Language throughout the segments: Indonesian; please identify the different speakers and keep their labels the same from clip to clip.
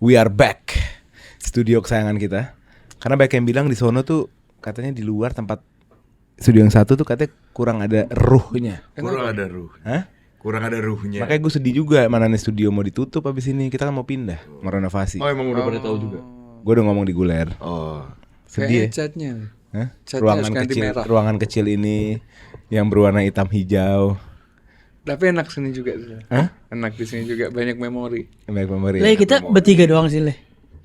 Speaker 1: We are back. Studio kesayangan kita. Karena banyak yang bilang di sono tuh katanya di luar tempat studio yang satu tuh katanya kurang ada ruhnya.
Speaker 2: Kurang ada ruh.
Speaker 1: Hah?
Speaker 2: Kurang ada ruhnya.
Speaker 1: Makanya gue sedih juga mana nih studio mau ditutup abis ini. Kita kan mau pindah, mau renovasi.
Speaker 2: Oh emang udah pada tahu juga.
Speaker 1: Gue udah ngomong di Guler.
Speaker 2: Oh.
Speaker 1: Sedih ya?
Speaker 3: Catnya.
Speaker 1: Hah?
Speaker 3: Catnya harus ganti merah.
Speaker 1: Ruangan kecil ini yang berwarna hitam hijau.
Speaker 3: Tapi enak sini juga.
Speaker 1: Hah?
Speaker 3: Enak di sini juga, banyak memori.
Speaker 1: Baik memori.
Speaker 4: Le, kita bertiga doang sih, Le.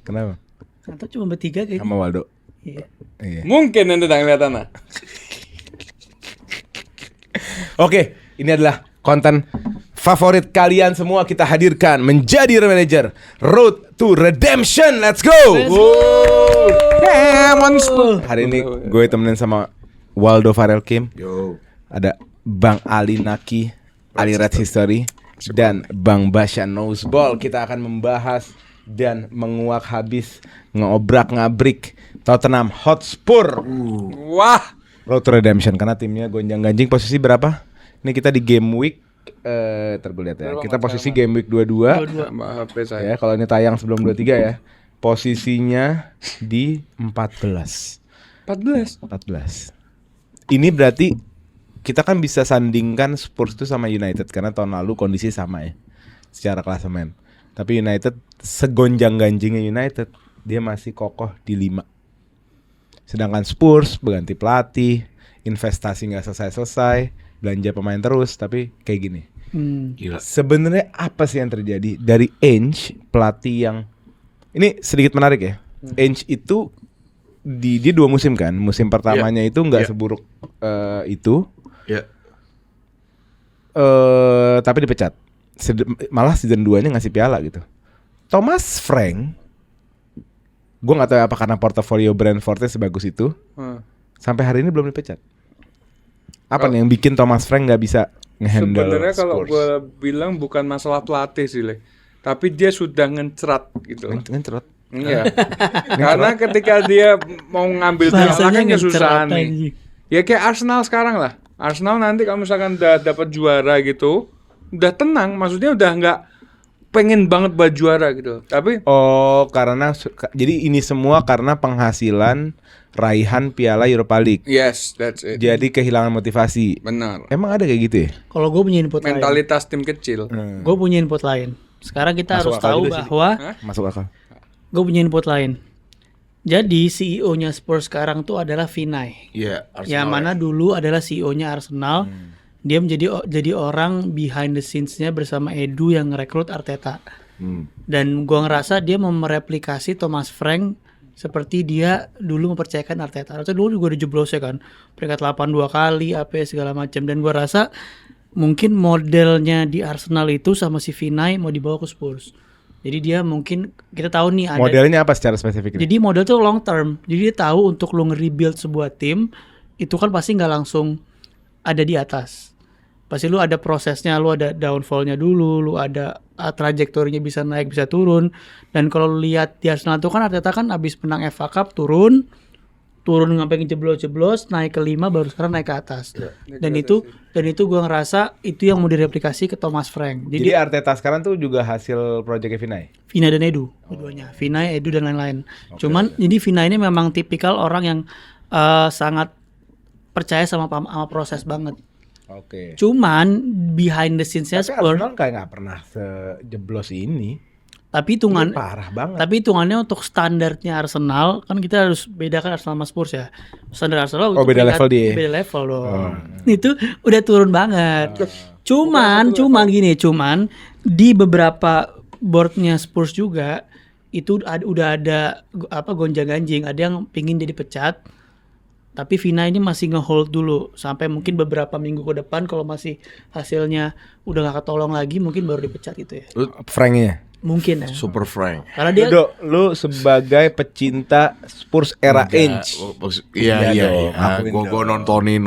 Speaker 1: Kenapa?
Speaker 4: Atau cuma bertiga kayaknya.
Speaker 1: Sama Waldo.
Speaker 4: Iya.
Speaker 1: Iya.
Speaker 3: Mungkin nanti tak lihat anak.
Speaker 1: Oke, ini adalah konten favorit kalian semua kita hadirkan menjadi manajer Road to Redemption. Let's go. Hari ini gue temenin sama Waldo Farel Kim.
Speaker 2: Yo.
Speaker 1: Ada Bang Ali Naki, Ali Red History, dan Bang Basya Noseball. Kita akan membahas dan menguak habis, ngeobrak-ngabrik Tottenham Hotspur.
Speaker 3: Wah.
Speaker 1: Road to Redemption karena timnya gonjang-ganjing. Posisi berapa? Ini kita di game week lihat ya. Kita posisi game week 22.
Speaker 3: Tambah HP saya.
Speaker 1: Ya, kalau ini tayang sebelum 23 ya. Posisinya di 14. 14. Ini berarti kita kan bisa sandingkan Spurs itu sama United karena tahun lalu kondisi sama ya secara klasemen. Tapi United segonjang-ganjingnya United, dia masih kokoh di 5. Sedangkan Spurs berganti pelatih, investasi nggak selesai-selesai, belanja pemain terus, tapi kayak gini.
Speaker 2: Gila.
Speaker 1: Sebenarnya apa sih yang terjadi dari Ainge, pelatih yang ini sedikit menarik ya. Ainge itu dia 2 musim kan. Musim pertamanya itu nggak seburuk itu.
Speaker 2: Ya.
Speaker 1: Tapi dipecat. Malah season 2-nya ngasih piala gitu. Thomas Frank, gue nggak tahu apa karena portofolio Brentford-nya sebagus itu. Sampai hari ini belum dipecat. Apa nih yang bikin Thomas Frank nggak bisa ngehandle
Speaker 3: Sebenarnya kalau
Speaker 1: Spurs?
Speaker 3: gue bilang bukan masalah pelatih sih, Le. Tapi dia sudah ngencerat gitu.
Speaker 1: Ngencerot.
Speaker 3: Iya. Karena ketika dia mau ngambil piala kan kesusahan nih. Ya kayak Arsenal sekarang lah. Arsenal nanti kalau misalkan udah dapat juara gitu, udah tenang, maksudnya udah nggak pengen banget buat juara gitu. Tapi
Speaker 1: karena jadi ini semua karena penghasilan raihan Piala Europa League.
Speaker 3: yes, that's it.
Speaker 1: Jadi kehilangan motivasi.
Speaker 3: Benar.
Speaker 1: Emang ada kayak gitu ya?
Speaker 4: Kalau gue punya input lain.
Speaker 3: Mentalitas tim kecil.
Speaker 4: Gue punya input lain. Sekarang kita
Speaker 1: Masuk
Speaker 4: harus
Speaker 1: akal
Speaker 4: tahu
Speaker 1: juga sih.
Speaker 4: bahwa
Speaker 1: Masuk akal.
Speaker 4: gue punya input lain. Jadi CEO-nya Spurs sekarang tuh adalah Vinay.
Speaker 2: Iya,
Speaker 4: Yang mana dulu adalah CEO-nya Arsenal. Dia jadi orang behind the scenes-nya bersama Edu yang ngerekrut Arteta. Dan gua ngerasa dia mau mereplikasi Thomas Frank seperti dia dulu mempercayakan Arteta. Arteta dulu juga dijeblosnya kan, peringkat 8 2 kali, apa segala macam. Dan gua rasa mungkin modelnya di Arsenal itu sama si Vinay mau dibawa ke Spurs. Jadi dia mungkin kita tahu nih ada
Speaker 1: Modelnya apa secara spesifik?
Speaker 4: jadi model tuh long term. Jadi dia tahu untuk lo nge-rebuild sebuah tim itu kan pasti nggak langsung ada di atas. Pasti lu ada prosesnya, lu ada downfall-nya dulu, lu ada trajektorinya bisa naik bisa turun. Dan kalau lu lihat di Arsenal tuh kan Arteta kan abis menang FA Cup turun sampai jeblos-jeblos naik ke 5 baru sekarang naik ke atas. Dan itu gua ngerasa itu yang mau direplikasi ke Thomas Frank.
Speaker 1: Jadi Arteta sekarang tuh juga hasil proyeknya Vinay.
Speaker 4: Vinay dan Edu, keduanya. Vinay, Edu dan lain-lain. Cuman jadi Vinay ini memang tipikal orang yang sangat percaya sama proses banget.
Speaker 1: Oke.
Speaker 4: Cuman behind the scenes-nya
Speaker 1: Tapi
Speaker 4: Spurs,
Speaker 1: Arsenal kayak nggak pernah sejeblos ini.
Speaker 4: tapi
Speaker 1: Ini
Speaker 4: hitungan
Speaker 1: parah banget.
Speaker 4: Tapi hitungannya untuk standarnya Arsenal kan kita harus bedakan Arsenal sama Spurs ya. Standar Arsenal itu
Speaker 1: beda level dia.
Speaker 4: Beda level dong. Itu udah turun banget. Cuman di beberapa boardnya Spurs juga itu udah ada gonjang-ganjing. Ada yang pingin jadi pecat. Tapi Vina ini masih nge-hold dulu sampai mungkin beberapa minggu ke depan kalau masih hasilnya udah gak ketolong lagi mungkin baru dipecat gitu ya.
Speaker 1: Franknya.
Speaker 4: Mungkin ya.
Speaker 2: Super Frank.
Speaker 4: Karena dia
Speaker 1: Lu sebagai pecinta Spurs era Ainge.
Speaker 2: Iya.
Speaker 1: Akuin
Speaker 2: Gue
Speaker 1: dong.
Speaker 2: nontonin.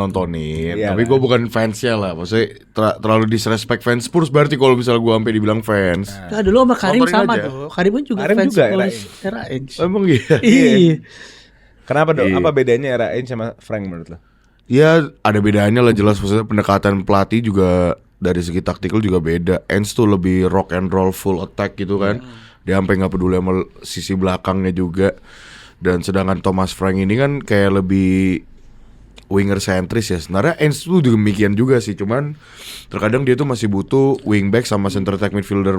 Speaker 1: Iya
Speaker 2: Tapi
Speaker 1: lah.
Speaker 2: gue bukan fansnya lah. Maksudnya terlalu disrespect fans Spurs berarti kalau misalnya gue sampai dibilang fans.
Speaker 4: Nah, dulu sama Karim
Speaker 2: Nontonin
Speaker 4: sama
Speaker 2: aja.
Speaker 4: tuh. Karim pun juga
Speaker 1: Karim
Speaker 4: fans
Speaker 1: juga era
Speaker 4: Spurs era Ainge.
Speaker 2: Emang iya.
Speaker 4: Iya.
Speaker 1: Kenapa dong?
Speaker 2: Iya.
Speaker 1: Apa bedanya era Ainge sama Frank menurut lo?
Speaker 2: Ya ada bedanya lah jelas. Maksudnya pendekatan pelatih juga dari segi taktikal juga beda. Ainge tuh lebih rock and roll full attack gitu kan. Dia sampai nggak peduli sama sisi belakangnya juga. Dan sedangkan Thomas Frank ini kan kayak lebih winger sentris ya. Sebenarnya Ainge tuh demikian juga sih. Cuman terkadang dia tuh masih butuh wingback sama center attack midfielder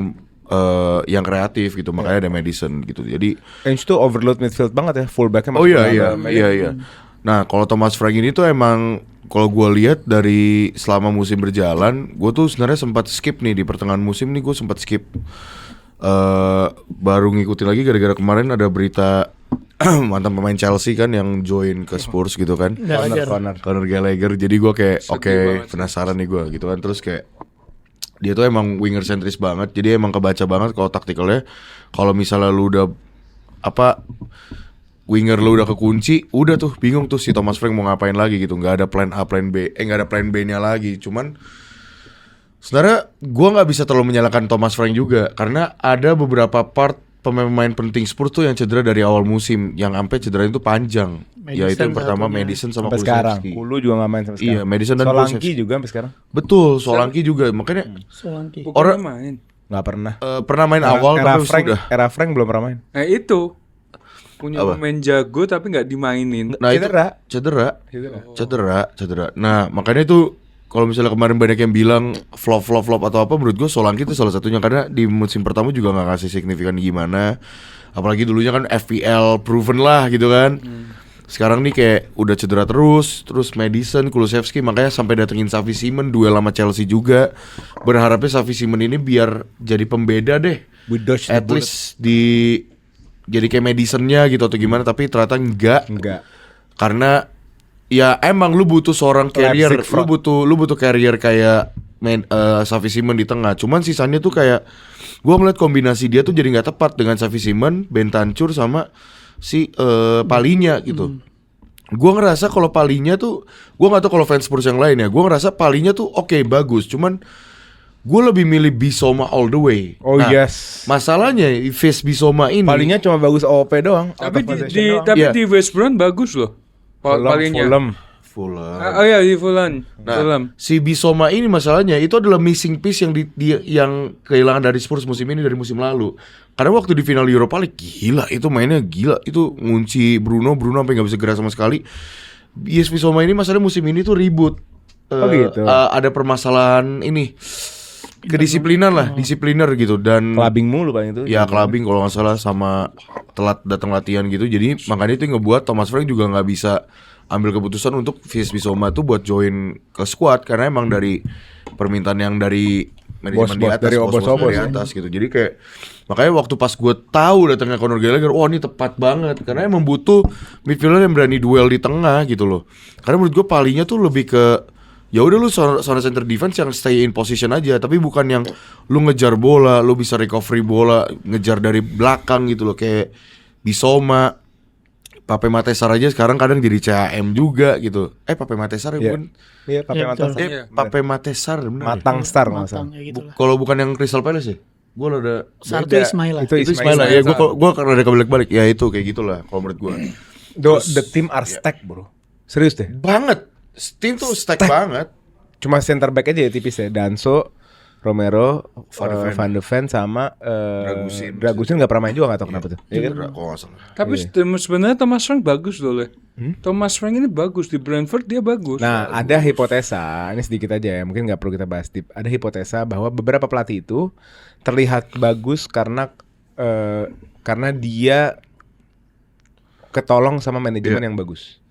Speaker 2: yang kreatif gitu. Makanya ada Maddison gitu. Jadi
Speaker 1: Ainge tuh overload midfield banget ya, fullbacknya.
Speaker 2: oh iya. Nah kalau Thomas Frank ini tuh emang kalau gue lihat dari selama musim berjalan, gue tuh sebenarnya sempat skip nih di pertengahan musim nih gue sempat skip. Baru ngikutin lagi gara-gara kemarin ada berita mantan pemain Chelsea kan yang join ke Spurs gitu kan. Conor Gallagher. Jadi gue kayak oke, penasaran nih gue gitu kan. Terus kayak dia tuh emang winger sentris banget. Jadi emang kebaca banget kalau taktikalnya. Kalau misalnya lu udah winger lu udah kekunci, udah tuh bingung tuh si Thomas Frank mau ngapain lagi gitu. Nggak ada plan A, plan B, nggak ada plan B-nya lagi. Cuman sebenarnya gue nggak bisa terlalu menyalahkan Thomas Frank juga karena ada beberapa part pemain-pemain penting Spurs tuh yang cedera dari awal musim, yang sampai cedera itu panjang. Ya itu yang pertama Maddison sama
Speaker 1: sampai sekarang.
Speaker 2: Kulusevski.
Speaker 1: Kulu juga nggak main sampai sekarang.
Speaker 2: Iya, Maddison dan
Speaker 1: Solanke
Speaker 2: Kulusevski
Speaker 1: juga sampai sekarang.
Speaker 2: Betul, Solanke juga. Makanya
Speaker 4: Solanke.
Speaker 3: Bukan main.
Speaker 1: Nggak pernah.
Speaker 2: pernah main awal
Speaker 1: era
Speaker 2: tapi
Speaker 1: Frank,
Speaker 2: sudah.
Speaker 1: era Frank belum pernah main.
Speaker 3: Itu punya
Speaker 2: Apa?
Speaker 3: pemain jago tapi nggak dimainin.
Speaker 2: Nah,
Speaker 1: Cedera.
Speaker 2: cedera. Nah, makanya itu kalau misalnya kemarin banyak yang bilang flop atau apa, menurut gue Solanke itu salah satunya karena di musim pertama juga nggak ngasih signifikan gimana. Apalagi dulunya kan FPL proven lah gitu kan. Sekarang nih kayak udah cedera terus Maddison, Kulusevski, makanya sampai datengin Xavi Simons duel sama Chelsea juga. Berharapnya Xavi Simons ini biar jadi pembeda deh.
Speaker 1: We dodge the
Speaker 2: At
Speaker 1: bullet.
Speaker 2: least jadi kayak Maddison-nya gitu atau gimana, tapi ternyata enggak. Karena ya emang lu butuh seorang carrier,
Speaker 1: Leipzig front.
Speaker 2: lu butuh carrier kayak Xavi Simons di tengah. Cuman sisanya tuh kayak gua ngeliat kombinasi dia tuh jadi nggak tepat dengan Xavi Simons, Bentancur sama si Palhinha gitu. Gua ngerasa kalau Palhinha tuh, gua nggak tahu kalau fans Spurs yang lain ya, gua ngerasa Palhinha tuh oke, bagus. Cuman gue lebih milih Bissouma all the way.
Speaker 1: Oh yes.
Speaker 2: Masalahnya face Bissouma ini
Speaker 1: Palingnya cuma bagus OP doang.
Speaker 3: Tapi
Speaker 1: out of possession doang.
Speaker 3: tapi
Speaker 2: Iya.
Speaker 3: di West Brom bagus loh. Palingnya.
Speaker 2: Fulham.
Speaker 3: Oh iya di Fulham.
Speaker 2: Nah, si Bissouma ini masalahnya itu adalah missing piece yang kehilangan dari Spurs musim ini dari musim lalu. Karena waktu di final Europa League gila, itu mainnya gila, itu ngunci Bruno sampai nggak bisa gerak sama sekali. Yes, Bissouma ini masalahnya musim ini tuh ribut.
Speaker 1: Oh gitu.
Speaker 2: Ada permasalahan ini kedisiplinan lah, disipliner gitu dan
Speaker 1: Clubbing mulu paling itu.
Speaker 2: ya clubbing kalau nggak salah sama telat datang latihan gitu. Jadi makanya itu yang ngebuat Thomas Frank juga nggak bisa ambil keputusan untuk Vies Bissouma tuh buat join ke squad karena emang dari permintaan yang dari manajemen di
Speaker 1: Bos-bos,
Speaker 2: atas,
Speaker 1: dari
Speaker 2: bos-bos
Speaker 1: obos-obos
Speaker 2: dari
Speaker 1: ya.
Speaker 2: atas gitu. Jadi kayak makanya waktu pas gue tahu datangnya Conor Gallagher, wah ini tepat banget karena emang butuh midfielder yang berani duel di tengah gitu loh. Karena menurut gue Palhinha tuh lebih ke ya udah lu seorang center defense yang stay in position aja, tapi bukan yang lu ngejar bola, lu bisa recovery bola, ngejar dari belakang gitu loh kayak Bissouma, Pape Matesar aja sekarang kadang jadi CAM juga gitu. Pape Matesar ya
Speaker 1: Iya.
Speaker 2: bukan?
Speaker 1: Iya, Pape
Speaker 4: Iya,
Speaker 1: Matang.
Speaker 4: betul.
Speaker 2: Pape Matesar benar.
Speaker 1: Matang Star nggak salah.
Speaker 4: Matang kayak gitu lah.
Speaker 2: Kalau bukan yang Crystal Palace ya? Gue ada
Speaker 4: Sarto
Speaker 1: Beda.
Speaker 4: Ismail lah.
Speaker 1: Itu
Speaker 2: itu
Speaker 1: Ismail.
Speaker 2: Ismail ya. Gue karena ada kebalik-balik. Ya itu kayak gitulah kalau menurut gue.
Speaker 1: The team are stacked, bro. Serius deh.
Speaker 2: Banget. Tim tuh stack banget.
Speaker 1: Cuma center back aja ya tipis ya. Danso, Romero,
Speaker 2: Van de Ven.
Speaker 1: Van de Ven sama
Speaker 2: Dragusin.
Speaker 1: Dragusin nggak pernah main juga nggak tahu kenapa tuh. Iya kan?
Speaker 2: Cedera kalau nggak salah.
Speaker 3: Tapi sebenarnya Thomas Frank bagus loh Le. Thomas Frank ini bagus di Brentford, dia bagus.
Speaker 1: Nah, ada hipotesa, ini sedikit aja ya, mungkin nggak perlu kita bahas deep. Ada hipotesa bahwa beberapa pelatih itu terlihat bagus karena dia ketolong sama manajemen yang bagus.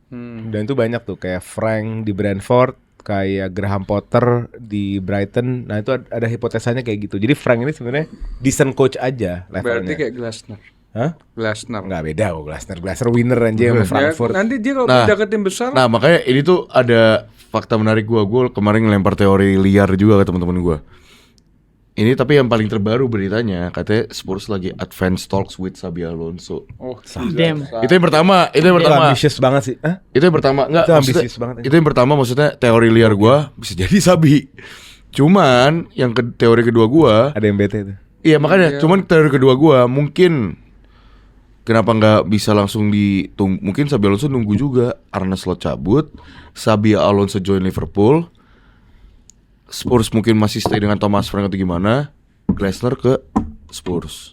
Speaker 1: Dan itu banyak tuh kayak Frank di Brentford, kayak Graham Potter di Brighton. Nah, itu ada hipotesanya kayak gitu. Jadi Frank ini sebenarnya decent coach aja
Speaker 3: Berarti
Speaker 1: levelnya.
Speaker 3: kayak Glasner.
Speaker 1: Hah?
Speaker 3: Glasner.
Speaker 1: Nggak beda kok Glasner winner aja sama
Speaker 3: Ya,
Speaker 1: Frankfurt.
Speaker 3: nanti dia kalau
Speaker 2: Nah.
Speaker 3: pindah ke tim besar,
Speaker 2: Nah makanya ini tuh ada fakta menarik gue kemarin ngelempar teori liar juga ke teman-teman gue. Ini tapi yang paling terbaru beritanya katanya Spurs lagi advance talks with Xabi Alonso.
Speaker 3: oh,
Speaker 4: Damn.
Speaker 2: Itu yang pertama, itu yang
Speaker 1: Itu
Speaker 2: pertama.
Speaker 1: ambisius banget sih. Hah?
Speaker 2: Itu yang pertama, enggak
Speaker 1: Itu
Speaker 2: maksudnya-
Speaker 1: ambisius banget.
Speaker 2: Itu yang pertama maksudnya teori liar gue bisa jadi Xabi. Cuman yang teori kedua gue,
Speaker 1: Ada yang bete itu.
Speaker 2: iya makanya, cuman teori kedua gue mungkin kenapa nggak bisa langsung ditunggu? Mungkin Xabi Alonso nunggu juga Arne Slot cabut, Xabi Alonso join Liverpool, Spurs mungkin masih stay dengan Thomas Frank atau gimana, Glasner ke Spurs.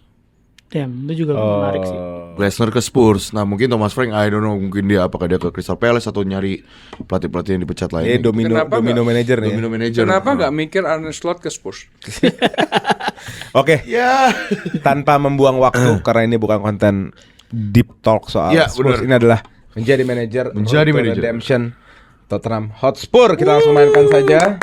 Speaker 4: Damn, itu juga menarik sih.
Speaker 2: Glasner ke Spurs. Nah mungkin Thomas Frank, I don't know, mungkin dia apakah dia ke Crystal Palace atau nyari pelatih-pelatih yang dipecat lainnya.
Speaker 1: domino
Speaker 3: Kenapa
Speaker 1: manager nih.
Speaker 2: Domino manager.
Speaker 3: Kenapa nggak mikir Arne Slot ke Spurs?
Speaker 1: Oke.
Speaker 2: Ya.
Speaker 1: Tanpa membuang waktu karena ini bukan konten deep talk soal
Speaker 2: Ya,
Speaker 1: Spurs.
Speaker 2: benar.
Speaker 1: Ini adalah menjadi manajer
Speaker 2: Menjadi
Speaker 1: Road to
Speaker 2: manajer.
Speaker 1: Redemption Tottenham Hotspur. Kita langsung mainkan saja.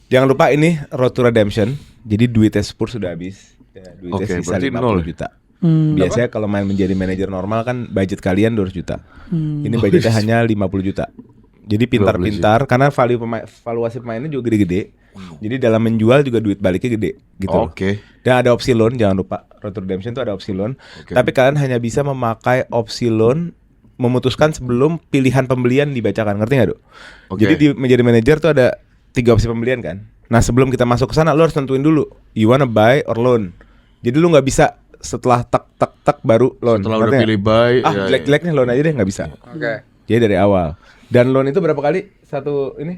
Speaker 1: Jangan lupa ini Road to Redemption. Jadi duitnya Spurs sudah habis. Ya, duitnya
Speaker 2: Oke,
Speaker 1: sisa
Speaker 2: berarti
Speaker 1: 50
Speaker 2: nol.
Speaker 1: juta. Biasanya kalau main menjadi manajer normal kan budget kalian 200 juta. Ini budgetnya hanya 50 juta. Jadi pintar-pintar karena valuasi pemainnya juga gede-gede. Jadi dalam menjual juga duit baliknya gede gitu loh.
Speaker 2: Oke.
Speaker 1: Dan ada opsi loan, jangan lupa. Road to Redemption itu ada opsi loan.
Speaker 2: Oke.
Speaker 1: Tapi kalian hanya bisa memakai opsi loan memutuskan sebelum pilihan pembelian dibacakan. Ngerti nggak, Dok?
Speaker 2: Oke.
Speaker 1: Jadi di menjadi manajer tuh ada 3 opsi pembelian kan. Nah, sebelum kita masuk ke sana lo harus tentuin dulu you wanna buy or loan. Jadi lu nggak bisa setelah tek baru loan.
Speaker 2: Setelah
Speaker 1: Ngerti
Speaker 2: udah
Speaker 1: nggak?
Speaker 2: pilih buy, ya,
Speaker 1: Jelek-jelek nih loan aja deh, nggak bisa.
Speaker 3: Oke.
Speaker 1: Jadi dari awal. Dan loan itu berapa kali? Satu ini?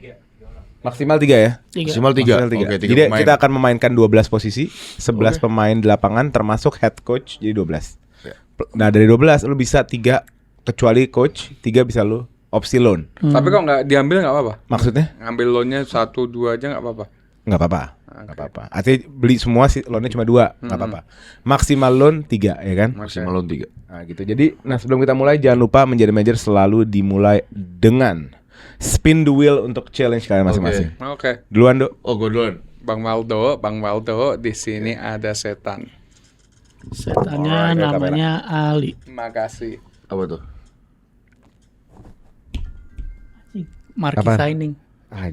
Speaker 1: Maksimal 3 ya?
Speaker 2: maksimal 3.
Speaker 1: Maksimal tiga.
Speaker 2: Oke, 3
Speaker 1: Jadi
Speaker 2: pemain.
Speaker 1: kita akan memainkan 12 posisi, 11 pemain di lapangan termasuk head coach, jadi 12.
Speaker 2: Ya.
Speaker 1: Nah, dari 12 lu bisa 3 kecuali coach, 3 bisa lu opsi loan.
Speaker 3: Tapi kalau nggak diambil nggak apa-apa.
Speaker 1: Maksudnya?
Speaker 3: Ngambil loannya 1, 2 aja nggak apa-apa.
Speaker 1: Nggak apa-apa. Nggak apa-apa. Artinya beli semua sih loannya cuma 2, nggak apa-apa. Maksimal loan 3 ya kan?
Speaker 2: Maksimal loan 3.
Speaker 1: Nah, gitu. Jadi, sebelum kita mulai jangan lupa menjadi manajer selalu dimulai dengan spin the wheel untuk challenge kalian masing-masing.
Speaker 3: Oke.
Speaker 1: Duluan, Dok.
Speaker 2: Oh, gue duluan.
Speaker 3: Bang Waldo, di sini ada setan.
Speaker 4: Setannya namanya Ali.
Speaker 3: Makasih.
Speaker 2: Apa tuh?
Speaker 4: Marquee
Speaker 1: Apaan?
Speaker 4: signing.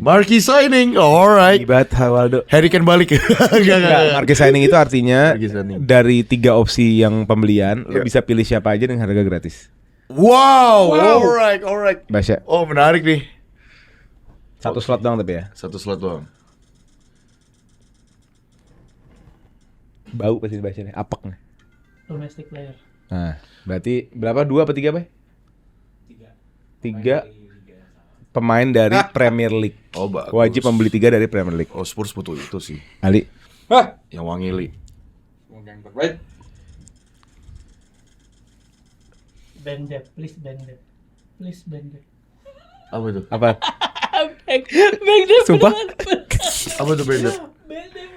Speaker 2: Marquee signing. Alright.
Speaker 1: Ibat Waldo.
Speaker 2: Harry Kane balik.
Speaker 1: Enggak, market signing itu artinya
Speaker 2: Market signing.
Speaker 1: dari 3 opsi yang pembelian lo bisa pilih siapa aja dengan harga gratis.
Speaker 2: Wow. Alright.
Speaker 1: Basya.
Speaker 2: Oh, menarik nih.
Speaker 1: 1 slot doang tapi ya.
Speaker 2: 1 slot doang.
Speaker 1: Bau pasti Basya nih, apek nih.
Speaker 4: Domestic player.
Speaker 1: Nah, berarti berapa? 2 apa 3, Pak? 3 pemain dari Premier League.
Speaker 2: Oh, bagus.
Speaker 1: Wajib membeli 3 dari Premier League.
Speaker 2: Oh, Spurs butuh itu sih.
Speaker 1: Ali.
Speaker 3: Hah?
Speaker 2: Yang Wangili.
Speaker 3: Semoga yang terbaik.
Speaker 4: Bandep, please Bandep. Please Bandep.
Speaker 2: Apa itu?
Speaker 1: Apa?
Speaker 4: Bandep.
Speaker 1: Sumpah
Speaker 2: Apa tuh beda?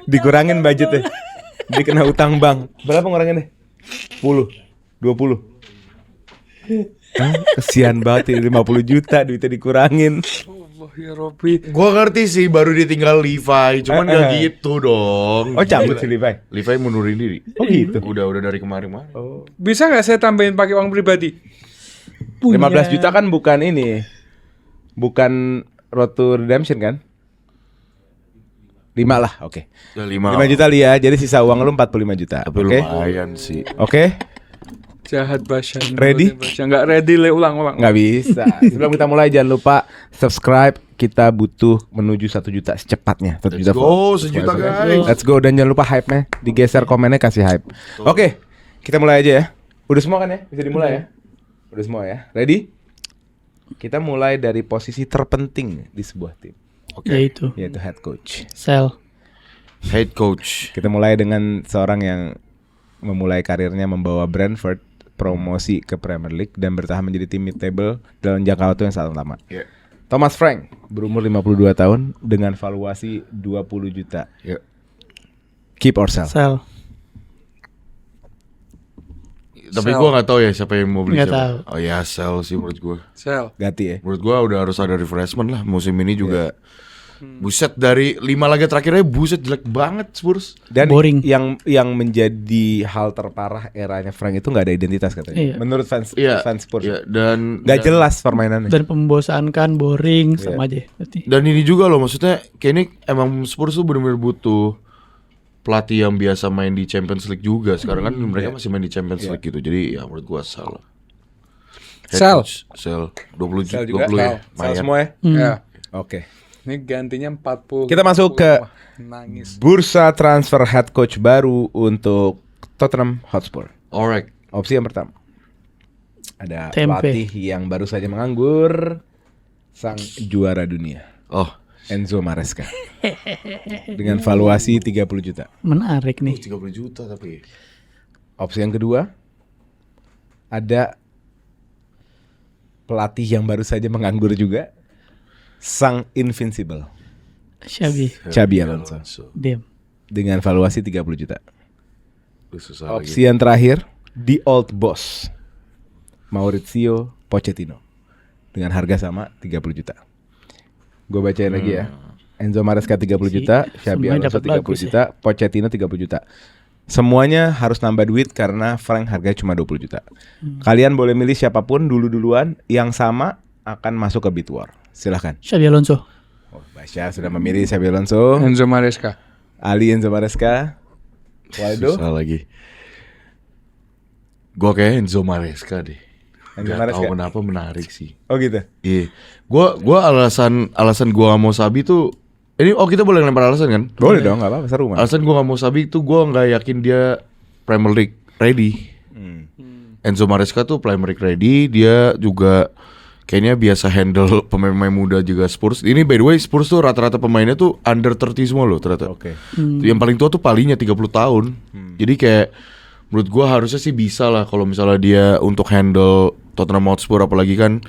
Speaker 1: dikurangin budgetnya. Dia kena utang bank. Berapa nguranginnya? 10, 20. Hah? Kesian banget ini 50 juta duitnya dikurangin.
Speaker 3: Allah ya Robby.
Speaker 2: Gua ngerti sih, baru ditinggal Levi, cuman gak gitu dong.
Speaker 1: Oh, cabut
Speaker 2: Gila.
Speaker 1: si Levi.
Speaker 2: Levi mundurin diri.
Speaker 1: Oh, gitu.
Speaker 2: Udah dari kemarin.
Speaker 1: Oh.
Speaker 3: Bisa nggak saya tambahin pakai uang pribadi?
Speaker 1: 15 juta kan bukan ini. Bukan Road to Redemption kan? 5 lah, oke.
Speaker 2: Ya
Speaker 1: 5 juta Lia, jadi sisa uang lu 45 juta.
Speaker 2: Tapi
Speaker 1: Oke?
Speaker 2: lumayan sih.
Speaker 1: Oke?
Speaker 3: Jahat Basya.
Speaker 1: Ready?
Speaker 3: Basya nggak ready, ulang.
Speaker 1: Nggak bisa. Sebelum kita mulai jangan lupa subscribe. Kita butuh menuju 1 juta secepatnya. 1
Speaker 2: Let's
Speaker 1: juta
Speaker 2: go,
Speaker 1: follow.
Speaker 2: 1 juta guys.
Speaker 1: Let's go, dan jangan lupa hype-nya. Digeser komennya, kasih hype. Oke, kita mulai aja ya. Udah semua kan ya? Bisa dimulai ya? Udah semua ya. Ready? Kita mulai dari posisi terpenting di sebuah tim,
Speaker 4: Yaitu
Speaker 1: yaitu head coach.
Speaker 4: Sel.
Speaker 2: Head coach.
Speaker 1: Kita mulai dengan seorang yang memulai karirnya membawa Brentford promosi ke Premier League dan bertahan menjadi tim mid-table dalam jangka waktu yang sangat lama.
Speaker 2: Ya.
Speaker 1: Thomas Frank berumur 52 tahun dengan valuasi 20 juta.
Speaker 2: Ya.
Speaker 1: Keep or sell?
Speaker 4: Sel.
Speaker 2: Tapi
Speaker 3: Sell.
Speaker 2: gua nggak tahu ya siapa yang mau beli
Speaker 4: Nggak
Speaker 2: siapa.
Speaker 4: tahu.
Speaker 2: Oh ya, sell sih menurut gua.
Speaker 3: Sel.
Speaker 1: Ganti ya.
Speaker 2: Menurut gua udah harus ada refreshment lah musim ini juga. Buset, dari 5 laga terakhirnya buset jelek banget Spurs.
Speaker 1: Dan
Speaker 4: Boring.
Speaker 1: yang menjadi hal terparah eranya Frank itu nggak ada identitas katanya.
Speaker 4: Iya.
Speaker 1: Menurut fans
Speaker 2: Iya.
Speaker 1: fans Spurs.
Speaker 2: Iya, dan
Speaker 1: Nggak jelas permainannya.
Speaker 4: Dan membosankan, boring, sama aja. Berarti.
Speaker 2: Dan ini juga loh, maksudnya kayak ini emang Spurs tuh bener-bener butuh pelatih yang biasa main di Champions League juga. Sekarang kan mereka masih main di Champions League gitu. Jadi ya menurut gua salah.
Speaker 3: Sell.
Speaker 2: Sell 20
Speaker 1: Sell
Speaker 2: juta,
Speaker 1: juga.
Speaker 2: 20 ya.
Speaker 1: Sell
Speaker 2: Lumayan.
Speaker 1: semua ya.
Speaker 3: Ya.
Speaker 1: Oke.
Speaker 3: Ini gantinya 40.
Speaker 1: Kita masuk ke
Speaker 3: Wah, nangis.
Speaker 1: bursa transfer head coach baru untuk Tottenham Hotspur.
Speaker 2: Alright.
Speaker 1: Opsi yang pertama, ada
Speaker 4: Tempe.
Speaker 1: pelatih yang baru saja menganggur, sang juara dunia,
Speaker 2: Oh,
Speaker 1: Enzo Maresca, dengan valuasi 30 juta.
Speaker 4: Menarik nih.
Speaker 2: 30 juta tapi.
Speaker 1: Opsi yang kedua, ada pelatih yang baru saja menganggur juga, sang invincible, Xabi Alonso,
Speaker 4: Diam.
Speaker 1: dengan valuasi 30 juta.
Speaker 2: Susah
Speaker 1: Opsi yang terakhir, the old boss, Mauricio Pochettino, dengan harga sama 30 juta. Gue bacain lagi ya. Enzo Maresca 30 juta, Xabi
Speaker 4: Semuanya
Speaker 1: Alonso
Speaker 4: dapat
Speaker 1: 30
Speaker 4: bagus
Speaker 1: juta, Pochettino 30 juta. Semuanya harus nambah duit karena Frank harganya cuma 20 juta. Kalian boleh milih siapapun duluan, yang sama akan masuk ke bid war. Silahkan.
Speaker 4: Xabi Alonso.
Speaker 1: Oh, Basya sudah memilih Xabi Alonso,
Speaker 3: Enzo Maresca.
Speaker 1: Ali Enzo Maresca, Waldo.
Speaker 2: Susah lagi. Gue kayak Enzo Maresca deh.
Speaker 1: Enzo
Speaker 2: Gak
Speaker 1: Maresca.
Speaker 2: tahu kenapa menarik sih.
Speaker 1: Oh gitu.
Speaker 2: Iya. Gua alasan gua gak mau Xabi tuh ini kita boleh lempar alasan kan?
Speaker 1: Boleh dong, nggak apa-apa, seru mah.
Speaker 2: Alasan gua gak mau Xabi tuh gua nggak yakin dia Premier League ready. Enzo Maresca tuh Premier League ready, dia juga kayaknya biasa handle pemain-pemain muda juga Spurs. Ini by the way Spurs tuh rata-rata pemainnya tuh under 30 semua loh ternyata.
Speaker 1: Oke.
Speaker 2: Yang paling tua tuh Palingnya 30 tahun. Jadi kayak menurut gua harusnya sih bisa lah kalau misalnya dia untuk handle Tottenham Hotspur, apalagi kan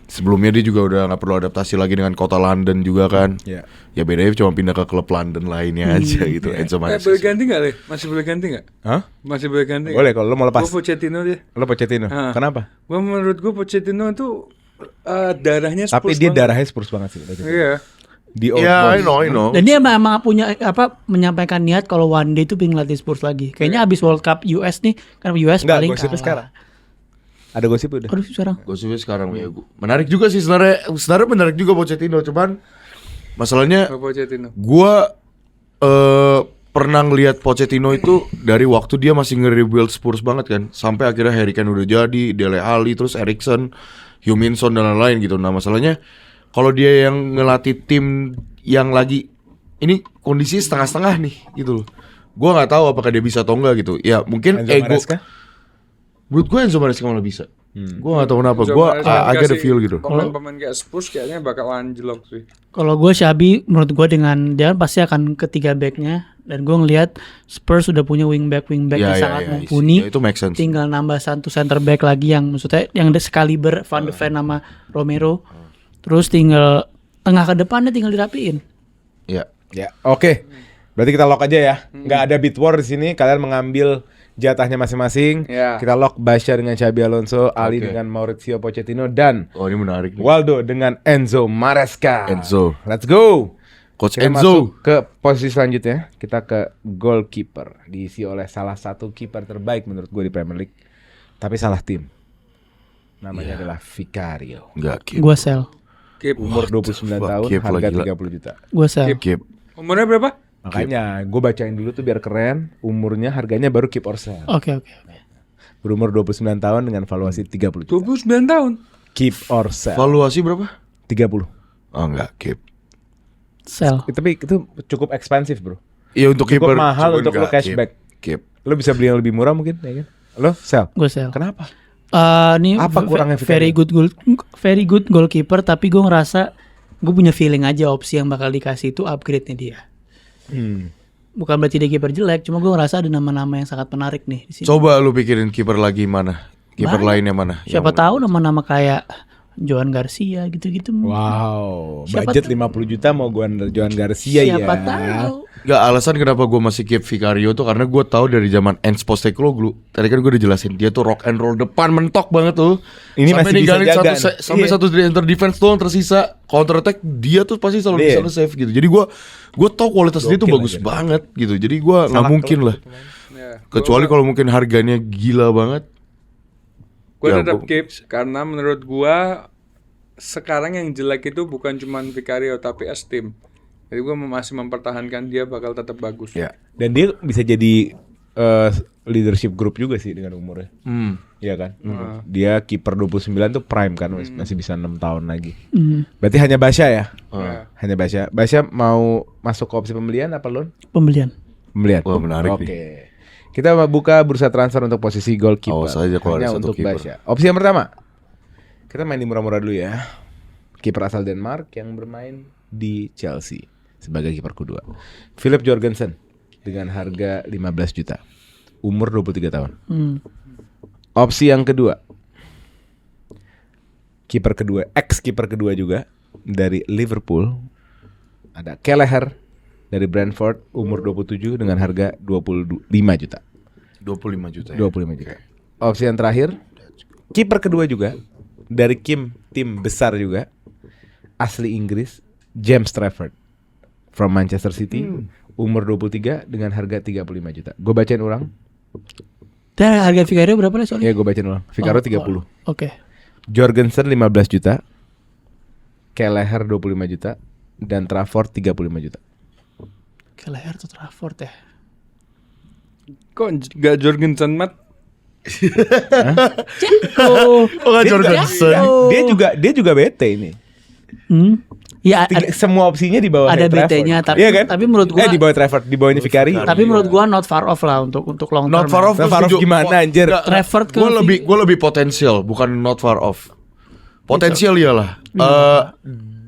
Speaker 2: sebelumnya dia juga udah nggak perlu adaptasi lagi dengan kota London juga kan.
Speaker 1: Iya.
Speaker 2: Ya bedanya cuma pindah ke klub London lainnya aja gitu. Enzo Maresca.
Speaker 3: Boleh ganti nggak, Le? Masih boleh ganti nggak?
Speaker 1: Hah?
Speaker 3: Masih boleh ganti.
Speaker 1: Boleh kalau lo mau lepas.
Speaker 3: Gue Pochettino dia.
Speaker 1: Lo Pochettino. Kenapa?
Speaker 3: Menurut gue Pochettino itu darahnya Spurs
Speaker 1: Tapi dia
Speaker 3: banget.
Speaker 1: darahnya Spurs banget sih.
Speaker 3: Iya.
Speaker 1: Di old
Speaker 2: Ya,
Speaker 1: boss.
Speaker 2: I know.
Speaker 4: Dan dia emang punya menyampaikan niat kalau one day itu pengen latih Spurs lagi. Kayaknya abis World Cup US nih, karena US
Speaker 1: Enggak,
Speaker 4: paling
Speaker 1: gosipnya
Speaker 4: kalah.
Speaker 1: sekarang. Ada gosip udah.
Speaker 4: Aduh sekarang.
Speaker 2: Gosipnya sekarang ya menarik juga sih sebenarnya menarik juga Pochettino, cuman masalahnya
Speaker 3: Pochettino.
Speaker 2: gua pernah ngelihat Pochettino itu dari waktu dia masih nge-rebuild Spurs banget kan, sampai akhirnya Harry Kane udah jadi, Dele Alli, terus Eriksen, Huminson dan lain-lain gitu. Nah masalahnya kalau dia yang ngelatih tim yang lagi ini kondisi setengah-setengah nih gitu loh, gua nggak tahu apakah dia bisa atau enggak gitu. Ya mungkin
Speaker 1: Enzo
Speaker 2: ego.
Speaker 1: Maresca?
Speaker 2: Menurut gue Enzo Maresca malah bisa. Gue gak tahu kenapa.
Speaker 3: Enzo
Speaker 2: Gue
Speaker 3: Maresca
Speaker 2: agak ada
Speaker 3: dikasih
Speaker 2: feel gitu.
Speaker 3: Pemain-pemain kayak Spurs kayaknya bakal anjlok sih.
Speaker 4: Kalau gue Xabi, menurut gue dengan dia pasti akan ketiga backnya. Dan gue ngelihat Spurs sudah punya wingback yang sangat mumpuni.
Speaker 2: Ya, itu make sense.
Speaker 4: Tinggal nambah satu center back lagi yang maksudnya yang sekaliber Van de Ven sama Romero. Terus tinggal tengah ke depannya tinggal dirapiin.
Speaker 2: Ya.
Speaker 1: Ya, oke. Berarti kita lock aja ya. Nggak ada bid war di sini. Kalian mengambil jatahnya masing-masing.
Speaker 3: Ya.
Speaker 1: Kita lock Basya dengan Xabi Alonso, Ali
Speaker 2: Oke.
Speaker 1: dengan Mauricio Pochettino, dan
Speaker 2: Oh ini menarik nih.
Speaker 1: Waldo dengan Enzo Maresca.
Speaker 2: Enzo.
Speaker 1: Let's go.
Speaker 2: Coach
Speaker 1: Kita
Speaker 2: Enzo.
Speaker 1: masuk ke posisi selanjutnya. Kita ke goalkeeper, diisi oleh salah satu kiper terbaik menurut gue di Premier League. Tapi salah tim. Namanya adalah Vicario.
Speaker 2: Enggak, Kip.
Speaker 4: Gue sell.
Speaker 3: Keep.
Speaker 1: Umur 29
Speaker 2: Fuck,
Speaker 1: tahun,
Speaker 2: Kip
Speaker 1: harga
Speaker 2: lah, gila.
Speaker 1: 30 juta.
Speaker 4: Gue sell.
Speaker 2: Kip.
Speaker 3: Umurnya berapa?
Speaker 1: Makanya gue bacain dulu tuh biar keren. Umurnya, harganya baru keep or sell.
Speaker 4: Oke.
Speaker 1: Berumur 29 tahun dengan valuasi 30 juta.
Speaker 3: 29 tahun.
Speaker 1: Keep or sell.
Speaker 2: Valuasi berapa?
Speaker 1: 30.
Speaker 2: Oh enggak, Kip.
Speaker 4: Sell.
Speaker 1: Tapi itu cukup expensive, bro.
Speaker 2: Iya untuk
Speaker 1: Cukup
Speaker 2: kiper.
Speaker 1: mahal
Speaker 2: cuman
Speaker 1: untuk lo
Speaker 2: enggak,
Speaker 1: cashback.
Speaker 2: Kip.
Speaker 1: Lo bisa beli yang lebih murah mungkin, ya kan? Lo sell.
Speaker 4: Gue sell.
Speaker 1: Kenapa?
Speaker 4: Ini
Speaker 1: Apa kurangnya
Speaker 4: very good goalkeeper, tapi gue ngerasa gue punya feeling aja opsi yang bakal dikasih itu upgrade-nya dia. Bukan berarti dia kiper jelek, cuma gue ngerasa ada nama-nama yang sangat menarik nih di sini.
Speaker 2: Coba lu pikirin kiper lagi mana? Kiper
Speaker 4: Banyak.
Speaker 2: lainnya mana?
Speaker 4: Siapa tahu nama-nama kayak Joan Garcia gitu-gitu.
Speaker 1: Wow,
Speaker 4: Siapa
Speaker 1: budget
Speaker 4: tahu?
Speaker 1: 50 juta mau gua Joan Garcia ya.
Speaker 4: Siapa tahu.
Speaker 2: Gak, alasan kenapa gue masih keep Vicario tuh karena gue tahu dari zaman Ernst Postecoglou. Tadi kan gue udah jelasin dia tuh rock and roll depan mentok banget tuh.
Speaker 1: Ini
Speaker 2: sampai
Speaker 1: masih bisa
Speaker 2: ninggalin
Speaker 1: jaga.
Speaker 2: sampai
Speaker 1: Iya.
Speaker 2: satu center defense doang tersisa. Counter attack dia tuh pasti selalu
Speaker 1: Iya.
Speaker 2: bisa nge-save gitu. Jadi gue tahu kualitas dia tuh
Speaker 1: Gokil
Speaker 2: bagus
Speaker 1: aja.
Speaker 2: banget gitu. Jadi gue nggak
Speaker 1: Salah
Speaker 2: mungkin
Speaker 1: kalau
Speaker 2: lah.
Speaker 3: Ya,
Speaker 2: Kecuali kalau mungkin harganya gila banget.
Speaker 3: gue
Speaker 2: Ya,
Speaker 3: tetap
Speaker 2: gua-
Speaker 3: keep karena menurut gua sekarang yang jelek itu bukan cuma Vicario tapi Esteem. Jadi gua masih mempertahankan dia bakal tetap bagus.
Speaker 2: Ya.
Speaker 1: Dan dia bisa jadi leadership group juga sih dengan umurnya. Iya kan? Dia kiper 29 tuh prime kan, masih bisa 6 tahun lagi. Berarti hanya Basya ya?
Speaker 3: Ya.
Speaker 1: Hanya Basya. Basya mau masuk ke opsi pembelian apa loan?
Speaker 4: Pembelian.
Speaker 1: Pembelian.
Speaker 2: Wah, menarik
Speaker 1: Oke.
Speaker 2: nih.
Speaker 1: Kita buka bursa transfer untuk posisi goalkeeper.
Speaker 2: Awas aja kalau ada
Speaker 1: Hanya
Speaker 2: satu
Speaker 1: untuk
Speaker 2: kiper.
Speaker 1: Basya. Opsi yang pertama. Kita main di murah-murah dulu ya. Kiper asal Denmark yang bermain di Chelsea sebagai kiper kedua. Philip Jorgensen dengan harga 15 juta. umur 23 tahun. Opsi yang kedua, kiper kedua, ex-kiper kedua juga dari Liverpool, ada Kelleher dari Brentford, umur 27 dengan harga 25 juta.
Speaker 2: 25 juta ya.
Speaker 1: 25 juta. Opsi yang terakhir, kiper kedua juga dari tim besar juga, asli Inggris, James Trafford from Manchester City, umur 23 dengan harga 35 juta. Gue bacain ulang.
Speaker 4: Dan harga Vicario berapa nih soalnya?
Speaker 1: Ya, gue bacain ulang. Vicario 30.
Speaker 4: Oke.
Speaker 1: Jorgensen 15 juta, Kelleher 25 juta, dan Trafford 35 juta.
Speaker 4: Kelleher atau Trafford ya?
Speaker 3: Kok gak Jorgensen, Mat?
Speaker 4: Oh,
Speaker 2: nggak Jorgensen.
Speaker 1: Dia juga BT ini.
Speaker 4: ya
Speaker 1: Semua opsinya di bawah
Speaker 4: ada
Speaker 1: Trafford.
Speaker 4: BT-nya, tapi-
Speaker 1: Iya kan?
Speaker 4: tapi menurut gua-
Speaker 1: di bawah Trafford, di bawahnya Vicario.
Speaker 4: tapi menurut gua not far off lah untuk long term.
Speaker 2: Not far off.
Speaker 1: Not far off gimana, anjir?
Speaker 4: Trafford ke
Speaker 2: Gue lebih potensial, bukan not far off. Potensial iyalah.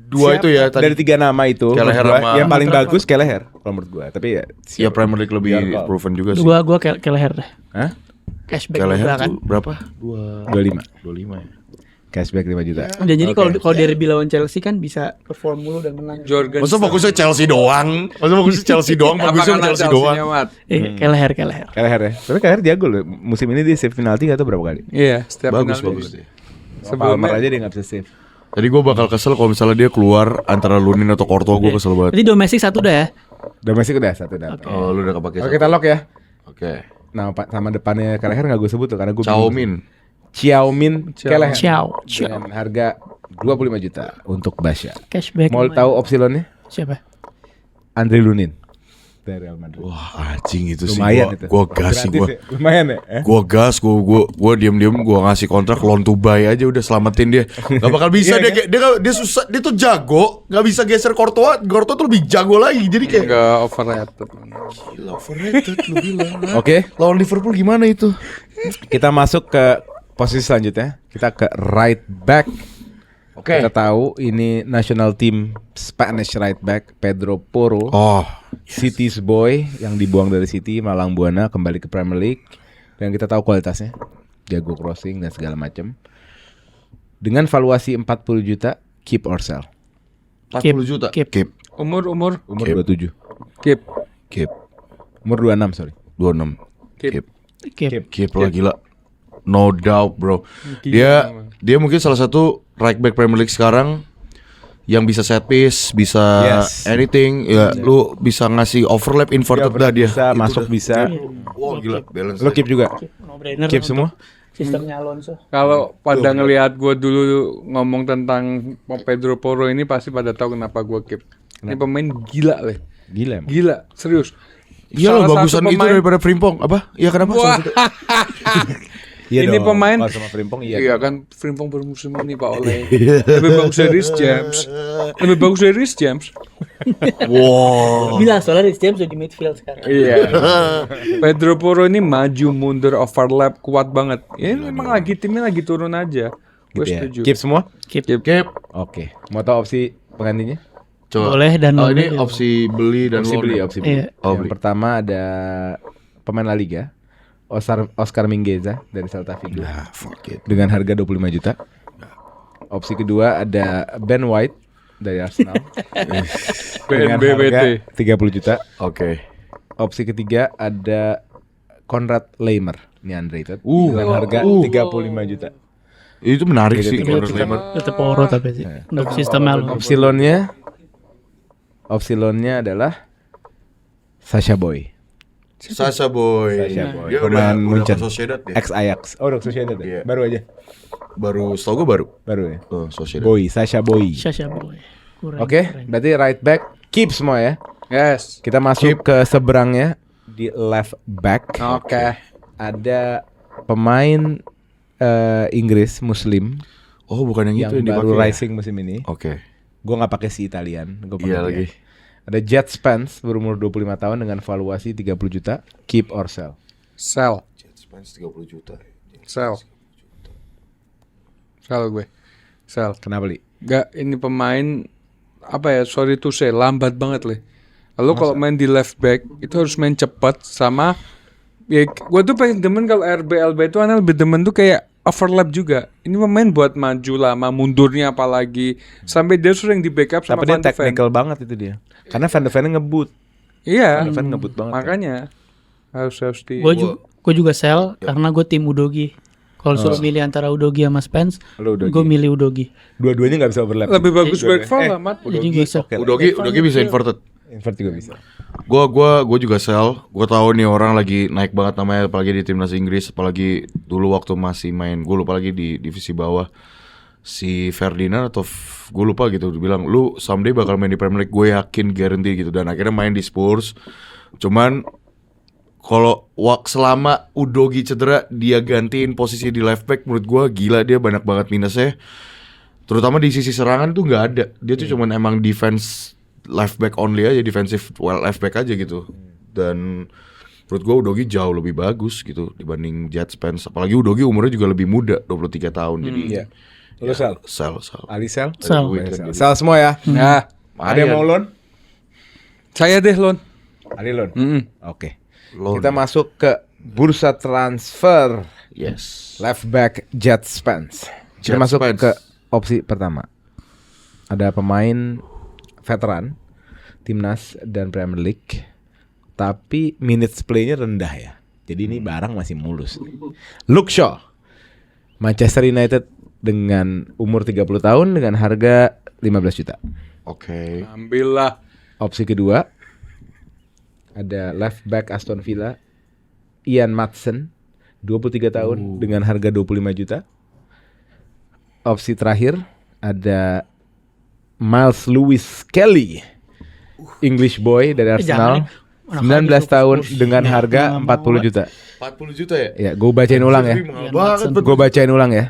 Speaker 2: Dua itu ya tadi.
Speaker 1: Dari 3 nama itu,
Speaker 2: Kelleher
Speaker 1: menurut gua,
Speaker 2: sama-
Speaker 1: yang paling
Speaker 4: Trafford.
Speaker 1: bagus Kelleher kalau menurut gua. Tapi ya,
Speaker 2: Ya Premier League lebih
Speaker 1: Your call.
Speaker 2: proven juga sih.
Speaker 4: Gua Kelleher deh.
Speaker 1: Hah?
Speaker 4: Cashback
Speaker 2: Kelleher
Speaker 4: juga kan.
Speaker 2: tuh berapa?
Speaker 1: 25.
Speaker 2: 25 ya.
Speaker 1: Cashback 5 juta.
Speaker 4: Dan jadi kalau derby lawan Chelsea kan bisa perform mulu dan menang.
Speaker 3: Jorgensen.
Speaker 2: Masa fokusnya Chelsea doang? Bagusnya Chelsea doang?
Speaker 3: Mat?
Speaker 4: Kelleher.
Speaker 1: Kelleher ya. Tapi Kelleher jago loh. Musim ini dia save penalti gak tahu berapa kali.
Speaker 3: Iya, setiap
Speaker 2: Bagus
Speaker 3: penalti.
Speaker 2: bagus deh.
Speaker 1: Palmer aja dia gak bisa save.
Speaker 2: Jadi gue bakal kesel kalau misalnya dia keluar antara Lunin atau Courtois, gue kesel banget.
Speaker 4: Berarti domestik satu dah ya.
Speaker 1: Domestik udah satu dapat.
Speaker 2: Oh, lu udah kepake.
Speaker 1: Oke, kita lock ya.
Speaker 2: Oke.
Speaker 1: Nah, sama depannya Kelleher gak gue sebut tuh karena gue
Speaker 2: Xiaomin.
Speaker 1: Kelleher.
Speaker 4: Ciao.
Speaker 1: Dengan harga 25 juta untuk Basya.
Speaker 4: Cashback.
Speaker 1: Mau
Speaker 4: lumayan.
Speaker 1: tahu opsi loannya?
Speaker 4: Siapa?
Speaker 1: Andre Lunin dari Real Madrid.
Speaker 2: Wah, anjing itu sih.
Speaker 1: Lumayan itu.
Speaker 2: Gua gas sih
Speaker 1: Gratis
Speaker 2: gua.
Speaker 1: ya? Lumayan ya?
Speaker 2: Gua gas, gua diam-diam gua ngasih kontrak loan to buy aja udah selamatin dia. Gak bakal bisa
Speaker 1: Iya,
Speaker 2: dia susah, dia tuh jago, nggak bisa geser Courtois tuh lebih jago lagi. Jadi kayak
Speaker 3: Enggak overrated.
Speaker 2: gila overrated lu bilang.
Speaker 1: Oke,
Speaker 2: Lawan Liverpool gimana itu?
Speaker 1: kita masuk ke posisi selanjutnya. Kita ke right back.
Speaker 2: Oke.
Speaker 1: Kita tahu ini national team Spanish right back Pedro Porro,
Speaker 2: Oh,
Speaker 1: City's boy yang dibuang dari City Malang Buana kembali ke Premier League dan kita tahu kualitasnya, jago crossing dan segala macam. Dengan valuasi 40 juta, keep or sell.
Speaker 2: 40 juta.
Speaker 4: Keep.
Speaker 3: Umur
Speaker 1: Umur 27.
Speaker 3: keep.
Speaker 1: Umur 26, sorry.
Speaker 2: 26.
Speaker 3: Keep.
Speaker 2: Keep lah gila. No doubt, bro. Dia mungkin salah satu right back Premier League sekarang yang bisa set piece, bisa
Speaker 1: Yes.
Speaker 2: anything. Ya, lu bisa ngasih overlap inverted dah dia.
Speaker 1: Bisa,
Speaker 2: Itu
Speaker 1: masuk
Speaker 2: dah.
Speaker 1: bisa.
Speaker 2: Wah, gila, balance.
Speaker 1: Lo keep juga?
Speaker 4: No brainer.
Speaker 1: Keep semua?
Speaker 4: Sistemnya Alonso.
Speaker 3: Kalau pada ngelihat gue dulu ngomong tentang Pedro Porro ini pasti pada tahu kenapa gue keep. Ini pemain gila leh.
Speaker 1: Gila emang.
Speaker 3: Gila, serius.
Speaker 2: Iya
Speaker 3: Salah
Speaker 2: loh,
Speaker 3: satu
Speaker 2: bagusan itu
Speaker 3: pemain-
Speaker 2: daripada Frimpong. Apa? Iya kenapa?
Speaker 3: Wah.
Speaker 1: Iya
Speaker 3: Ini
Speaker 1: dong,
Speaker 3: pemain-
Speaker 1: kalau sama Frimpong iya.
Speaker 3: Iya kan, Frimpong bermusim ini Pak Oleh. Lebih bagus dari Reece James. Lebih bagus dari Reece James.
Speaker 2: Wow.
Speaker 4: Bila soalnya Reece James udah di midfield sekarang.
Speaker 3: Iya. Pedro Porro ini maju mundur overlap kuat banget. Ini memang lagi timnya lagi turun aja. Gue
Speaker 1: Gitu ya.
Speaker 3: setuju.
Speaker 1: Keep semua?
Speaker 4: Keep.
Speaker 2: Keep.
Speaker 1: Oke. Mau tahu opsi penggantinya?
Speaker 2: Coba.
Speaker 4: Boleh dan
Speaker 2: Oh,
Speaker 4: loan
Speaker 2: ini
Speaker 4: aja.
Speaker 2: opsi beli dan
Speaker 1: Opsi
Speaker 2: loan
Speaker 1: beli,
Speaker 2: ya?
Speaker 1: opsi beli.
Speaker 4: Iya.
Speaker 2: Oh,
Speaker 1: Yang
Speaker 2: beli.
Speaker 1: pertama ada pemain La Liga, Oscar Mingueza dari Celta Vigo
Speaker 2: Nah, fuck it.
Speaker 1: dengan harga 25 juta. Opsi kedua ada Ben White dari Arsenal dengan
Speaker 3: BNBBT.
Speaker 1: harga 30 juta.
Speaker 2: Oke.
Speaker 1: Opsi ketiga ada Konrad Leimer, ini underrated dengan harga 35 juta.
Speaker 2: Itu menarik
Speaker 1: Gitu,
Speaker 2: sih
Speaker 1: gitu.
Speaker 2: Conor Lehman.
Speaker 4: Tetap Porro tapi sih. Untuk sistemnya Alonso.
Speaker 1: Opsi loannya adalah Sasha Boy.
Speaker 2: Sasha Boy.
Speaker 1: Sasha Boy.
Speaker 2: Dia
Speaker 1: Pemain
Speaker 2: udah
Speaker 1: Munchen.
Speaker 2: ke Sociedad ya.
Speaker 1: Ex Ajax. Oh, udah Sociedad ya?
Speaker 2: Iya.
Speaker 1: Baru aja.
Speaker 2: Baru setahu gue baru.
Speaker 1: Baru ya.
Speaker 2: Oh, Sociedad.
Speaker 1: Boy, Sasha Boy.
Speaker 4: Shasha Boy. Kurang.
Speaker 1: Oke,
Speaker 4: keren.
Speaker 1: berarti right back keep semua ya.
Speaker 3: Yes.
Speaker 1: Kita masuk ke seberangnya di left back.
Speaker 3: Oke.
Speaker 1: Ada pemain Inggris Muslim
Speaker 2: Oh, bukan yang,
Speaker 1: yang
Speaker 2: itu yang
Speaker 1: baru
Speaker 2: dipakai.
Speaker 1: rising musim ini.
Speaker 2: Oke.
Speaker 1: Gue nggak pakai si Italian. Gue pakai
Speaker 2: Iya
Speaker 1: dia.
Speaker 2: lagi.
Speaker 1: Ada Jet Spence berumur 25 tahun dengan valuasi 30 juta. Keep or sell?
Speaker 3: Sell.
Speaker 2: Spence 30 juta.
Speaker 3: Sell. Sell gue. Sell.
Speaker 1: Kenapa Li?
Speaker 3: Gak, ini pemain apa ya? Sorry to say, lambat banget leh. Lalu kalau main di left back itu harus main cepat sama Ya, gue tuh paling demen kalau RB-LB itu aneh lebih demen tuh kayak overlap juga. Ini pemain buat maju lama, mundurnya apalagi. Sampai dia sering di backup sama
Speaker 1: Tapi dia
Speaker 3: Van de Ven.
Speaker 1: technical banget itu dia. Karena Van de Ven ngebut.
Speaker 3: Iya,
Speaker 1: Van de Ven ngebut banget.
Speaker 3: makanya harus di.
Speaker 4: Gue juga sell karena gue tim Udogi. Kalau suruh milih antara Udogi sama Spence,
Speaker 1: Lu Udogi.
Speaker 4: gue milih Udogi.
Speaker 1: Dua-duanya nggak bisa overlap.
Speaker 3: Lebih bagus Bergvall lah, Mat.
Speaker 4: Jadi gue sell.
Speaker 1: Oke lah.
Speaker 2: Udogi bisa inverted.
Speaker 1: Invert juga bisa.
Speaker 2: Gua juga sell. Gua tahu nih orang lagi naik banget namanya, apalagi di timnas Inggris, apalagi dulu waktu masih main. Gue lupa lagi di divisi bawah. Si Ferdinand atau gue lupa gitu, bilang lu someday bakal main di Premier League. Gue yakin, guarantee gitu. Dan akhirnya main di Spurs. Cuman kalau selama Udogi cedera, dia gantiin posisi di left back. Menurut gue gila, dia banyak banget minusnya. Terutama di sisi serangan tuh nggak ada. Dia tuh cuman emang defense left back only aja, defensive left back aja gitu. Dan menurut gue Udogi jauh lebih bagus gitu dibanding Jet Spence. Apalagi Udogi umurnya juga lebih muda, 23 tahun. Jadi
Speaker 1: Iya. Lu sell?
Speaker 2: sell.
Speaker 1: Ali sell?
Speaker 4: Sell.
Speaker 1: Sell semua ya.
Speaker 3: Nah,
Speaker 1: Ada yang mau loan?
Speaker 3: saya deh Lon.
Speaker 1: Ali loan. Oke.
Speaker 2: Loan.
Speaker 1: Kita masuk ke bursa transfer.
Speaker 2: Yes.
Speaker 1: Left back Jet Spence. Kita
Speaker 2: Jet
Speaker 1: masuk
Speaker 2: Spence.
Speaker 1: ke opsi pertama. Ada pemain veteran timnas dan Premier League, tapi minutes play-nya rendah ya. Jadi ini barang masih mulus. Luke Shaw, Manchester United dengan umur 30 tahun dengan harga 15 juta.
Speaker 2: Oke.
Speaker 3: Ambillah.
Speaker 1: Opsi kedua ada left back Aston Villa, Ian Maatsen, 23 tahun dengan harga 25 juta. Opsi terakhir ada Miles Lewis Kelly, English boy dari Arsenal,
Speaker 4: jangan.
Speaker 1: 19 tahun
Speaker 4: Spurs.
Speaker 1: dengan harga
Speaker 4: Nggak
Speaker 1: 40
Speaker 4: mau.
Speaker 1: juta.
Speaker 2: 40 juta ya?
Speaker 1: Ya, gue bacain ulang ya.
Speaker 2: Mahal banget.
Speaker 1: Gue bacain ulang ya.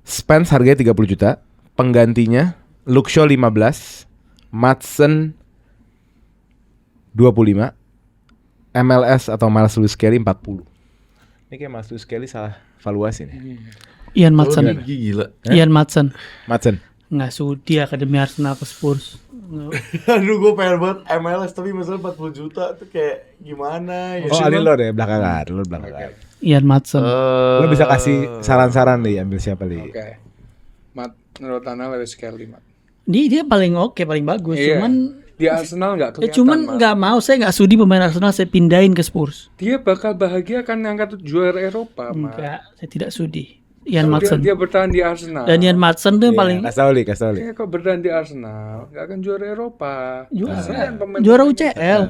Speaker 1: Spence harganya 30 juta, penggantinya Luke Shaw 15, Maatsen 25, MLS atau Miles Lewis Kelly 40. Ini kayak Miles Lewis Kelly salah valuasi nih.
Speaker 4: Ian Maatsen.
Speaker 2: Gila.
Speaker 4: Ian Maatsen.
Speaker 1: Maatsen.
Speaker 4: Nggak sudi akademi Arsenal ke Spurs.
Speaker 2: Aduh, gue pengen banget MLS, tapi masalah 40 juta tuh kayak gimana ya?
Speaker 1: Oh, Ali lo deh belakangan, lo belakangan.
Speaker 4: Ian Maatsen.
Speaker 1: Lo bisa kasih saran-saran nih ambil siapa nih?
Speaker 3: Oke. Mat, menurut Ana Lewis Kelly, Mat.
Speaker 4: Dia paling oke, paling bagus.
Speaker 3: Iya.
Speaker 4: Cuman
Speaker 3: Di Arsenal nggak kelihatan.
Speaker 4: cuman
Speaker 3: Mat.
Speaker 4: nggak mau, saya nggak sudi pemain Arsenal saya pindahin ke Spurs.
Speaker 3: Dia bakal bahagia kan angkat juara Eropa, Mat.
Speaker 4: Enggak, saya tidak sudi. Ian
Speaker 3: Dia,
Speaker 4: Maatsen.
Speaker 3: dia bertahan di Arsenal.
Speaker 4: Dan Ian Maatsen tuh paling
Speaker 1: Kasih tau Li, kasih tau Li.
Speaker 3: Kayaknya kok bertahan di Arsenal, nggak akan juara Eropa. Kasihan pemain-
Speaker 4: juara UCL.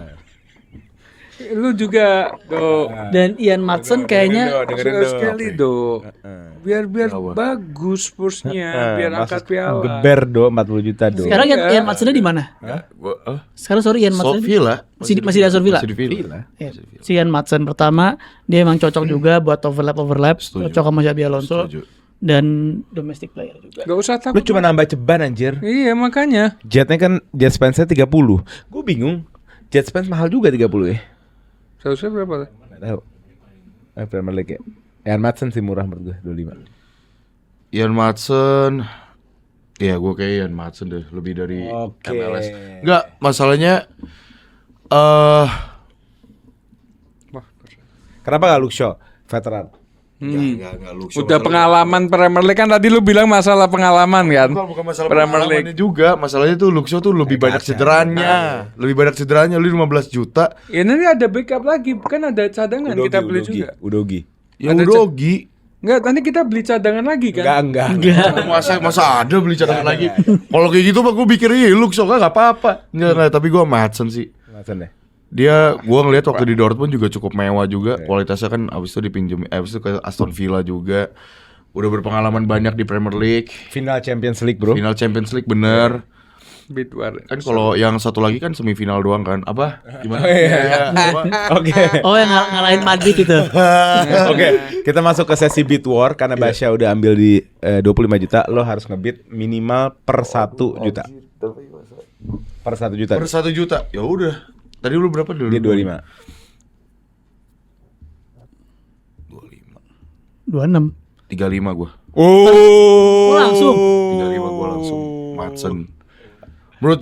Speaker 3: Lu juga, Do.
Speaker 4: Dan Ian Maatsen kayaknya
Speaker 1: dengerin
Speaker 3: Lewis
Speaker 1: dong.
Speaker 3: Kelly, Do. Biar bagus Spursnya, biar angkat piala.
Speaker 1: Geber do 40 juta do.
Speaker 4: sekarang
Speaker 3: Iya.
Speaker 4: Ian Maatsen di mana?
Speaker 2: Gua
Speaker 4: Sekarang Ian Maatsen
Speaker 2: Villa.
Speaker 4: masih di Aston Villa.
Speaker 2: Masih di Villa.
Speaker 4: Ya, si Ian Maatsen pertama dia emang cocok juga buat overlap, cocok sama Xabi Alonso
Speaker 2: Setuju.
Speaker 4: dan domestic player juga.
Speaker 3: Gak usah
Speaker 1: Lu
Speaker 3: takut.
Speaker 1: cuma nambah ceban anjir.
Speaker 3: Iya, makanya.
Speaker 1: Jetnya kan Jet Spence 30. Gue bingung. Jet Spence mahal juga 30 ya.
Speaker 3: Seharusnya berapa?
Speaker 1: Nggak tahu. Premier League ya. Ian Maatsen sih murah menurut gue 25.
Speaker 2: Ian Maatsen. Iya, gue kayak Ian Maatsen deh, lebih dari
Speaker 1: Oke.
Speaker 2: MLS. Enggak, masalahnya
Speaker 1: Kenapa gak Luke Shaw? Veteran.
Speaker 2: enggak lucu.
Speaker 3: Udah pengalaman Premier League kan tadi lu bilang masalah pengalaman kan?
Speaker 2: Bukan masalah
Speaker 3: Premier
Speaker 2: pengalamannya
Speaker 3: League.
Speaker 2: juga. Masalahnya tuh Luke Shaw tuh lebih banyak cederanya. Lebih banyak cederanya, lu 15 juta.
Speaker 3: Ya ini ada backup lagi, kan ada cadangan kita beli juga.
Speaker 1: Udogi.
Speaker 2: Ya Udogi.
Speaker 3: Enggak, nanti kita beli cadangan lagi kan?
Speaker 1: Enggak.
Speaker 2: Masa ada beli cadangan lagi. Kalau kayak gitu mah gue pikir Luke Shaw enggak apa-apa. Enggak, tapi gue Maatsen sih.
Speaker 1: Maatsen deh.
Speaker 2: Dia, gua ngeliat waktu di Dortmund juga cukup mewah juga. Kualitasnya kan abis itu dipinjem, abis itu ke Aston Villa juga. Udah berpengalaman banyak di Premier League,
Speaker 1: Final Champions League, bro.
Speaker 2: final Champions League bener.
Speaker 3: Bitwar.
Speaker 2: Kan kalau yang satu lagi kan semifinal doang kan? Apa? Gimana?
Speaker 1: Oke.
Speaker 4: Oh yang ngalahin Madrid itu.
Speaker 1: Oke, kita masuk ke sesi bid war karena Basya udah ambil di 25 juta, lo harus ngebid minimal per 1 juta. Per 1 juta.
Speaker 2: Per 1 juta. Ya udah. Tadi lu berapa dulu?
Speaker 1: Dia 25.
Speaker 4: 26.
Speaker 2: 35 gua.
Speaker 1: Oh,
Speaker 4: langsung.
Speaker 2: 35 gua langsung. Maatsen. Menurut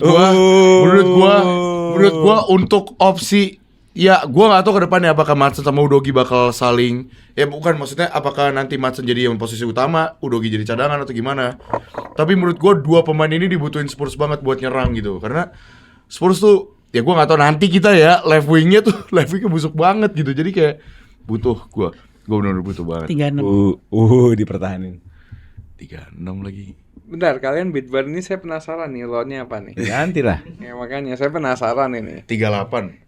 Speaker 2: gua untuk opsi ya gua nggak tahu ke depannya apakah Madsen sama Udogi bakal saling, ya bukan, maksudnya apakah nanti Madsen jadi yang posisi utama, Udogi jadi cadangan atau gimana. Tapi menurut gua dua pemain ini dibutuhin Spurs banget buat nyerang gitu. Karena Spurs tuh, ya gua nggak tahu nanti kita ya left wingnya busuk banget gitu. Jadi kayak butuh gua benar-benar butuh banget.
Speaker 4: 36.
Speaker 1: Dipertahanin.
Speaker 2: 36 lagi.
Speaker 3: Bentar, kalian Bitbar ini saya penasaran nih lotnya apa nih?
Speaker 1: Nanti lah.
Speaker 3: Ya makanya saya penasaran ini.
Speaker 2: 38.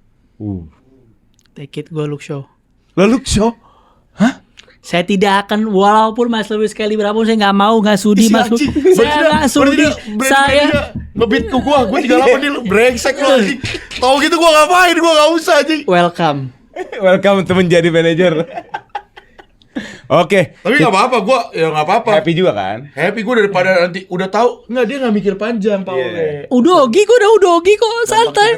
Speaker 4: Take it, gue Luke Shaw.
Speaker 1: Lalu show?
Speaker 4: Saya tidak akan, walaupun Mas Lewis Kelly berapapun, saya nggak mau, nggak sudi masuk. Saya nggak sudi. Saya
Speaker 2: ngebit ke gua 38 dia brengsek lu anjing. Tahu gitu gua ngapain? Gua enggak usah anjing.
Speaker 4: welcome.
Speaker 1: Welcome to menjadi manajer. Oke.
Speaker 2: Tapi enggak apa-apa, gua ya enggak apa-apa.
Speaker 1: Happy juga kan?
Speaker 2: Happy gua daripada nanti udah tahu, enggak dia enggak mikir panjang, Paul.
Speaker 4: Udogi kok santai.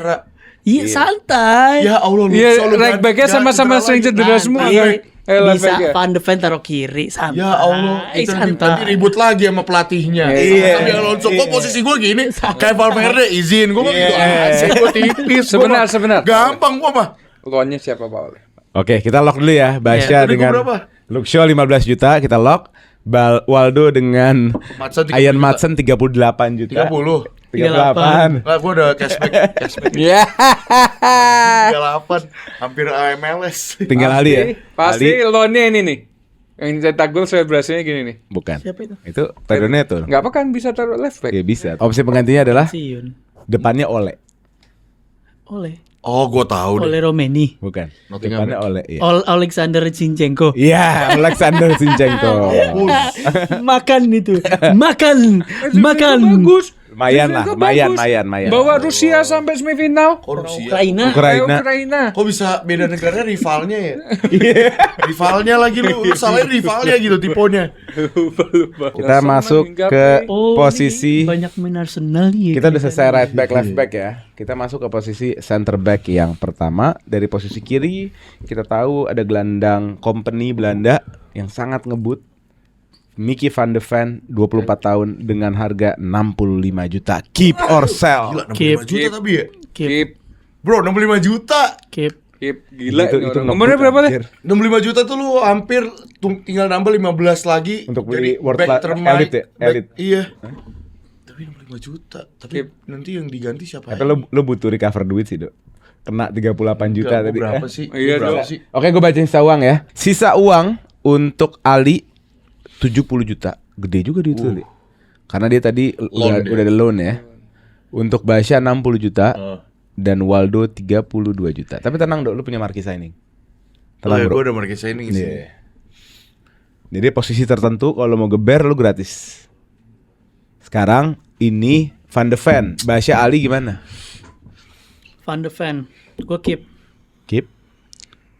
Speaker 4: Iya santai.
Speaker 2: Ya Allah lu.
Speaker 3: Iya, right back-nya sama-sama sering cedera semua kan. Left
Speaker 4: Bisa
Speaker 3: back-nya.
Speaker 4: Van de Ven taruh kiri, santai.
Speaker 2: Ya Allah, itu nanti
Speaker 4: santai.
Speaker 2: ribut lagi sama pelatihnya.
Speaker 1: Iya.
Speaker 2: Tapi Alonso kok posisi gua gini, kayak Valverde izin gua mah gitu aja, gua tipis.
Speaker 3: Sebentar.
Speaker 2: Gampang gua mah.
Speaker 3: Lotnya siapa Paul?
Speaker 1: Oke, kita lock dulu ya. Basya
Speaker 2: Tadi gua
Speaker 1: dengan
Speaker 2: berapa?
Speaker 1: Luke Shaw 15 juta, kita lock. Waldo dengan
Speaker 2: Madsen 30
Speaker 1: Ian
Speaker 2: juta.
Speaker 1: Madsen 38 juta.
Speaker 2: 30.
Speaker 1: 38.
Speaker 2: Lah gua udah cashback.
Speaker 3: Ya.
Speaker 2: 38 hampir AMLS.
Speaker 1: Tinggal Ali ya.
Speaker 3: Pasti
Speaker 1: Ali,
Speaker 3: lotnya ini nih. Yang cetak gol selebrasinya gini nih.
Speaker 1: bukan.
Speaker 4: Siapa itu?
Speaker 1: Itu Pedone tuh.
Speaker 3: Enggak apa kan bisa taruh left back.
Speaker 1: Ya bisa. Opsi penggantinya adalah
Speaker 4: Siun.
Speaker 1: depannya Ole.
Speaker 4: Oleh
Speaker 2: Oh, gua tahu deh.
Speaker 4: Oleh Romeni.
Speaker 1: Bukan.
Speaker 2: Nottingham
Speaker 1: Depannya Ole. Iya.
Speaker 4: Alexander Zinchenko.
Speaker 1: Iya, Alexander Zinchenko.
Speaker 4: Makan itu. Makan.
Speaker 3: Bagus.
Speaker 1: Lumayan lah, lumayan.
Speaker 3: Bawa Rusia sampai semifinal.
Speaker 2: Korupsi.
Speaker 4: Ukraina.
Speaker 3: Ukraina.
Speaker 2: Kok bisa beda negara rivalnya ya? Rivalnya lagi lu salahnya rivalnya gitu tipenya.
Speaker 3: Lupa.
Speaker 1: Kita masuk ke posisi.
Speaker 4: Banyak main Arsenal nih.
Speaker 1: Kita udah selesai right back, left back ya. Kita masuk ke posisi center back yang pertama. Dari posisi kiri kita tahu ada gelandang company Belanda yang sangat ngebut. Mickey Van de Ven 24 tahun dengan harga 65 juta. Keep or sell.
Speaker 2: Gila 65
Speaker 4: Keep.
Speaker 2: juta tapi ya.
Speaker 3: Keep.
Speaker 2: Bro, 65 juta.
Speaker 4: Keep.
Speaker 3: Gila.
Speaker 1: Itu
Speaker 3: Itu
Speaker 1: ngebut,
Speaker 3: nomornya berapa deh?
Speaker 1: anjir.
Speaker 2: 65 juta tuh lu hampir tinggal nambah 15 lagi
Speaker 1: Untuk
Speaker 2: jadi
Speaker 1: beli world
Speaker 2: back terbaik.
Speaker 1: elite ya?
Speaker 2: Back-
Speaker 1: Elite.
Speaker 2: Iya. Tapi 65 juta. Tapi
Speaker 3: Keep.
Speaker 2: nanti yang diganti siapa?
Speaker 1: Tapi lo butuh recover duit sih, Dok. Kena 38 juta
Speaker 2: Enggak,
Speaker 1: tadi.
Speaker 2: berapa
Speaker 1: Eh.
Speaker 2: sih?
Speaker 3: Iya,
Speaker 2: Berapa
Speaker 3: Dok.
Speaker 2: sih?
Speaker 1: Oke, gue bacain sisa uang ya. Sisa uang untuk Ali 70 juta. Gede juga duit itu, Li. Karena dia tadi
Speaker 2: Loan dia.
Speaker 1: udah ada loan ya. Untuk Basya 60 juta dan Waldo 32 juta. Tapi tenang, Dok, lu punya marquee signing. Tenang,
Speaker 2: Gue
Speaker 1: Bro.
Speaker 2: udah market signing sih.
Speaker 1: Iya. Jadi posisi tertentu kalau mau geber lu gratis. Sekarang ini Van de Ven, Basya Ali gimana?
Speaker 4: Van de Ven. Gue keep.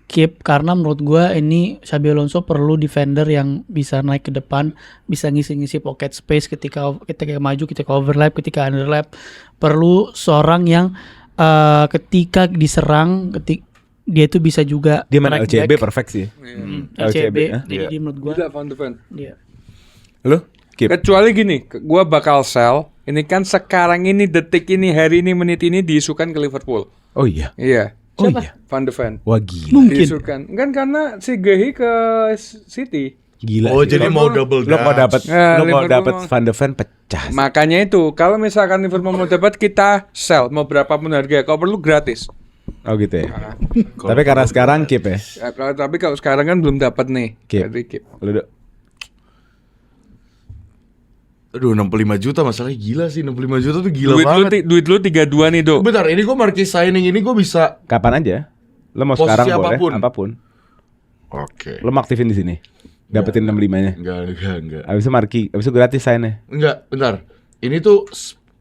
Speaker 1: Keep.
Speaker 4: Karena menurut gue ini Xabi Alonso perlu defender yang bisa naik ke depan, bisa ngisi-ngisi pocket space ketika maju, ketika overlap, ketika underlap. Perlu seorang yang ketika diserang, dia itu bisa juga
Speaker 1: Dia main
Speaker 4: track
Speaker 1: LCB
Speaker 4: back.
Speaker 1: perfect sih.
Speaker 4: LCB.
Speaker 1: Hah?
Speaker 4: Jadi dia menurut gue.
Speaker 3: Gila Van de Ven.
Speaker 4: Iya.
Speaker 1: Lu? Keep.
Speaker 3: Kecuali gini, gua bakal sell. Ini kan sekarang ini, detik ini, hari ini, menit ini diisukan ke Liverpool.
Speaker 1: Oh iya.
Speaker 3: Iya.
Speaker 1: Oh iya.
Speaker 3: Van de Ven.
Speaker 1: Wah gila.
Speaker 4: Mungkin.
Speaker 3: Diisukan. Kan karena si Gehi ke City.
Speaker 1: Gila.
Speaker 2: Oh,
Speaker 1: sih.
Speaker 2: jadi mau double
Speaker 1: Lu mau dapat
Speaker 3: Ya,
Speaker 1: lu mau
Speaker 3: Liverpool
Speaker 1: dapat
Speaker 3: mau-
Speaker 1: Van de Ven pecah. sih.
Speaker 3: Makanya itu, kalau misalkan Liverpool mau dapat, kita sell. Mau berapapun harga, kalau perlu gratis.
Speaker 1: Oh gitu ya. Tapi karena sekarang keep ya.
Speaker 3: Ya, tapi kalau sekarang kan belum dapat nih.
Speaker 1: Keep.
Speaker 3: Jadi keep.
Speaker 1: Lu, Dok.
Speaker 2: Aduh, 65 juta masalahnya gila sih. 65 juta tuh gila
Speaker 3: Duit lu
Speaker 2: banget.
Speaker 3: 32 nih, Dok.
Speaker 2: Bentar, ini gue market signing ini gue bisa.
Speaker 1: Kapan aja? Lu mau
Speaker 2: Posisi
Speaker 1: sekarang
Speaker 2: apapun.
Speaker 1: boleh apapun.
Speaker 2: Oke.
Speaker 1: Lu mau aktifin di sini. Dapetin 65-nya.
Speaker 2: Enggak.
Speaker 1: Habis itu marquee, habis itu gratis sign-nya.
Speaker 2: Enggak, bentar. Ini tuh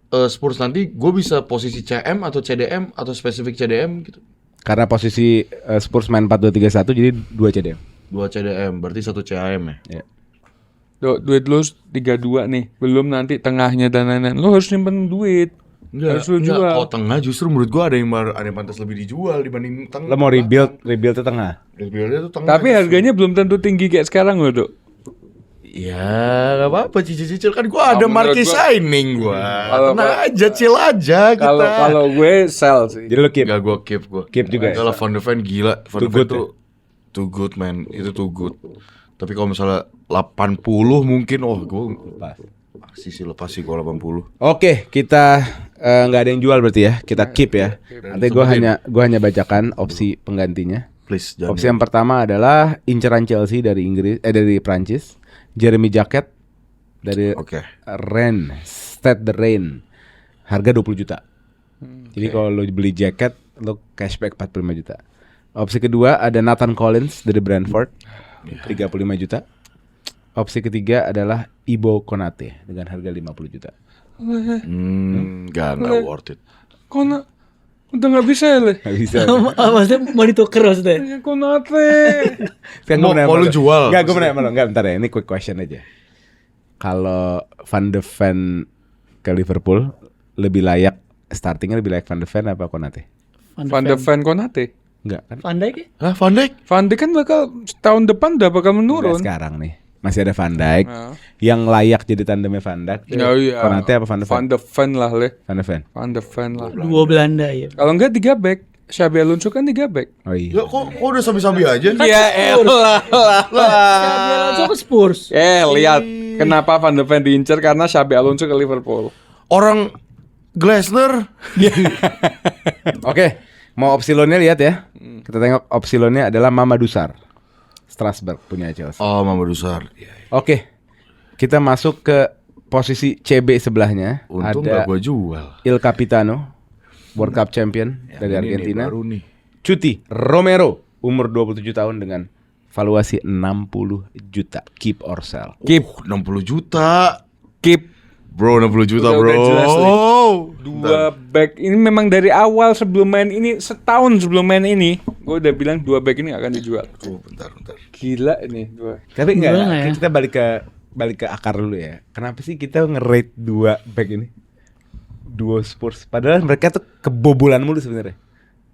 Speaker 2: Spurs nanti gue bisa posisi CM atau CDM atau spesifik CDM gitu.
Speaker 1: Karena posisi Spurs main 4-2-3-1 jadi 2 CDM.
Speaker 2: 2 CDM, berarti 1 CAM ya.
Speaker 1: Ya.
Speaker 3: Dok, duit lu 32 nih. Belum nanti tengahnya dan lain-lain. Lu harus nyimpen duit. Harus lu jual.
Speaker 2: Kalau tengah justru menurut gue ada yang pantas lebih dijual dibanding tengah.
Speaker 1: Lo mau rebuild ke tengah.
Speaker 2: Rebuildnya tuh tengah.
Speaker 3: Tapi harganya belum tentu tinggi kayak sekarang loh, Dok.
Speaker 2: Ya gak apa-apa cicil-cicil kan gue ada
Speaker 3: menurut
Speaker 2: marquee
Speaker 3: gua-
Speaker 2: signing gue.
Speaker 3: Kalau-
Speaker 2: Tenang aja, chill aja kita.
Speaker 3: Kalau gue sell sih.
Speaker 1: Jadi lu keep.
Speaker 2: Gak gue keep gue.
Speaker 1: Keep juga ya?
Speaker 2: Kalau Van de Ven gila. Van de
Speaker 1: Too
Speaker 2: Ven
Speaker 1: good
Speaker 2: tuh too good man. Itu too good. Tapi kalau misalnya 80 mungkin gue sisi lepas sih kalau 80.
Speaker 1: Oke, kita nggak ada yang jual berarti ya. Kita keep ya. Nanti gue hanya bacakan opsi penggantinya.
Speaker 2: Please jangan.
Speaker 1: Opsi yang pertama adalah inceran Chelsea dari dari Prancis, Jeremy Jacquet dari
Speaker 2: Oke.
Speaker 1: Rennes, Stade de Rennes. Harga 20 juta. Jadi kalau lo beli jacket, lo cashback 45 juta. Opsi kedua ada Nathan Collins dari Brentford, 35 juta. Opsi ketiga adalah Ibo Konate dengan harga 50 juta.
Speaker 2: Gak worth it.
Speaker 3: Kona udah nggak bisa ya Le?
Speaker 1: Gak bisa.
Speaker 4: Maksudnya mau ditukar maksudnya?
Speaker 3: Konate.
Speaker 2: Mau lu jual?
Speaker 1: Enggak, gue mau nanya sama lo. Enggak, bentar ya. Ini quick question aja. Kalau Van de Ven ke Liverpool, lebih layak startingnya lebih layak Van de Ven apa Konate?
Speaker 3: Van de Ven Konate.
Speaker 1: Enggak kan?
Speaker 4: Van Dijk ya?
Speaker 2: Hah, Van Dijk?
Speaker 3: Van Dijk kan bakal tahun depan udah bakal menurun.
Speaker 1: Enggak sekarang nih. Masih ada Van Dijk.
Speaker 3: Ya.
Speaker 1: Yang layak jadi tandemnya Van Dijk.
Speaker 3: Ya, iya.
Speaker 1: Konate apa Van de Ven?
Speaker 3: Van de Ven lah Le.
Speaker 1: Van de Ven.
Speaker 3: Van de Ven lah.
Speaker 4: Dua Belanda ya.
Speaker 3: Kalau enggak 3 back. Xabi Alonso kan 3 back.
Speaker 1: Oh iya.
Speaker 2: Ya, kok udah sabi-sabi aja?
Speaker 3: Ya elah.
Speaker 4: Xabi Alonso ke Spurs.
Speaker 3: Lihat kenapa Van de Ven diincar karena Xabi Alonso ke Liverpool.
Speaker 2: Orang Glasner.
Speaker 1: Oke, mau opsi loannya lihat ya. Kita tengok opsi loannya adalah Mamadou Sarr, Strasbourg punya Chelsea.
Speaker 2: Oh, Mamadou Sarr.
Speaker 1: Oke, kita masuk ke posisi CB sebelahnya.
Speaker 2: Untung
Speaker 1: Ada
Speaker 2: gak gue jual.
Speaker 1: Il Capitano, World Cup champion dari
Speaker 2: Ini
Speaker 1: Argentina.
Speaker 2: nih, baru nih.
Speaker 1: Cuti Romero, umur 27 tahun dengan valuasi 60 juta. Keep or sell.
Speaker 3: Keep.
Speaker 2: 60 juta.
Speaker 3: Keep.
Speaker 2: Bro, 60 juta
Speaker 3: Udah
Speaker 2: bro.
Speaker 3: jelas nih. 2 back ini memang dari awal sebelum main ini, setahun sebelum main ini, gue udah bilang 2 back ini akan dijual.
Speaker 2: Bentar.
Speaker 3: Gila ini 2.
Speaker 1: Tapi enggak,
Speaker 4: Gimana ya?
Speaker 1: kita balik ke akar dulu ya. Kenapa sih kita nge-rate 2 back ini? Duo Spurs. Padahal mereka tuh kebobolan mulu sebenarnya.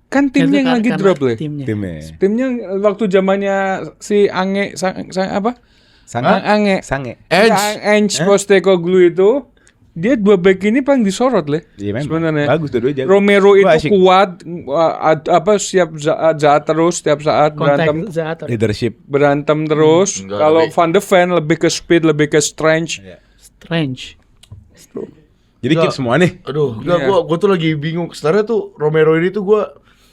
Speaker 3: Kan timnya yang lagi
Speaker 4: Karena
Speaker 3: drop Le.
Speaker 4: timnya.
Speaker 1: Timnya.
Speaker 3: Timnya waktu zamannya si Ange apa? Ange.
Speaker 1: Sange.
Speaker 3: Ange Postecoglou itu dia 2 back ini paling disorot Le.
Speaker 1: Iya memang.
Speaker 3: Sebenarnya.
Speaker 1: Bagus dua-duanya jago.
Speaker 3: Romero
Speaker 1: Gua
Speaker 3: itu
Speaker 1: asyik.
Speaker 3: kuat, siap jahat terus setiap saat berantem.
Speaker 4: Kontak Zaat.
Speaker 1: Leadership.
Speaker 3: Berantem terus.
Speaker 2: Enggak,
Speaker 3: Kalau
Speaker 2: tapi-
Speaker 3: Van de Ven lebih ke speed, lebih ke strength.
Speaker 4: Strange.
Speaker 1: Jadi keep
Speaker 2: Enggak.
Speaker 1: semua nih.
Speaker 2: Aduh, enggak,
Speaker 3: Iya.
Speaker 2: gua tuh lagi bingung. Sebenarnya tuh Romero ini tuh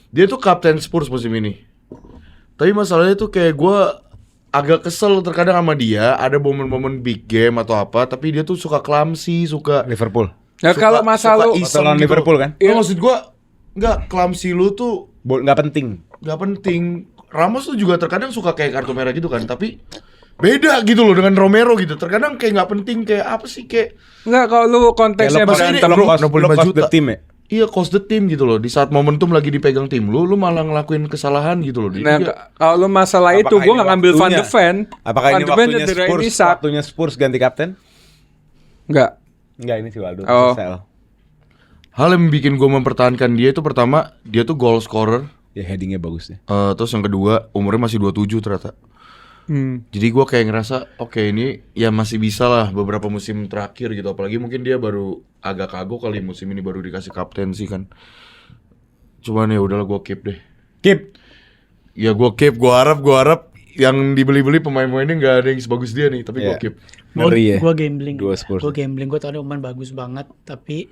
Speaker 2: dia tuh kapten Spurs musim ini. Tapi masalahnya tuh kayak gua agak kesel terkadang sama dia. Ada momen-momen big game atau apa, tapi dia tuh suka clumsy, suka
Speaker 1: Liverpool.
Speaker 3: Nah kalau masalah
Speaker 2: iseng
Speaker 1: lawan
Speaker 2: gitu.
Speaker 1: Liverpool kan?
Speaker 2: Iya, maksud gua enggak clumsy lu tuh
Speaker 1: Nggak penting.
Speaker 2: nggak penting. Ramos tuh juga terkadang suka kayak kartu merah gitu kan, tapi beda gitu loh dengan Romero gitu. Terkadang kayak nggak penting, kayak apa sih, kayak
Speaker 3: enggak kalau lu konteksnya
Speaker 1: Kayak lo
Speaker 3: berantem
Speaker 2: ini-
Speaker 1: lo cost
Speaker 2: 65
Speaker 1: the
Speaker 2: juta.
Speaker 1: team ya.
Speaker 2: iya cost the team gitu loh. Di saat momentum lagi dipegang tim lu malah ngelakuin kesalahan gitu loh.
Speaker 3: Nah,
Speaker 2: Dia-
Speaker 3: kalau lu masalah itu,
Speaker 1: Apakah
Speaker 3: gue
Speaker 1: ini
Speaker 3: nggak ngambil Van de
Speaker 1: waktunya?
Speaker 3: Ven.
Speaker 1: Apakah
Speaker 3: Van
Speaker 1: ini
Speaker 3: de Ven
Speaker 1: waktunya
Speaker 3: cedera
Speaker 1: Spurs?
Speaker 3: ini sak.
Speaker 1: Waktunya Spurs ganti kapten?
Speaker 3: Enggak.
Speaker 1: Enggak, ini si Waldo.
Speaker 3: Oh.
Speaker 1: Sel.
Speaker 2: Hal yang bikin gue mempertahankan dia itu pertama, dia tuh goal scorer.
Speaker 1: Ya headingnya bagus deh.
Speaker 2: Terus yang kedua, umurnya masih 27 ternyata. Jadi gue kayak ngerasa, oke ini ya masih bisa lah beberapa musim terakhir gitu. Apalagi mungkin dia baru agak kagok kali musim ini baru dikasih kaptensi kan. Cuman ya udahlah gue keep deh.
Speaker 1: Keep.
Speaker 2: Ya gue keep, gue harap yang dibeli-beli pemain-pemainnya nggak ada yang sebagus dia nih. Tapi gue
Speaker 1: Iya.
Speaker 2: keep.
Speaker 1: Ngeri ya.
Speaker 4: Gue gambling.
Speaker 1: Dua Spurs.
Speaker 4: Gue gambling. Gue tau nih Oman bagus banget, tapi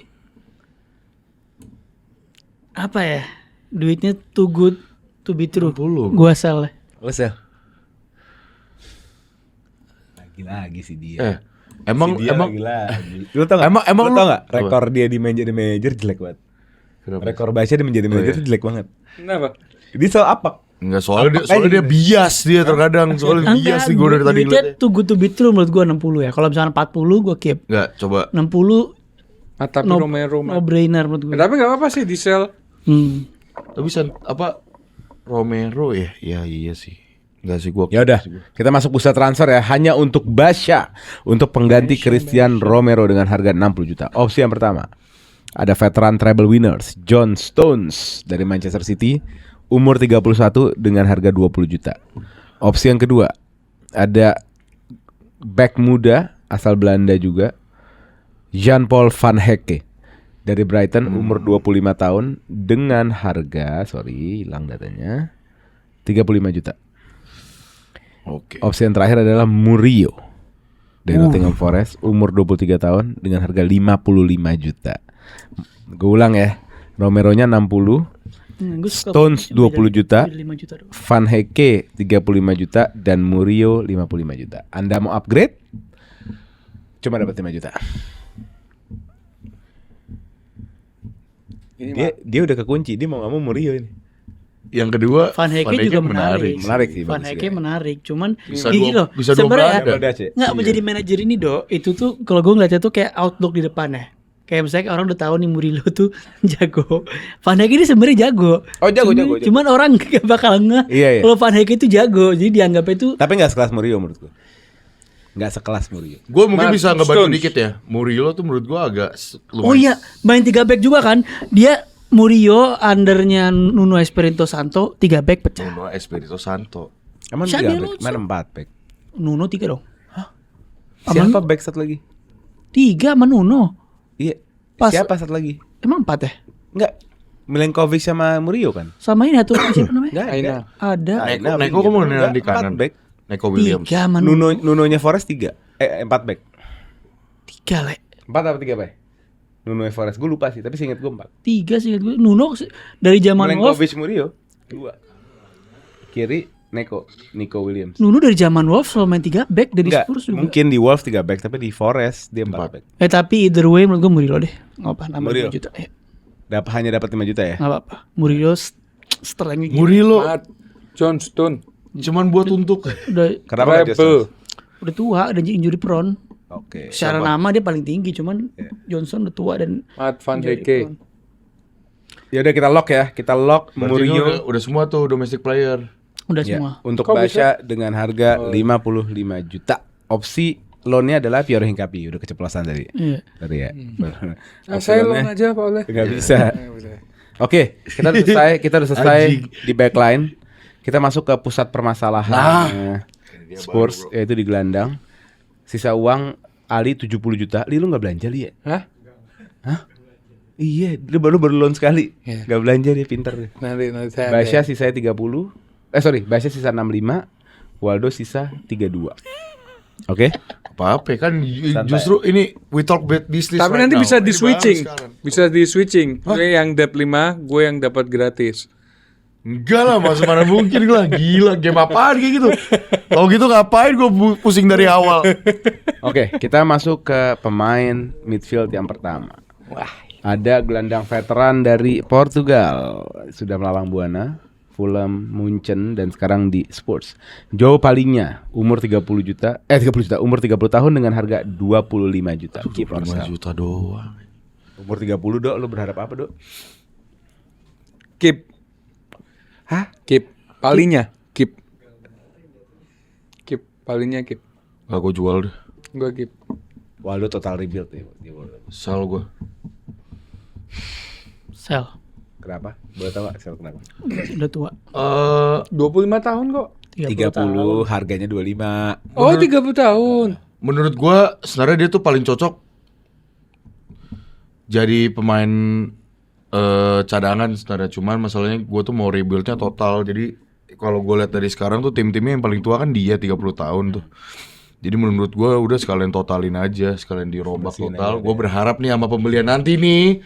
Speaker 4: apa ya? Duitnya too good to be true.
Speaker 2: 60.
Speaker 4: Gue sell.
Speaker 1: Lo Sel. Lagi sih dia.
Speaker 2: Emang
Speaker 1: Si dia
Speaker 2: emang
Speaker 1: lagi. Lu tau gak?
Speaker 2: Emang
Speaker 1: lu
Speaker 2: lu-
Speaker 1: tau gak?
Speaker 2: Apa?
Speaker 1: Rekor dia di manajer jelek banget.
Speaker 2: Kenapa?
Speaker 1: Rekor baca di menjadi manajer
Speaker 2: iya.
Speaker 1: jelek banget.
Speaker 3: Kenapa?
Speaker 1: Dia soal apa?
Speaker 2: Enggak, soalnya
Speaker 1: Apakah
Speaker 2: dia
Speaker 1: gitu?
Speaker 2: bias dia terkadang. Soalnya bias sih gue dari tadi
Speaker 4: duitnya
Speaker 2: ngeliatnya.
Speaker 4: too good to be true menurut gue 60 ya. Kalau misalnya 40 gue keep.
Speaker 2: Enggak, coba
Speaker 4: 60
Speaker 3: Tapi
Speaker 4: no,
Speaker 3: Romero
Speaker 4: no brainer menurut gue.
Speaker 3: Tapi nggak apa-apa sih di sell.
Speaker 2: tapi apa Romero ya? Ya iya sih. Enggak sih gua.
Speaker 1: Ya udah, kita masuk bursa transfer ya. Hanya untuk Basya, untuk pengganti Christian Romero dengan harga 60 juta. Opsi yang pertama, ada veteran treble winners John Stones dari Manchester City, umur 31 dengan harga 20 juta. Opsi yang kedua, ada back muda asal Belanda juga, Jan-Paul van Hecke dari Brighton, umur 25 tahun dengan harga, hilang datanya, 35 juta.
Speaker 2: Oke.
Speaker 1: Opsi yang terakhir adalah Murillo dari Nottingham Forest, umur 23 tahun dengan harga 55 juta. Gue ulang ya, Romero-nya 60,
Speaker 4: Gue suka
Speaker 1: Stones 20 juta,
Speaker 4: 5 juta doang.
Speaker 1: Van Hecke 35 juta dan Murillo 55 juta. Anda mau upgrade? Cuma dapat 5 juta. Dia udah kekunci, dia mau nggak mau Murillo ini.
Speaker 2: Yang kedua
Speaker 4: Van Hecke juga menarik.
Speaker 1: Menarik sih,
Speaker 4: Van
Speaker 1: bagus
Speaker 4: Hecke
Speaker 1: juga.
Speaker 4: menarik, cuman
Speaker 2: Bisa
Speaker 4: gini
Speaker 2: dua-
Speaker 4: loh.
Speaker 2: bisa dua
Speaker 4: Sebenarnya
Speaker 2: berada.
Speaker 4: nggak menjadi manajer ini itu tuh kalau gue ngeliatnya tuh kayak outlook di depan ya. Kayak misalnya orang udah tahu nih Murillo tuh jago. Van Hecke ini sebenarnya jago.
Speaker 1: Oh, jago.
Speaker 4: Cuman orang gak bakal ngeh
Speaker 1: Iya.
Speaker 4: kalau Van Hecke itu jago. Jadi dianggapnya itu
Speaker 1: Tapi nggak sekelas Murillo menurut gue. Nggak sekelas Murillo.
Speaker 2: Gue mungkin
Speaker 3: Mas,
Speaker 2: bisa ngebantu
Speaker 3: Stones.
Speaker 2: dikit ya. Murillo tuh menurut gue agak
Speaker 4: oh iya, main 3 back juga kan. Dia Murillo undernya Nuno Espirito Santo 3 back pecah.
Speaker 2: Nuno Espirito Santo.
Speaker 1: Emang
Speaker 4: Xabi
Speaker 1: 3 back,
Speaker 4: Alonso.
Speaker 1: mana 4 back?
Speaker 4: Nuno 3 dong.
Speaker 1: Siapa back satu lagi?
Speaker 4: 3 sama Nuno.
Speaker 1: Iya.
Speaker 4: Pas-
Speaker 1: Siapa satu lagi?
Speaker 4: Emang 4 ya?
Speaker 1: Enggak. Milenkovic sama Murillo kan?
Speaker 4: Sama ini satu siapa namanya?
Speaker 1: Enggak
Speaker 3: Aina.
Speaker 4: Ada
Speaker 2: Neko kok mau nelan di
Speaker 1: 4
Speaker 2: kanan.
Speaker 1: back.
Speaker 2: Neko Williams.
Speaker 4: 3 sama Nuno.
Speaker 1: Nunonya Forest 3. 4 back.
Speaker 4: 3 le.
Speaker 1: 4 apa 3 back? Nuno Forest gue lupa sih, tapi seingat gue 4.
Speaker 4: 3 sih gue. Nuno dari zaman Wolves.
Speaker 1: Milenkovic Murillo 2. Kiri Nico Williams.
Speaker 4: Nuno dari zaman Wolves selalu main 3 back dari
Speaker 1: Enggak,
Speaker 4: Spurs juga.
Speaker 1: mungkin di Wolves 3 back, tapi di Forest dia 4 back.
Speaker 4: Tapi either way menurut gue Murillo deh. Enggak apa nambah
Speaker 1: Murillo.
Speaker 4: 5 juta. Ya,
Speaker 1: Hanya dapat 5 juta ya?
Speaker 4: enggak apa-apa. Murillo strength gitu.
Speaker 2: Murillo
Speaker 3: Matt Johnston.
Speaker 2: cuman buat untuk
Speaker 4: Udah
Speaker 1: Kenapa nggak
Speaker 3: Rebel.
Speaker 1: Johnson?
Speaker 4: udah tua dan injury prone.
Speaker 1: Oke.
Speaker 4: Secara nama dia paling tinggi, cuman Johnson udah tua dan
Speaker 3: Matt Van
Speaker 4: injury
Speaker 3: Hecke.
Speaker 4: prone.
Speaker 1: Ya udah kita lock ya. Kita lock
Speaker 2: Berarti
Speaker 1: Murillo.
Speaker 2: udah semua tuh domestic player.
Speaker 4: Udah
Speaker 1: Ya,
Speaker 4: semua.
Speaker 1: untuk
Speaker 3: Kok
Speaker 1: Basya dengan harga 55 juta. Opsi loannya adalah Piero Hincapié. Udah keceplosan tadi.
Speaker 4: Iya.
Speaker 1: Tadi ya.
Speaker 3: Saya loan aja Pak Oleh.
Speaker 1: Nggak bisa. Oke, kita udah selesai di backline. Kita masuk ke pusat permasalahan Spurs, yaitu di gelandang. Sisa uang Ali 70 juta. Li, lu nggak belanja Li ya?
Speaker 3: Hah?
Speaker 1: Iya, lu baru loan sekali.
Speaker 3: Iya.
Speaker 1: Nggak belanja dia, pinter deh.
Speaker 3: Nanti saya.
Speaker 1: Basya sisanya 30. Basya sisa 65. Waldo sisa 32. Oke?
Speaker 2: Apa-apa kan
Speaker 1: Santai.
Speaker 2: justru ini we talk about business.
Speaker 3: Tapi
Speaker 2: right
Speaker 3: nanti
Speaker 2: now.
Speaker 3: bisa di
Speaker 2: Ini
Speaker 3: switching.
Speaker 2: bahas sekarang.
Speaker 3: Bisa di switching. Gue yang dap 5, gue yang dapat gratis.
Speaker 2: Enggak lah, masa mana mungkin lah, gila game apaan kayak gitu. Kalau gitu ngapain gue pusing dari awal.
Speaker 1: Oke, kita masuk ke pemain midfield yang pertama. Ada gelandang veteran dari Portugal, sudah melalang buana, Fulham, Munchen, dan sekarang di Spurs. Joe Palhinha, umur 30 juta, umur 30 tahun dengan harga 25 juta. Keep or
Speaker 2: 5
Speaker 1: sell.
Speaker 2: juta doang.
Speaker 1: Umur 30 Dok, lu berharap apa Dok?
Speaker 3: Keep.
Speaker 1: Hah?
Speaker 3: Keep. Palingnya. Keep. Keep. Palingnya keep.
Speaker 2: Gak gue jual deh.
Speaker 3: Gue keep.
Speaker 1: Waldo total rebuild ya.
Speaker 2: Sal gue.
Speaker 4: Sel.
Speaker 1: Kenapa? Boleh tahu gak sel kenapa?
Speaker 4: Udah tua.
Speaker 3: 25 tahun kok.
Speaker 1: 30, harganya 25.
Speaker 3: Oh, 30 tahun.
Speaker 2: Menurut gue sebenarnya dia tuh paling cocok jadi pemain cadangan sebenarnya. Cuman masalahnya gue tuh mau rebuildnya total. Jadi kalau gue lihat dari sekarang tuh tim-timnya yang paling tua kan dia 30 tahun tuh. Jadi menurut gue udah sekalian totalin aja, sekalian dirombak total. Gue berharap nih sama pembelian nanti nih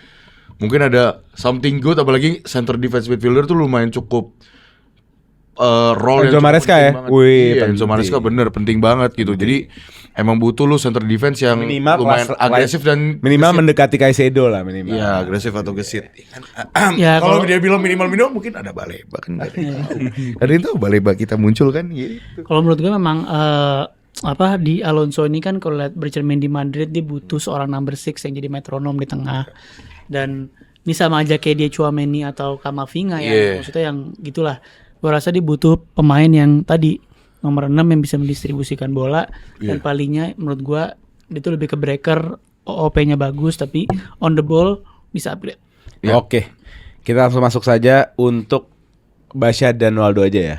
Speaker 2: mungkin ada something good, apalagi center defense midfielder tuh lumayan cukup role
Speaker 1: Enzo
Speaker 2: yang cukup
Speaker 1: Maresca
Speaker 2: penting
Speaker 1: ya?
Speaker 2: banget.
Speaker 1: Wih,
Speaker 2: Iya,
Speaker 1: penting.
Speaker 2: Enzo Maresca bener penting banget gitu. Jadi emang butuh lu center defense yang
Speaker 1: Minimal
Speaker 2: lumayan
Speaker 1: kelas-
Speaker 2: agresif dan
Speaker 1: Minimal mendekati Caicedo lah minimal.
Speaker 2: Iya, agresif atau gesit.
Speaker 4: Ya,
Speaker 2: Kalau
Speaker 4: kalau-
Speaker 2: dia bilang minimal mungkin ada Baleba kan. Karena itu Baleba kita muncul kan gitu.
Speaker 4: Kalau menurut gue memang di Alonso ini kan kalau lihat bercermin di Madrid dia butuh seorang number 6 yang jadi metronom di tengah. Dan ini sama aja kayak dia Tchouaméni atau Camavinga ya.
Speaker 2: Yeah.
Speaker 4: Maksudnya yang gitulah. Gue rasa dia butuh pemain yang tadi nomor 6 yang bisa mendistribusikan bola. Dan palingnya menurut gue dia tuh lebih ke breaker, OOP-nya bagus tapi on the ball bisa upgrade.
Speaker 2: Ya.
Speaker 1: Oke. Kita langsung masuk saja untuk Basya dan Waldo aja ya.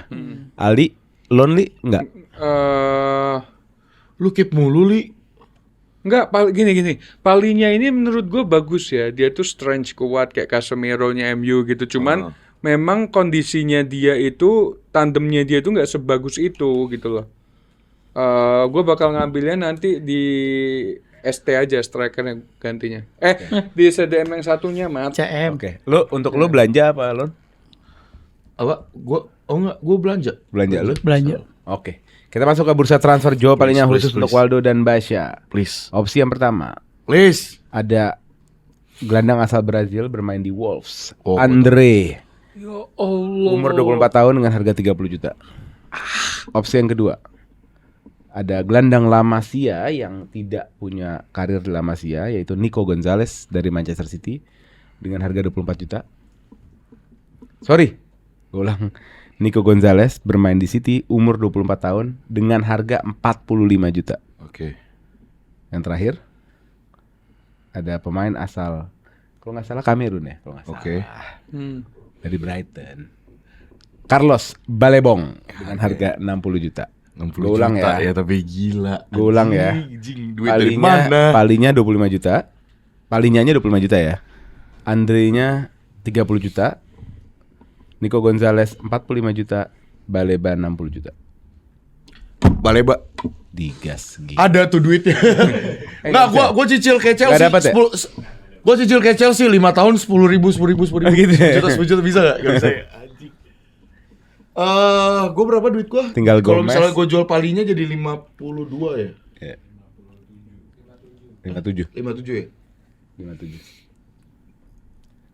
Speaker 1: Ali, lonely enggak?
Speaker 2: Lu keep mulu, Li.
Speaker 3: Enggak, gini. Palinya ini menurut gue bagus ya. Dia tuh strength kuat kayak Casemiro-nya MU gitu. Cuman memang kondisinya dia itu, tandemnya dia itu nggak sebagus itu gitu loh. Gue bakal ngambilnya nanti di ST aja, strikernya gantinya. Di CDM yang satunya, Mat.
Speaker 4: CM.
Speaker 1: Oke. Untuk lu belanja apa, Lon?
Speaker 2: Apa? Gua belanja.
Speaker 1: Belanja lu?
Speaker 4: Belanja.
Speaker 1: Oke. Kita masuk ke bursa transfer Jawa palingnya
Speaker 2: Please,
Speaker 1: khusus
Speaker 2: please,
Speaker 1: untuk Waldo dan Basya.
Speaker 2: Please.
Speaker 1: Opsi yang pertama,
Speaker 2: Please.
Speaker 1: ada gelandang asal Brazil bermain di Wolves,
Speaker 2: Oh,
Speaker 1: Andre.
Speaker 3: Ya Allah.
Speaker 1: Umur 24 tahun dengan harga 30 juta. Opsi yang kedua, ada gelandang La Masia yang tidak punya karir di La Masia, yaitu Nico Gonzalez dari Manchester City dengan harga 24 juta. Sorry, gue ulang. Nico Gonzalez bermain di City, umur 24 tahun dengan harga 45 juta.
Speaker 2: Oke.
Speaker 1: Yang terakhir, ada pemain asal, kalau nggak salah Kamerun ya, kalau nggak salah.
Speaker 2: Oke.
Speaker 1: Dari Brighton, Carlos Balebong dengan harga 60 juta.
Speaker 2: 60
Speaker 1: Gua ulang
Speaker 2: juta
Speaker 1: ya.
Speaker 2: tapi gila.
Speaker 1: Gue ulang ya.
Speaker 2: Anjing, duit dari mana?
Speaker 1: Palinya 25 juta. Palinyanya 25 juta ya. Andre-nya 30 juta. Nico Gonzalez 45 juta. Baleba 60 juta.
Speaker 2: Baleba.
Speaker 1: Digas gitu.
Speaker 2: Ada tuh duitnya. Nggak, gua cicil kayak Chelsea.
Speaker 1: Nggak dapet ya?
Speaker 2: Gua cicil kayak Chelsea 5 tahun 10 ribu.
Speaker 1: Gitu ya?
Speaker 2: 10 juta bisa nggak? Nggak bisa ya? Anjing. Gua berapa duit gua?
Speaker 1: Tinggal
Speaker 2: Kalau
Speaker 1: Gomez.
Speaker 2: misalnya gua jual palinya jadi 52 ya?
Speaker 1: 57.
Speaker 2: 57 ya?
Speaker 1: 57.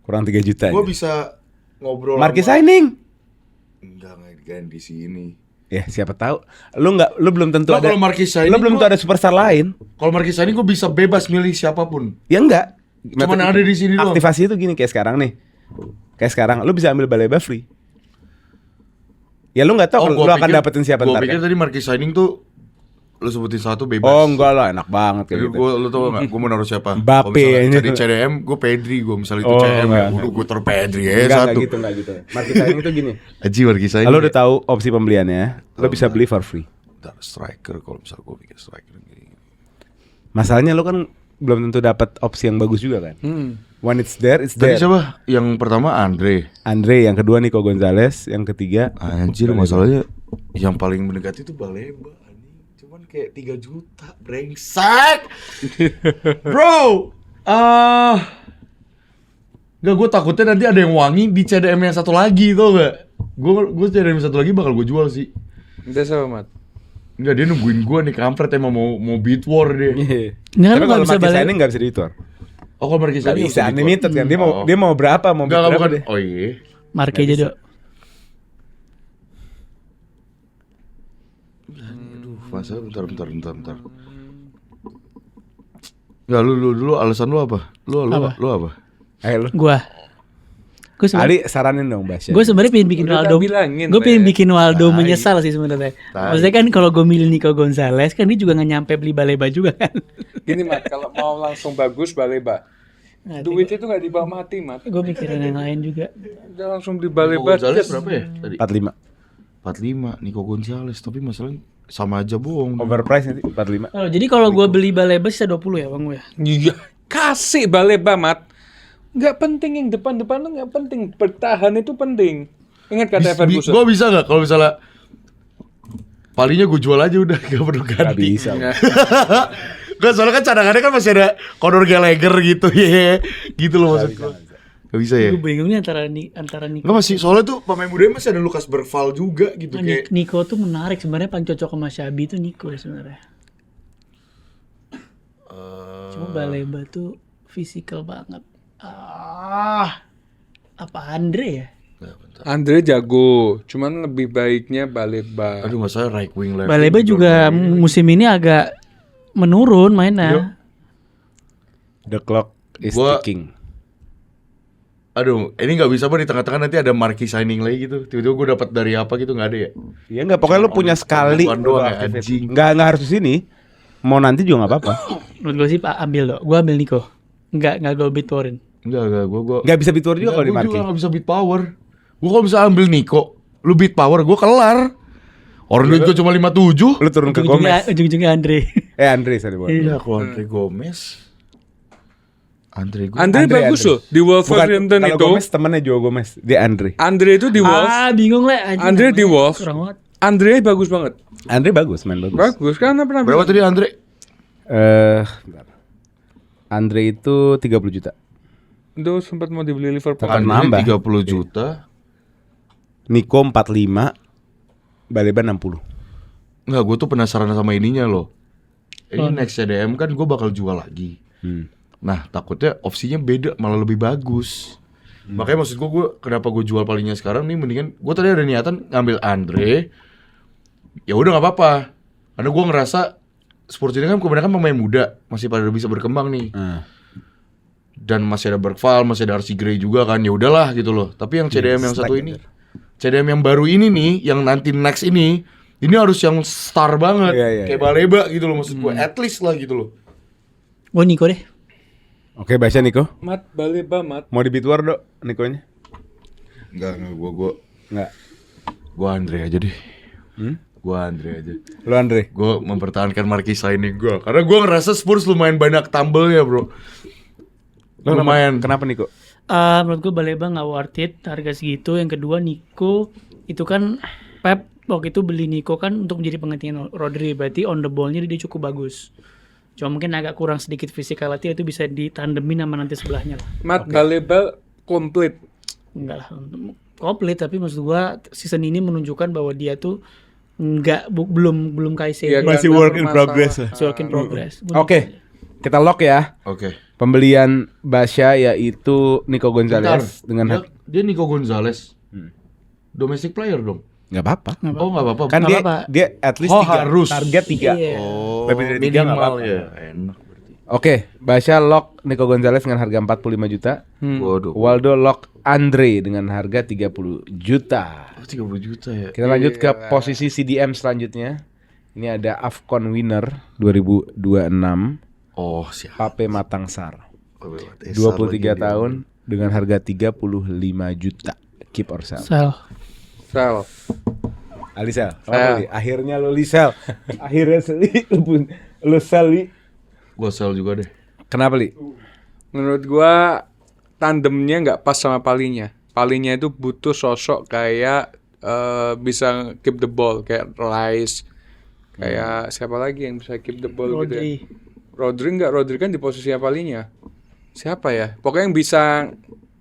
Speaker 1: Kurang 3 juta.
Speaker 2: Gua
Speaker 1: ya.
Speaker 2: bisa ngobrol
Speaker 1: Marquis
Speaker 2: sama-
Speaker 1: signing.
Speaker 2: Enggak di sini.
Speaker 1: Ya siapa tahu. Lu belum tentu
Speaker 2: Nah,
Speaker 1: ada.
Speaker 2: kalau Marquis signing
Speaker 1: Lu belum
Speaker 2: gua-
Speaker 1: tentu ada superstar lain.
Speaker 2: Kalau Marquis signing gua bisa bebas milih siapapun.
Speaker 1: Ya enggak.
Speaker 2: Cuman ada di sini doang.
Speaker 1: Aktivasi itu gini kayak sekarang nih. Kayak sekarang lu bisa ambil Baleba free. Ya lu nggak tahu lu
Speaker 2: gua
Speaker 1: akan
Speaker 2: pikir-
Speaker 1: dapetin siapa
Speaker 2: Gua
Speaker 1: ntar
Speaker 2: pikir
Speaker 1: kan?
Speaker 2: tadi Marquis signing tuh lu sebutin satu bebas.
Speaker 1: Oh enggak lah, enak banget kayak
Speaker 2: Jadi
Speaker 1: gitu.
Speaker 2: lu tau gak, gue mau naruh siapa?
Speaker 1: Mbappe
Speaker 2: Kalau misalnya
Speaker 1: aja.
Speaker 2: tadi CDM, gue Pedri, gue misalnya itu
Speaker 1: Oh,
Speaker 2: CM,
Speaker 1: enggak.
Speaker 2: gue taruh Pedri ya
Speaker 1: Enggak
Speaker 2: satu.
Speaker 1: enggak gitu. Market signing itu gini.
Speaker 2: Aji Marquis signing.
Speaker 1: Lu udah tahu opsi pembeliannya, lu bisa beli for free.
Speaker 2: Bentar, striker kalau misalnya gue bikin striker gini.
Speaker 1: Masalahnya lu kan belum tentu dapat opsi yang bagus juga kan. When it's there, it's
Speaker 2: Tadi
Speaker 1: there.
Speaker 2: siapa? Yang pertama Andre.
Speaker 1: Andre, yang kedua Nico Gonzalez, yang ketiga
Speaker 2: Anjir, masalahnya yang paling mendekati itu Baleba. Cuman kayak 3 juta, brengsek. Bro, nggak, gue takutnya nanti ada yang wangi di CDM yang satu lagi, tau gak? Gue CDM yang satu lagi bakal gue jual sih.
Speaker 3: Udah sama, Mat.
Speaker 2: Enggak, dia nungguin gue nih, kampret emang mau beat war dia.
Speaker 4: Nggak,
Speaker 1: Tapi
Speaker 4: lu nggak
Speaker 1: kalau
Speaker 4: bisa
Speaker 1: market
Speaker 4: balik.
Speaker 1: signing nggak bisa dihitung.
Speaker 2: Oh, kalau Marquis
Speaker 1: Nggak
Speaker 2: signing
Speaker 1: bisa
Speaker 2: harus
Speaker 1: unlimited kan. Dia mau
Speaker 2: Oh.
Speaker 1: dia mau berapa? Mau bid
Speaker 2: Enggak,
Speaker 1: berapa
Speaker 2: bukan.
Speaker 1: deh.
Speaker 2: Oh iya.
Speaker 4: Marke aja, Dok.
Speaker 2: Aduh, masa bentar. Ya lu dulu alasan lu apa? Lu apa?
Speaker 1: Ayo lu.
Speaker 4: Gue sebenarnya
Speaker 1: Ali saranin dong Basya.
Speaker 4: gue sebenarnya pengen bikin
Speaker 3: Udah
Speaker 4: Waldo.
Speaker 3: tak bilangin,
Speaker 4: Gue pengen
Speaker 3: Bre.
Speaker 4: bikin Waldo menyesal sih sebenarnya. Maksudnya kan kalau gue milih Nico Gonzalez kan dia juga nggak nyampe beli Baleba juga kan.
Speaker 3: Gini, Mat, kalau mau langsung bagus Baleba. Duit itu nggak dibawa mati, Mat.
Speaker 4: Gue mikirin yang lain juga.
Speaker 3: Udah langsung di
Speaker 2: Nico
Speaker 3: Baleba.
Speaker 2: Gonzalez berapa ya tadi?
Speaker 1: 45.
Speaker 2: 45 Nico Gonzalez, tapi masalahnya sama aja bohong.
Speaker 1: Overprice nanti 45.
Speaker 4: Oh, jadi kalau gue beli Baleba sisa 20 ya bang gue.
Speaker 3: Iya, kasih Baleba, Mat. Nggak penting yang depan-depan tuh nggak penting. Bertahan itu penting. Ingat kata Ferguson.
Speaker 2: Gue bisa nggak kalau misalnya palingnya gue jual aja udah, gak perlu
Speaker 1: Gak
Speaker 2: ganti.
Speaker 1: bisa.
Speaker 2: Gak, soalnya kan cadangannya kan masih ada Conor Gallagher gitu ya, gitu loh maksud gue. Gak bisa ya?
Speaker 4: Gue bingung nih antara Nico.
Speaker 2: Enggak, masih, soalnya tuh pemain mudanya masih ada Lucas Berval juga gitu kayak.
Speaker 4: Nico tuh menarik sebenarnya, paling cocok sama Xabi tuh Nico ya sebenarnya. Cuma Baleba tuh fisikal banget. Apa Andre ya?
Speaker 3: Andre jago, cuman lebih baiknya Baleba.
Speaker 2: Aduh, masalah right wing left.
Speaker 4: Baleba juga musim ini agak menurun mainnya.
Speaker 1: The clock is
Speaker 2: Gua-
Speaker 1: ticking.
Speaker 2: Aduh, ini nggak bisa apa di tengah-tengah nanti ada marquee signing lagi gitu. Tiba-tiba gue dapat dari apa gitu, nggak ada ya?
Speaker 1: Ya enggak, pokoknya lu punya sekali.
Speaker 2: Bukan doang ya,
Speaker 1: Aktifin.
Speaker 2: anjing.
Speaker 1: Enggak harus di sini. Mau nanti juga enggak apa-apa.
Speaker 4: Menurut gue sih Pak ambil dong. Gue ambil Nico. Enggak gue bid warin.
Speaker 2: Enggak, gue
Speaker 1: Enggak bisa bitur juga kalau di
Speaker 2: gue juga
Speaker 1: marking.
Speaker 2: nggak bisa beat power. Gue kalau bisa ambil Nico, lu beat power, gue kelar. Orang duit gue cuma 57.
Speaker 1: Lu turun ke Gomez.
Speaker 4: Ujung-ujungnya Andre.
Speaker 1: Andre sorry bukan.
Speaker 2: Iya, kalau Andre Gomez.
Speaker 3: Andre
Speaker 1: Andre.
Speaker 3: bagus loh di Wolverhampton
Speaker 1: Kalau
Speaker 3: itu.
Speaker 1: Gomez temennya Joe Gomez, dia Andre.
Speaker 3: Andre itu di Wolves.
Speaker 4: Bingung lah anjing.
Speaker 3: Andre di
Speaker 4: namanya.
Speaker 3: Wolves.
Speaker 4: Kurang banget.
Speaker 3: Andre bagus banget.
Speaker 1: Andre bagus, main bagus.
Speaker 3: Bagus kan pernah
Speaker 2: Berapa tadi Andre?
Speaker 1: Bentar. Andre itu 30 juta.
Speaker 3: Itu sempat mau dibeli Liverpool.
Speaker 1: Akan
Speaker 2: Andre
Speaker 1: nambah.
Speaker 2: 30 juta.
Speaker 1: Nico 45, Baleba 60.
Speaker 2: Enggak, gue tuh penasaran sama ininya loh. Ini next CDM kan gue bakal jual lagi. Nah, takutnya opsinya beda, malah lebih bagus. Makanya maksud gue kenapa gue jual palingnya sekarang nih, mendingan gue tadi ada niatan ngambil Andre. Ya udah nggak apa-apa, karena gue ngerasa Spurs ini kan kebanyakan pemain muda, masih pada bisa berkembang nih. Dan masih ada Bergvall, masih ada RC Gray juga kan, ya udahlah gitu loh. Tapi yang CDM yang satu ini, CDM yang baru ini nih, yang nanti next ini harus yang star banget, kayak Baleba gitu loh maksud gue, at least lah gitu loh.
Speaker 4: Gue Nico deh.
Speaker 1: Oke, baca Nico.
Speaker 3: Mat Baleba Mat.
Speaker 1: Mau di Bitwar dok, Nikonya?
Speaker 2: Enggak, gue Andre aja deh. Gue Andre aja.
Speaker 1: Lu Andre?
Speaker 2: Gue mempertahankan marquee signing gue, karena gue ngerasa Spurs lumayan banyak tumble-nya bro. Lumayan.
Speaker 1: Kenapa Niko?
Speaker 4: Menurut gue Baleba nggak worth it harga segitu. Yang kedua Nico itu kan Pep waktu itu beli Nico kan untuk menjadi penggantian Rodri, berarti on the ball-nya dia cukup bagus. Cuma mungkin agak kurang sedikit physicality, itu bisa ditandemin sama nanti sebelahnya lah.
Speaker 3: Mat Baleba komplit.
Speaker 4: Enggak lah komplit, tapi maksud gua season ini menunjukkan bahwa dia tuh belum Caicedo.
Speaker 3: Iya,
Speaker 1: Masih
Speaker 3: nggak
Speaker 1: work in
Speaker 3: bermasalah.
Speaker 1: progress.
Speaker 4: Work in progress.
Speaker 1: Oke, kita lock ya.
Speaker 2: Oke.
Speaker 1: Pembelian Basya yaitu Nico Gonzalez dengan
Speaker 2: dia Nico Gonzalez, domestic player dong.
Speaker 1: nggak apa-apa.
Speaker 2: Oh nggak apa-apa.
Speaker 1: Kan
Speaker 4: Nggak
Speaker 1: dia
Speaker 4: apa-apa.
Speaker 1: dia at least
Speaker 2: Oh,
Speaker 1: 3.
Speaker 2: harus.
Speaker 1: Target 3.
Speaker 4: Iya.
Speaker 2: Oh,
Speaker 1: Lebih dari tiga nggak
Speaker 2: minimal
Speaker 1: apa-apa.
Speaker 2: ya. Enak berarti.
Speaker 1: Oke, Basya lock Nico Gonzalez dengan harga 45 juta.
Speaker 2: Waduh.
Speaker 1: Waldo lock Andre dengan harga 30 juta.
Speaker 2: 30 juta ya.
Speaker 1: Kita lanjut ke posisi CDM selanjutnya. Ini ada AFCON winner 2026
Speaker 2: Oh siap.
Speaker 1: Pape Matangsar. 23 tahun dengan harga 35 juta. Keep or sell.
Speaker 3: Sel.
Speaker 1: Ali sell. Akhirnya lo li sell. Akhirnya Li lu sell Li.
Speaker 2: Gua sell juga deh.
Speaker 1: Kenapa Li?
Speaker 3: Menurut gua tandemnya nggak pas sama Palinya. Palinya itu butuh sosok kayak bisa keep the ball kayak Rice. Kayak siapa lagi yang bisa keep the ball gitu ya? Rodri kan di posisi Palinya. Siapa ya? Pokoknya yang bisa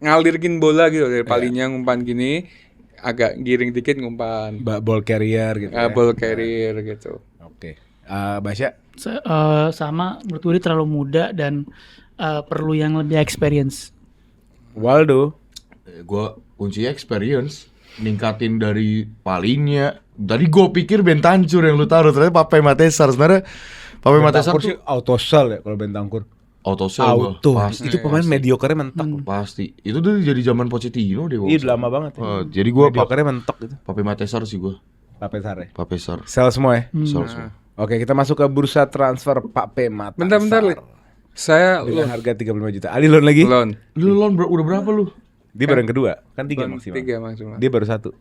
Speaker 3: ngalirkin bola gitu dari Palinya ngumpan gini, agak giring dikit ngumpan.
Speaker 1: Ball carrier gitu.
Speaker 3: Ball carrier gitu.
Speaker 1: Oke. Basya?
Speaker 4: Sama menurut gue dia terlalu muda dan perlu yang lebih experience.
Speaker 1: Waldo?
Speaker 2: Gua kuncinya experience, ningkatin dari Palinya. Tadi gua pikir Bentancur yang lu taruh, ternyata Pape Matar. Sebenarnya Pape Matar
Speaker 1: Bentancur
Speaker 2: tuh
Speaker 1: sih auto sell ya kalau Bentancur.
Speaker 2: auto sell gua.
Speaker 1: Auto.
Speaker 2: Pasti.
Speaker 1: Itu pemain mediocre mentok.
Speaker 2: Pasti. Itu dari jadi zaman Pochettino deh.
Speaker 1: Iya, udah lama banget. Ya.
Speaker 2: Jadi gua
Speaker 1: Mediocre mentok gitu.
Speaker 2: Pape Matar sih gua.
Speaker 1: Pape Sar ya.
Speaker 2: Pape Sar.
Speaker 1: Sell semua ya.
Speaker 2: Sell semua.
Speaker 1: Oke, kita masuk ke bursa transfer Pape Matangsar.
Speaker 3: Bentar, Li. Saya
Speaker 1: Dengan harga 35 juta. Ali loan lagi?
Speaker 3: loan.
Speaker 2: Lu udah berapa lu?
Speaker 1: Dia baru yang kedua. Kan 3 maksimal.
Speaker 3: 3 maksimal.
Speaker 1: Dia baru 1.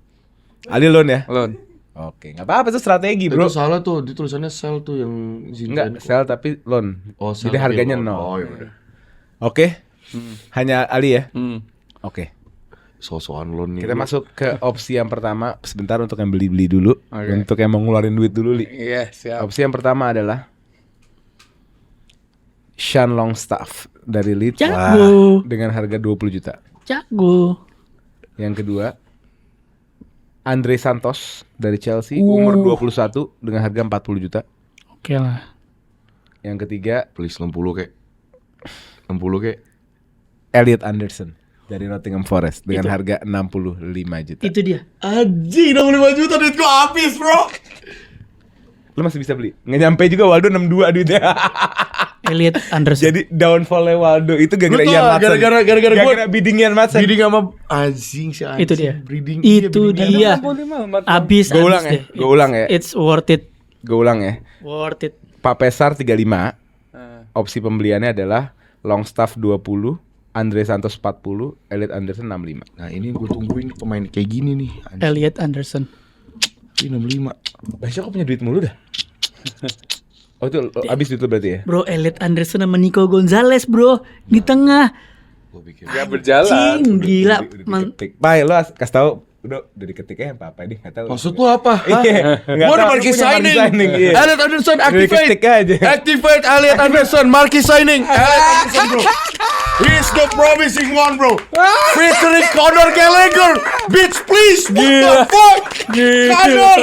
Speaker 1: Ali loan ya?
Speaker 3: Loan.
Speaker 1: Oke, nggak apa-apa itu strategi bro.
Speaker 2: Itu salah tuh, di tulisannya sell tuh yang
Speaker 1: Enggak, sell tapi loan.
Speaker 2: Oh, sell
Speaker 1: Jadi
Speaker 2: tapi
Speaker 1: harganya
Speaker 2: loan.
Speaker 1: 0.
Speaker 2: Oh, ya udah.
Speaker 1: Oke. Hanya Ali ya? Oke.
Speaker 2: So-soan loan nih.
Speaker 1: Kita masuk ke opsi yang pertama. Sebentar untuk yang beli-beli dulu.
Speaker 3: Oke.
Speaker 1: Untuk yang mau ngeluarin duit dulu, Li.
Speaker 3: Iya, siap.
Speaker 1: Opsi yang pertama adalah Sean Longstaff dari Leeds
Speaker 4: Jago.
Speaker 1: dengan harga 20 juta.
Speaker 4: Jago.
Speaker 1: Yang kedua Andre Santos dari Chelsea umur 21 dengan harga 40 juta.
Speaker 4: Oke lah.
Speaker 1: Yang ketiga
Speaker 2: Please 60 kek. 60 kek.
Speaker 1: Elliot Anderson dari Nottingham Forest dengan harga 65 juta.
Speaker 4: Itu dia.
Speaker 2: Anjing 65 juta duit gua habis, Bro.
Speaker 1: Lu masih bisa beli. Nggak nyampe juga Waldo 62 duitnya.
Speaker 4: Elliot Anderson.
Speaker 1: Jadi downfall-nya Waldo itu gara-gara
Speaker 2: Lu tau
Speaker 1: Ian
Speaker 2: gak,
Speaker 1: Madsen.
Speaker 2: gara-gara gua
Speaker 1: bidding Ian Madsen.
Speaker 2: breeding sama anjing si anjing.
Speaker 4: Itu dia.
Speaker 2: Breeding.
Speaker 4: Itu dia. Abis.
Speaker 1: Gue ulang ya.
Speaker 4: deh.
Speaker 1: Gue ulang ya.
Speaker 4: It's worth it.
Speaker 1: Gue ulang ya.
Speaker 4: Worth it.
Speaker 1: Pape Sarr 35. Opsi pembeliannya adalah Longstaff 20, Andre Santos 40, Elliot Anderson 65.
Speaker 2: Nah, ini gua tungguin pemain kayak gini nih. Anjing.
Speaker 4: Elliot Anderson.
Speaker 2: Ini 65.
Speaker 1: Basya kok punya duit mulu dah? Oh itu abis itu berarti ya?
Speaker 4: Bro, Elliot Anderson sama Nico Gonzalez bro di tengah.
Speaker 3: Gak berjalan.
Speaker 4: Cing, gila.
Speaker 1: Pai, lo kasih tahu udah diketiknya apa ini nggak tahu.
Speaker 2: Maksud lu apa?
Speaker 1: Iya, nggak
Speaker 2: Gua udah
Speaker 1: tahu,
Speaker 2: marquee
Speaker 1: lu punya
Speaker 2: signing.
Speaker 1: marquee signing, iya.
Speaker 2: Elliot Anderson
Speaker 1: Udah
Speaker 2: activate.
Speaker 1: diketik aja.
Speaker 2: Activate Elliot Anderson marquee signing. Elliot Anderson bro. He's the promising one bro. Featuring Conor Gallagher. Bitch please. What the fuck? Conor.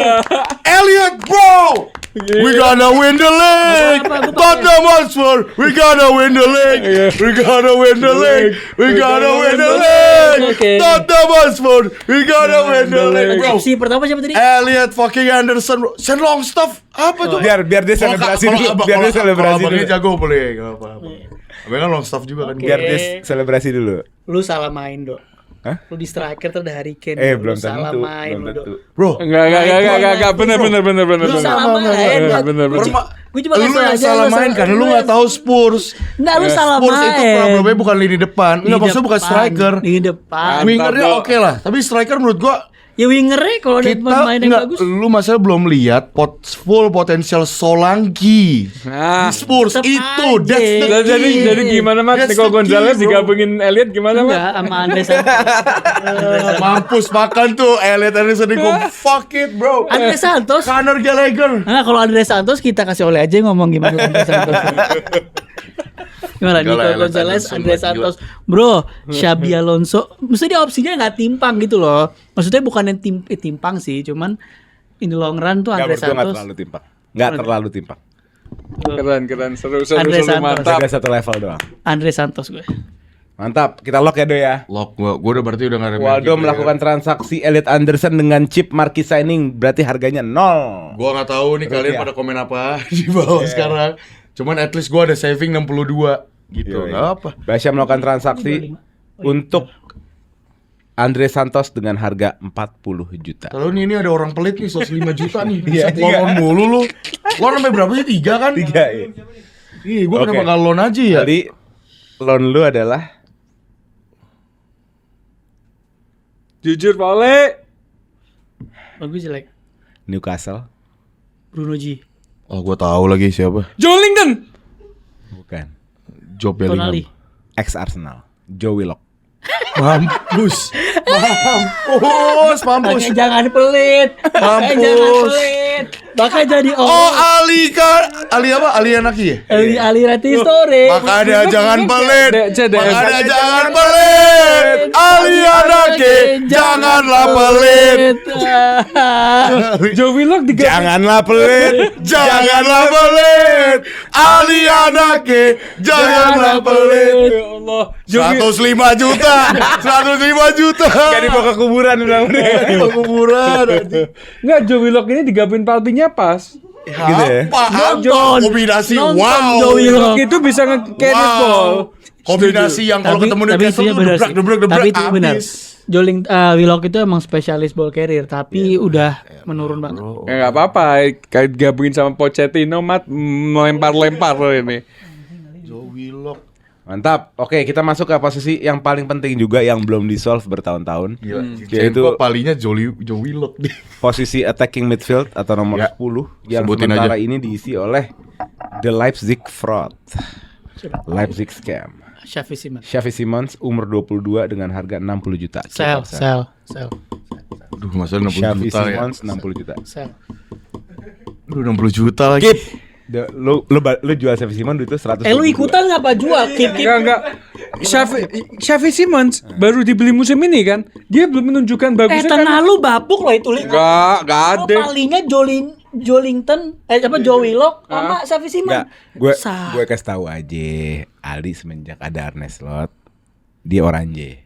Speaker 2: Elliot bro. We gonna win the league. Tottenham Hotspur. We gonna win the league. We gonna win the league. We gonna win the league.
Speaker 4: Oke.
Speaker 2: Tottenham Hotspur. We gonna win the league bro.
Speaker 4: Si pertama siapa tadi?
Speaker 2: Elliot fucking Anderson bro. Shen Longstaff apa tuh?
Speaker 1: Biar dia selebrasi dulu. Biar dia selebrasi
Speaker 2: Kalau
Speaker 1: dulu.
Speaker 2: abangnya jago boleh nggak apa-apa. Abang kan Longstaff juga kan.
Speaker 1: Biar dia selebrasi dulu.
Speaker 4: Lu salah main, Dok.
Speaker 1: Hah?
Speaker 4: Lu di striker tuh ada Harry Kane.
Speaker 1: Belum
Speaker 4: Lu salah
Speaker 1: tentu.
Speaker 4: main
Speaker 1: Belum
Speaker 4: lu, Dok.
Speaker 1: tentu.
Speaker 2: Bro,
Speaker 3: Enggak, bener.
Speaker 4: Lu salah main.
Speaker 3: Bener.
Speaker 4: Gue cuma
Speaker 2: lu
Speaker 4: kasih
Speaker 2: yang
Speaker 4: aja,
Speaker 2: salah main karena lu nggak tahu Spurs.
Speaker 4: Enggak, lu salah
Speaker 2: Spurs
Speaker 4: main.
Speaker 2: itu problemnya bukan lini depan. Enggak, maksudnya bukan striker.
Speaker 4: Di depan.
Speaker 2: Wingernya oke lah, tapi striker menurut gua
Speaker 4: Ya wingernya kalau dia
Speaker 2: kita
Speaker 4: main yang
Speaker 2: enggak,
Speaker 4: bagus.
Speaker 2: lu masalah belum lihat full potensial Solanke
Speaker 3: Nah,
Speaker 2: di Spurs
Speaker 4: tetep
Speaker 2: itu.
Speaker 4: aja.
Speaker 2: That's the key.
Speaker 3: jadi gimana Mas?
Speaker 2: That's
Speaker 3: Nico
Speaker 2: the
Speaker 3: Gonzalez
Speaker 2: key, bro.
Speaker 3: digabungin Elliot gimana Mas?
Speaker 4: Enggak, sama Andre Santos.
Speaker 2: Mampus makan tuh Elliot Anderson di fuck it bro.
Speaker 4: Andre Santos.
Speaker 2: Conor Gallagher.
Speaker 4: Nah, kalau Andre Santos kita kasih oleh aja ngomong gimana Andre Santos. Gimana
Speaker 2: Enggak lah,
Speaker 4: Nico
Speaker 2: Elliot
Speaker 4: Gonzalez,
Speaker 2: Anderson
Speaker 4: Andre
Speaker 2: lah,
Speaker 4: Santos. Bro, Xabi Alonso, maksudnya opsinya nggak timpang gitu loh. Maksudnya bukan yang timpang sih, cuman in the long run tuh Andre
Speaker 1: Nggak, menurut gua nggak
Speaker 4: Santos.
Speaker 1: terlalu timpang. Nggak terlalu timpang.
Speaker 3: Keren, seru
Speaker 4: Andre Santos.
Speaker 3: mantap.
Speaker 1: Beda satu level doang.
Speaker 4: Andre Santos gue.
Speaker 1: Mantap, kita lock ya Do ya.
Speaker 2: Lock gua udah berarti udah nggak ada.
Speaker 1: Waldo melakukan transaksi Elliot Anderson dengan chip marquee signing, berarti harganya 0.
Speaker 2: Gua nggak tahu nih kalian
Speaker 1: Rupiah.
Speaker 2: pada komen apa di bawah sekarang. Cuman at least gua ada saving 62 gitu.
Speaker 1: Yoi.
Speaker 2: Nggak apa.
Speaker 1: Basya melakukan transaksi untuk Andre Santos dengan harga 40 juta.
Speaker 2: Kalau ini ada orang pelit nih 105 juta nih.
Speaker 1: Iya,
Speaker 2: Bisa loan mulu lu. Loan sampai berapa sih? 3 kan?
Speaker 1: 3 ya.
Speaker 2: Ih, gua
Speaker 1: Oke.
Speaker 2: kenapa nggak loan aja ya?
Speaker 1: Jadi loan lu adalah
Speaker 3: Jujur Pak Ole.
Speaker 4: Bagus jelek.
Speaker 1: Newcastle,
Speaker 4: Bruno G.
Speaker 2: Oh, gua tahu lagi siapa.
Speaker 3: Jolinton.
Speaker 1: bukan.
Speaker 2: Job
Speaker 4: Tonali.
Speaker 2: Bellingham.
Speaker 1: Ex Arsenal, Joe Willock.
Speaker 2: Mampus. Mampus.
Speaker 4: Makanya jangan pelit. Makanya jangan pelit. Makanya jadi
Speaker 2: Oh, Ali kan. Ali apa? Ali Anaki ya?
Speaker 4: Ali Rati Story.
Speaker 2: Makanya jangan pelit.
Speaker 3: CDF.
Speaker 2: Makanya jangan pelit. Ali Anaki, janganlah pelit.
Speaker 3: Joe Willock digabung.
Speaker 1: Janganlah pelit.
Speaker 2: Janganlah pelit. Ali Anaki, janganlah pelit.
Speaker 3: Ya Allah.
Speaker 2: 105 juta. 105 juta.
Speaker 1: Gak dibawa ke kuburan udah.
Speaker 2: Ke kuburan.
Speaker 3: Enggak, Joe Willock ini digabungin palpinya pas.
Speaker 1: Gitu ya?
Speaker 2: Apa?
Speaker 4: Nonton.
Speaker 2: Kombinasi
Speaker 4: Nonton
Speaker 2: wow.
Speaker 4: Joe Willock.
Speaker 3: Itu bisa nge-carry ball.
Speaker 2: Kombinasi yang kalau ketemu
Speaker 4: tapi
Speaker 2: Newcastle
Speaker 4: itu
Speaker 2: tuh
Speaker 4: benar sih.
Speaker 2: debrak
Speaker 4: Tapi itu benar.
Speaker 2: habis.
Speaker 4: Willock itu emang spesialis ball carrier, tapi udah menurun banget.
Speaker 3: Ya nggak apa-apa, kayak gabungin sama Pochettino, Mat melempar-lempar loh ini.
Speaker 2: Joe Willock.
Speaker 1: Mantap. Oke, kita masuk ke posisi yang paling penting juga yang belum di-solve bertahun-tahun.
Speaker 2: Gila.
Speaker 1: Yaitu
Speaker 2: Kok palinya Joe Willock nih.
Speaker 1: posisi attacking midfield atau nomor
Speaker 2: Ya.
Speaker 1: 10 yang
Speaker 2: Sebutin
Speaker 1: sementara
Speaker 2: aja.
Speaker 1: ini diisi oleh The Leipzig Fraud. Leipzig Scam. Xavi Simons umur 22 dengan harga 60 juta.
Speaker 4: Sell.
Speaker 2: Aduh, masa 60
Speaker 1: Xavi
Speaker 2: juta ya.
Speaker 1: Simons 60 juta.
Speaker 2: Aduh, 60 juta lagi.
Speaker 1: Keep. Lu jual Xavi Simons itu 100.
Speaker 4: Lu ikutan ngapa jual? Keep.
Speaker 3: Enggak. Xavi Simons baru dibeli musim ini kan? Dia belum menunjukkan bagusnya kan?
Speaker 4: Tanah lu bapuk loh itu.
Speaker 3: Enggak ada.
Speaker 4: Palingnya Jolinton, Joe Willock sama Xavi Simons.
Speaker 1: Enggak, gue kasih tahu aja. Ali semenjak ada Arne Slot, dia oranje.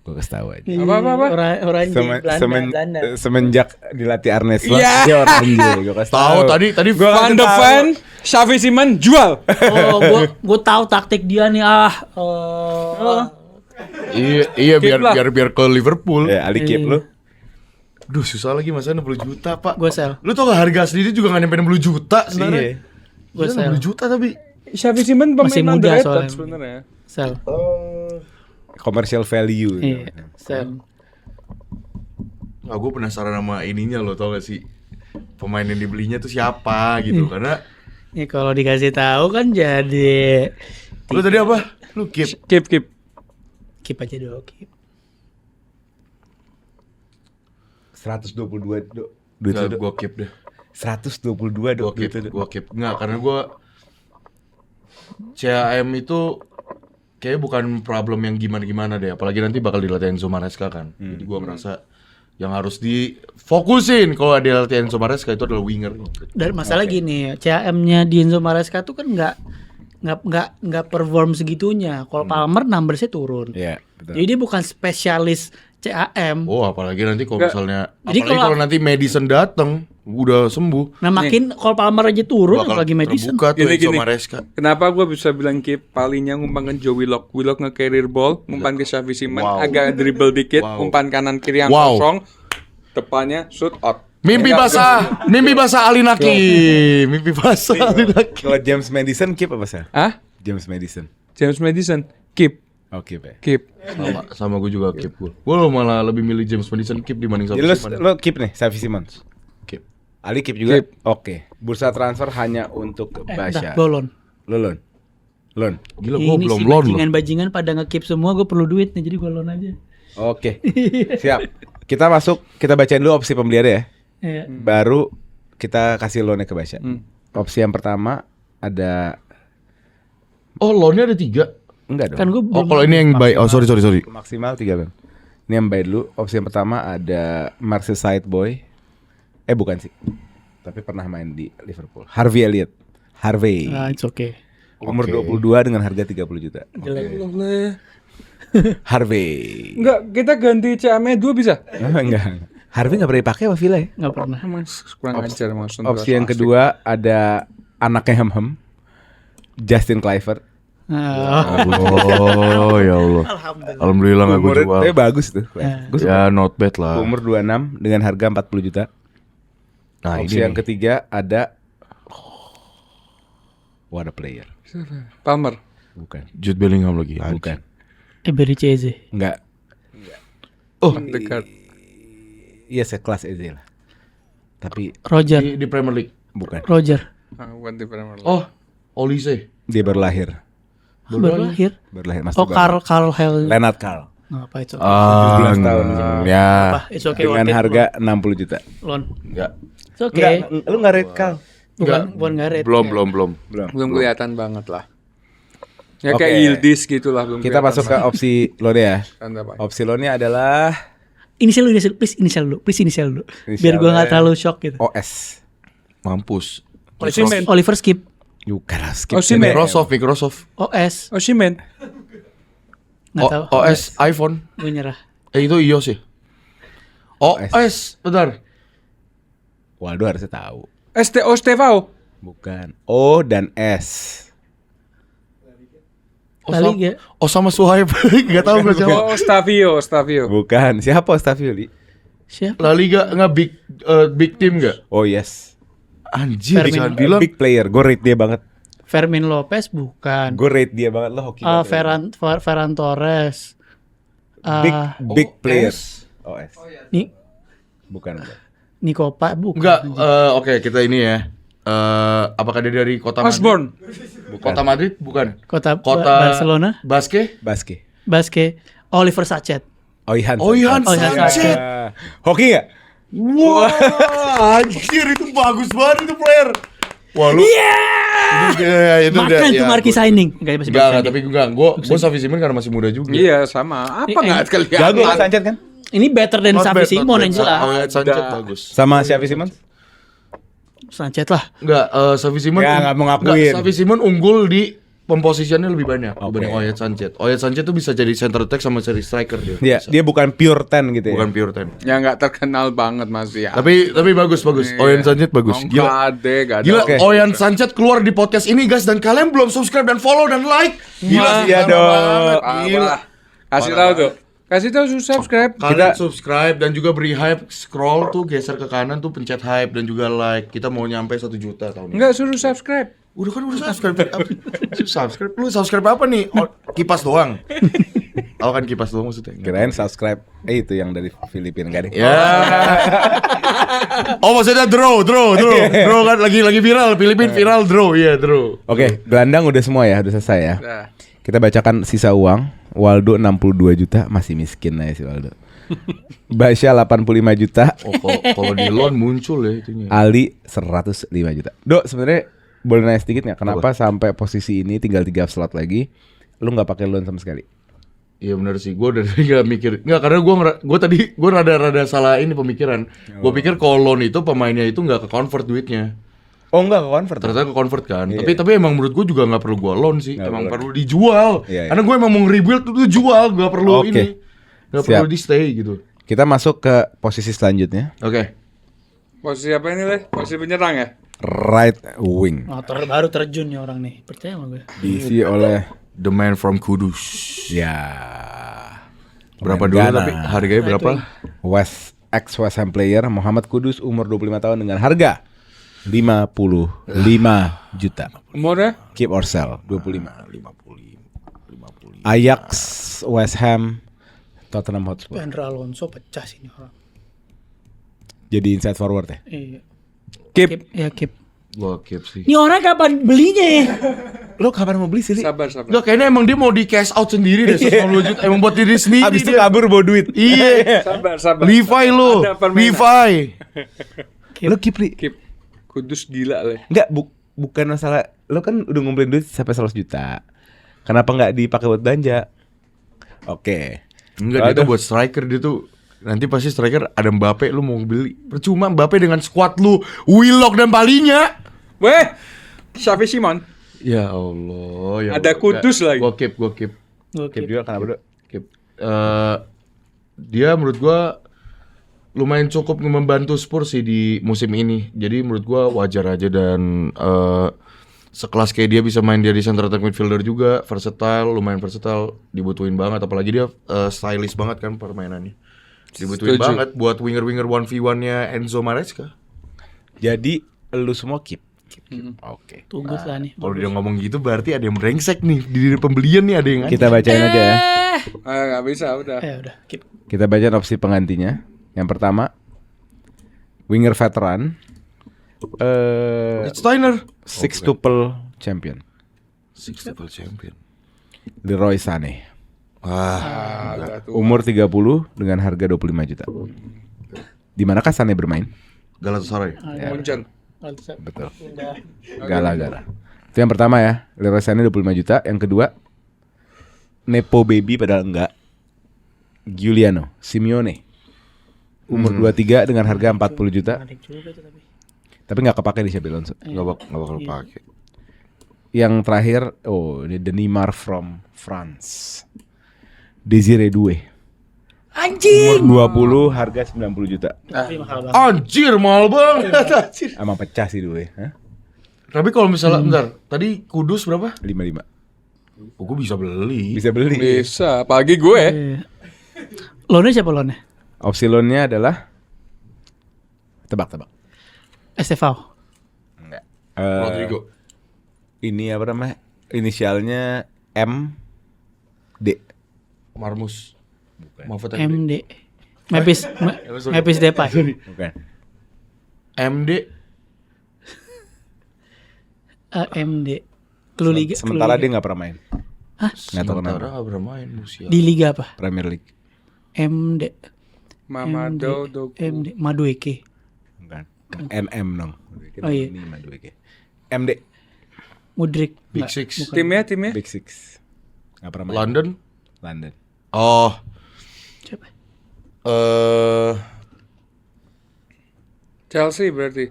Speaker 1: Gue kasih tahu aja.
Speaker 3: Apa?
Speaker 4: Orang Belanda.
Speaker 1: Semenjak dilatih Arne Slot,
Speaker 3: Iya.
Speaker 1: dia oranje. Gue kasih
Speaker 2: Tahu tadi
Speaker 3: Van de Ven, Xavi Simons jual.
Speaker 4: Oh, gue tahu taktik dia nih
Speaker 2: Iya
Speaker 3: Keep lah.
Speaker 2: biar ke Liverpool.
Speaker 1: Ya, Ali keep lu.
Speaker 2: Aduh, susah lagi masa 60 juta, Pak.
Speaker 4: Gue sell.
Speaker 2: Lu tau gak harga asli dia juga gak nyampe 60 juta sebenarnya.
Speaker 4: Gue
Speaker 2: Gila,
Speaker 4: sell.
Speaker 2: 60 juta tapi.
Speaker 3: Xavi Simons
Speaker 4: Masih
Speaker 3: pemain
Speaker 4: muda
Speaker 3: underrated
Speaker 4: soalnya.
Speaker 3: sebenarnya.
Speaker 4: Sell.
Speaker 1: Commercial value.
Speaker 4: Iya, sell.
Speaker 2: Nah, gue penasaran sama ininya lo, tau gak sih? Pemain yang dibelinya tuh siapa gitu. Karena
Speaker 4: Nih kalau dikasih tahu kan jadi
Speaker 2: Lu tadi apa? Lu keep.
Speaker 4: keep aja dong. Keep.
Speaker 1: 122 duit
Speaker 2: Nggak,
Speaker 1: itu.
Speaker 2: gua keep deh.
Speaker 1: 122
Speaker 2: Gua
Speaker 1: duit
Speaker 2: keep,
Speaker 1: itu.
Speaker 2: gua keep. Nggak, karena gua CAM itu kayaknya bukan problem yang gimana-gimana deh. Apalagi nanti bakal dilatih Enzo Maresca kan. Jadi gua merasa yang harus difokusin kalau ada latihan Enzo Maresca itu adalah winger.
Speaker 4: Dan masalah gini, CAM-nya di Enzo Maresca tuh kan nggak perform segitunya. Kalau Palmer numbersnya turun.
Speaker 1: Iya, betul.
Speaker 4: Jadi dia bukan spesialis CAM.
Speaker 2: Oh, apalagi nanti kalau misalnya
Speaker 4: Jadi
Speaker 2: apalagi
Speaker 4: kalau-
Speaker 2: kalau nanti Madison datang udah sembuh.
Speaker 4: Nah makin kalau Palmer aja turun
Speaker 2: Bakal
Speaker 4: apalagi Madison.
Speaker 2: terbuka tuh Enzo
Speaker 3: Gini.
Speaker 2: Maresca.
Speaker 3: Kenapa gue bisa bilang keep? Palingnya ngumpan ke Joe Willock nge-carrier ball, ngumpan ke Xavi Simons,
Speaker 2: Wow.
Speaker 3: agak dribble dikit,
Speaker 2: Wow.
Speaker 3: umpan kanan kiri yang
Speaker 2: Wow.
Speaker 3: kosong, depannya shoot out.
Speaker 2: Mimpi
Speaker 3: Enggak,
Speaker 2: basah Alinaki. Mimpi basah Alinaki.
Speaker 1: Kalau James Madison keep apa sih?
Speaker 3: Hah?
Speaker 1: James Madison.
Speaker 3: James Madison keep.
Speaker 1: Oke, Pak.
Speaker 3: Keep.
Speaker 2: Sama gue juga keep gue. Gue malah lebih milih James Madison keep dibanding
Speaker 1: Jadi
Speaker 2: sama
Speaker 1: lo keep nih, Xavi Simons.
Speaker 2: keep.
Speaker 1: Ali keep juga.
Speaker 3: Keep.
Speaker 1: Oke. Bursa transfer hanya untuk Basya.
Speaker 4: Golon.
Speaker 1: Lo loan.
Speaker 2: Gila gue
Speaker 4: Ini
Speaker 2: belum
Speaker 4: si
Speaker 2: loan loh.
Speaker 4: bajingan pada nge-keep semua, gue perlu duit nih jadi gue loan aja.
Speaker 1: Oke. Siap. Kita masuk, kita bacain dulu opsi pembelian ya.
Speaker 4: Iya.
Speaker 1: Baru kita kasih loannya ke Basya.
Speaker 3: Hmm.
Speaker 1: Opsi yang pertama ada
Speaker 2: Oh loannya ada 3.
Speaker 1: enggak dong.
Speaker 4: Kan gue
Speaker 2: Oh
Speaker 4: belum.
Speaker 2: kalau ini yang baik. Oh sorry.
Speaker 1: Maksimal 3 kan. Ini yang baik dulu. Opsi yang pertama ada Merseyside Boy. Bukan sih. Tapi pernah main di Liverpool. Harvey Elliott. Harvey.
Speaker 4: Nah, it's okay.
Speaker 1: Umur
Speaker 2: Oke.
Speaker 1: 22 dengan harga 30 juta. Harvey.
Speaker 3: Enggak, kita ganti CAM-nya 2 bisa?
Speaker 1: Enggak. Harvey enggak pernah dipakai sama Villa ya.
Speaker 4: Nggak pernah.
Speaker 3: Emang kurang ajar emang.
Speaker 1: Opsi yang kedua ada anaknya Hem, Justin Kluivert.
Speaker 4: Nah,
Speaker 2: Oh ya Allah. Alhamdulillah nggak gue
Speaker 1: Umurnya
Speaker 2: jual.
Speaker 1: tapi bagus tuh. Gue suka.
Speaker 2: Ya not bad lah.
Speaker 1: Umur 26 dengan harga 40 juta.
Speaker 2: Nah
Speaker 1: Opsi
Speaker 2: ini
Speaker 1: yang
Speaker 2: nih.
Speaker 1: ketiga ada what a player.
Speaker 3: Palmer.
Speaker 1: Bukan.
Speaker 2: Jude Bellingham lagi.
Speaker 1: Bukan.
Speaker 4: Ebery Cheze.
Speaker 1: Enggak.
Speaker 2: Oh
Speaker 3: Dekat.
Speaker 1: Iya sekelas Eze lah. Tapi
Speaker 4: Roger.
Speaker 2: di Premier League.
Speaker 1: bukan.
Speaker 4: Roger.
Speaker 3: Bukan di Premier League.
Speaker 2: Oh Olise.
Speaker 1: Dia baru lahir.
Speaker 4: Baru lahir.
Speaker 1: Baru lahir
Speaker 4: Oh, Carl Hell.
Speaker 1: Leonard Carl.
Speaker 4: Apa itu?
Speaker 1: 17 tahun.
Speaker 2: Ya.
Speaker 4: Apa? It's okay.
Speaker 1: Dengan
Speaker 4: worth it,
Speaker 1: harga 60 juta.
Speaker 4: loan.
Speaker 2: Enggak.
Speaker 4: It's okay.
Speaker 1: Lu enggak rate Carl?
Speaker 4: Bukan ngaret.
Speaker 2: Belum.
Speaker 3: Belum kelihatan banget lah. Ya kayak
Speaker 1: Oke.
Speaker 3: Yildiz gitu lah. Belum
Speaker 1: Kita
Speaker 3: kelihatan
Speaker 1: masuk ke
Speaker 3: banget.
Speaker 1: opsi loan ya.
Speaker 3: Tanda apa?
Speaker 1: Opsi loannya adalah
Speaker 4: Inisial dulu. Please inisial dulu. Biar gua nggak terlalu shock gitu.
Speaker 1: OS.
Speaker 2: Mampus.
Speaker 3: Osimhen.
Speaker 4: Oliver Skip.
Speaker 1: Bukan lah, skip.
Speaker 3: Osimhen.
Speaker 2: Microsoft.
Speaker 4: OS.
Speaker 3: Osimhen.
Speaker 4: Nggak tahu.
Speaker 2: OS iPhone.
Speaker 4: Gue nyerah.
Speaker 2: Itu iOS ya. OS. Bentar.
Speaker 1: Waldo harusnya tahu.
Speaker 3: Ostevao.
Speaker 1: Bukan. O dan S.
Speaker 4: La Liga.
Speaker 2: Oh sama Suhaib. Gak tahu gue siapa.
Speaker 3: Oh, Ostavio.
Speaker 1: Bukan. Siapa Ostavioli?
Speaker 4: Siapa?
Speaker 2: La Liga nggak big team nggak?
Speaker 1: Oh yes.
Speaker 2: Anjir
Speaker 4: Fermin.
Speaker 2: jangan bilang.
Speaker 1: Big player. Gue rate dia banget.
Speaker 4: Fermin Lopez bukan.
Speaker 1: Gue rate dia banget lo hoki. banget.
Speaker 4: Ferran Torres.
Speaker 1: Big player.
Speaker 2: OS.
Speaker 1: OS.
Speaker 4: Ni
Speaker 1: Bukan.
Speaker 4: Nikopa bukan.
Speaker 2: Enggak. Oke kita ini ya. Apakah dia dari kota Madrid?
Speaker 3: Osborne.
Speaker 2: Kota Madrid bukan.
Speaker 4: Kota Barcelona.
Speaker 2: Basque.
Speaker 1: Basket.
Speaker 4: Oliver Sachet.
Speaker 1: Oihan.
Speaker 2: Oihan
Speaker 4: Sanchez.
Speaker 1: Hoki nggak?
Speaker 2: Wah, anjir itu bagus banget itu player. Wah lu. Itu
Speaker 4: Makan tuh marquee signing. Enggak masih
Speaker 2: Enggak, tapi gue Xavi Simons karena masih muda juga.
Speaker 3: Iya sama. Apa nggak kelihatan?
Speaker 1: Jago kan Sanchez kan?
Speaker 4: Ini better than
Speaker 2: Not
Speaker 4: Xavi
Speaker 2: bad, not
Speaker 4: Simons
Speaker 2: bad.
Speaker 4: yang jelas.
Speaker 2: Sanchez bagus.
Speaker 1: Sama Xavi Simons?
Speaker 4: Sanchez lah.
Speaker 2: Enggak, Xavi Simons.
Speaker 1: Ya, nggak mau ngakuin.
Speaker 2: Xavi Simons unggul di pemposisiannya lebih banyak
Speaker 1: Oke.
Speaker 2: dibanding Oyet Sanchez. Oyet Sanchez tuh bisa jadi center attack sama jadi striker dia.
Speaker 1: Dia
Speaker 2: Bisa.
Speaker 1: dia bukan pure 10 gitu ya.
Speaker 2: Bukan pure 10.
Speaker 3: Ya nggak terkenal banget masih ya.
Speaker 2: Tapi bagus. Oyet Sanchez bagus. Gila.
Speaker 3: Gak ada.
Speaker 2: Gila,
Speaker 1: Oke.
Speaker 2: Oyet Sanchez keluar di podcast ini guys dan kalian belum subscribe dan follow dan like. Gila,
Speaker 1: Iya
Speaker 2: parah
Speaker 1: dong.
Speaker 2: banget. Gila.
Speaker 3: Kasih tahu tuh. Kasih tahu subscribe.
Speaker 2: Kalian subscribe dan juga beri hype, scroll tuh geser ke kanan tuh pencet hype dan juga like. Kita mau nyampe 1 juta tahun ini.
Speaker 3: Enggak suruh subscribe.
Speaker 2: Udah subscribe. Lu subscribe apa nih? Oh, kipas doang. Tahu kan kipas doang maksudnya?
Speaker 1: Kirain subscribe. Itu yang dari Filipina enggak deh.
Speaker 2: Ya. Oh maksudnya draw kan lagi viral Filipina viral draw draw.
Speaker 1: Oke, gelandang udah semua ya, udah selesai ya.
Speaker 3: Nah,
Speaker 1: Kita bacakan sisa uang. Waldo 62 juta, masih miskin aja si Waldo. Basya 85 juta,
Speaker 2: Oh kalau di loan muncul ya itunya.
Speaker 1: Ali 105 juta. Dok, sebenarnya boleh nanya sedikit nggak? Kenapa sampai posisi ini tinggal 3 slot lagi, lu nggak pakai loan sama sekali?
Speaker 2: Iya benar sih, gue dari nggak mikir, nggak karena gue rada salah ini pemikiran. Gue pikir kalau loan itu pemainnya itu nggak ke convert duitnya,
Speaker 1: Oh enggak, ke convert.
Speaker 2: ternyata ke convert kan.
Speaker 1: Iya.
Speaker 2: Tapi emang menurut gue juga nggak perlu gue loan sih,
Speaker 1: Nggak
Speaker 2: emang
Speaker 1: perlu.
Speaker 2: perlu dijual.
Speaker 1: Iya, iya.
Speaker 2: Karena gue emang mau rebuild itu jual, nggak perlu
Speaker 1: Oke.
Speaker 2: ini, nggak
Speaker 1: Siap.
Speaker 2: perlu di stay gitu.
Speaker 1: Kita masuk ke posisi selanjutnya,
Speaker 2: Oke,
Speaker 3: posisi apa ini Le? Posisi penyerang ya?
Speaker 1: right wing.
Speaker 4: Oh, baru terjun nih orang nih. Percaya sama gue.
Speaker 1: Diisi oleh
Speaker 2: the man from Kudus.
Speaker 1: ya
Speaker 2: Berapa
Speaker 1: pemain
Speaker 2: dulu
Speaker 1: Ghana.
Speaker 2: tapi harganya berapa?
Speaker 1: West Ham player Muhammad Kudus umur 25 tahun dengan harga 55 juta.
Speaker 3: Umurnya?
Speaker 1: Keep or sell 25. Ajax, West Ham, Tottenham Hotspur.
Speaker 4: Andra Alonso pecah sih ini orang.
Speaker 1: Jadi inside forward ya.
Speaker 4: Iya.
Speaker 3: Keep.
Speaker 4: Ya keep.
Speaker 2: Gue keep sih.
Speaker 4: Ini orang kapan belinya ya?
Speaker 1: Lo kapan mau beli sih? Li?
Speaker 3: Sabar.
Speaker 2: Nggak, kayaknya emang dia mau di cash out sendiri deh 102 juta. Emang buat diri sendiri.
Speaker 1: Abis itu
Speaker 2: dia.
Speaker 1: kabur bawa duit.
Speaker 2: Iya.
Speaker 3: Sabar.
Speaker 2: Levi lo.
Speaker 3: Ada permainan.
Speaker 2: Levi.
Speaker 1: Lo keep li.
Speaker 3: Keep. Kudus gila Le.
Speaker 1: Enggak, bukan masalah. Lo kan udah ngumpulin duit sampai 100 juta. Kenapa nggak dipakai buat belanja? Oke.
Speaker 2: Enggak, dia tuh buat striker. Dia tuh nanti pasti striker ada Mbappe lu mau beli. Percuma Mbappe dengan squad lu Willock dan Palinya.
Speaker 3: Weh, Xavi Simon.
Speaker 2: Ya Allah ya
Speaker 3: Ada
Speaker 2: Allah.
Speaker 3: Kudus lagi.
Speaker 2: Gua keep
Speaker 1: Keep juga kenapa bro?
Speaker 2: Keep. Dia menurut gua lumayan cukup membantu Spurs sih di musim ini. Jadi menurut gua wajar aja dan sekelas kayak dia bisa main dia di center attack midfielder juga, lumayan versatile, dibutuhin banget. Apalagi dia stylish banget kan permainannya. Dibutuhin
Speaker 3: Setuju.
Speaker 2: banget buat winger-winger 1v1-nya Enzo Maresca.
Speaker 1: Jadi lu semua keep. Oke.
Speaker 4: Tunggu lah nih.
Speaker 2: Kalau dia ngomong gitu berarti ada yang brengsek nih di pembelian nih ada yang
Speaker 1: Kita bacain aja ya.
Speaker 3: Nggak bisa udah.
Speaker 4: Udah keep.
Speaker 1: Kita bacain opsi penggantinya. Yang pertama, winger veteran,
Speaker 2: Steiner
Speaker 1: sextuple champion,
Speaker 2: Six-double champion.
Speaker 1: Leroy Sané.
Speaker 3: Udah tuh.
Speaker 1: Umur 30 dengan harga 25 juta. Di manakah Sané bermain?
Speaker 2: Galatasaray.
Speaker 3: Munchen.
Speaker 1: Betul. Gara-gara. Itu yang pertama ya, Leroy Sané 25 juta. Yang kedua, Nepo Baby padahal enggak. Giuliano Simeone. Umur 23 dengan harga 40 juta.
Speaker 4: Menarik juga tuh tapi.
Speaker 1: Tapi nggak kepake di Xabi Alonso.
Speaker 2: Nggak bakal pakai.
Speaker 1: Yang terakhir, ini The Neymar from France. Desiree Doué.
Speaker 4: Anjing.
Speaker 1: Umur 20, harga 90 juta.
Speaker 4: Tapi mahal banget.
Speaker 2: Anjir mahal banget.
Speaker 1: Emang pecah sih Doué, hah?
Speaker 2: Tapi kalau misalnya bentar, tadi Kudus berapa?
Speaker 1: 55.
Speaker 2: Oh, gue bisa beli.
Speaker 1: Bisa beli.
Speaker 3: Bisa. Pagi gue.
Speaker 4: Iya. Loannya siapa loannya?
Speaker 1: Opsi loannya adalah tebak-tebak.
Speaker 4: STV.
Speaker 1: Enggak.
Speaker 2: Rodrigo.
Speaker 1: Ini apa namanya? Inisialnya M D.
Speaker 2: Marmus. Mahfud
Speaker 4: MD. Mepis Depay.
Speaker 1: Bukan.
Speaker 2: MD.
Speaker 4: MD. Clue Liga.
Speaker 1: Sementara
Speaker 4: Clue
Speaker 1: dia nggak pernah main.
Speaker 4: Hah?
Speaker 1: Nggak tahu
Speaker 2: Sementara
Speaker 1: kenapa.
Speaker 2: nggak bermain Musia.
Speaker 4: Di Liga apa?
Speaker 1: Premier League.
Speaker 4: MD.
Speaker 3: Mamado Doku.
Speaker 4: MD. Madueke.
Speaker 1: Bukan. NM dong.
Speaker 4: Oh, iya.
Speaker 1: Ini Madueke. MD.
Speaker 4: Mudrik.
Speaker 2: Big
Speaker 4: Nggak,
Speaker 2: Six.
Speaker 4: bukan.
Speaker 3: Timnya.
Speaker 1: Big Six. Nggak pernah main.
Speaker 2: London.
Speaker 1: London.
Speaker 2: Oh.
Speaker 4: Siapa?
Speaker 3: Chelsea berarti.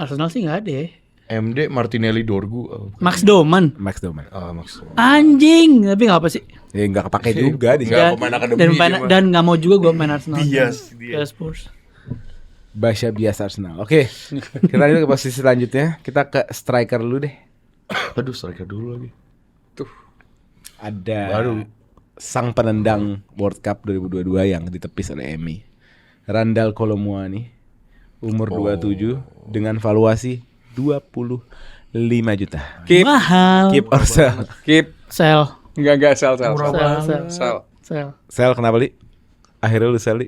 Speaker 4: Arsenal sih nggak ada ya.
Speaker 2: MD Martinelli Dorgu. Oh,
Speaker 4: Max Doman.
Speaker 1: Max Doman.
Speaker 2: Max.
Speaker 4: Anjing, tapi nggak apa sih.
Speaker 1: Ya nggak kepake juga di
Speaker 2: Nggak,
Speaker 1: sini.
Speaker 2: pemain akademi
Speaker 4: dan,
Speaker 2: dia mah.
Speaker 4: dan nggak mau juga gue main Arsenal.
Speaker 2: Bias
Speaker 4: Ke Spurs.
Speaker 1: Basya biasa Arsenal. Oke. Kita lanjut ke posisi selanjutnya. Kita ke striker dulu deh.
Speaker 2: Aduh, striker dulu lagi.
Speaker 1: Ada
Speaker 2: Baru.
Speaker 1: sang penendang World Cup 2022 yang ditepis oleh Emi. Randal Kolomuani. Umur 27 dengan valuasi 25 juta.
Speaker 3: Keep.
Speaker 4: Mahal.
Speaker 1: Keep or sell.
Speaker 3: Keep.
Speaker 4: Sell.
Speaker 3: Enggak sell.
Speaker 4: Sell.
Speaker 3: Sell.
Speaker 1: Sel kenapa Li? Akhirnya lu Sel Li.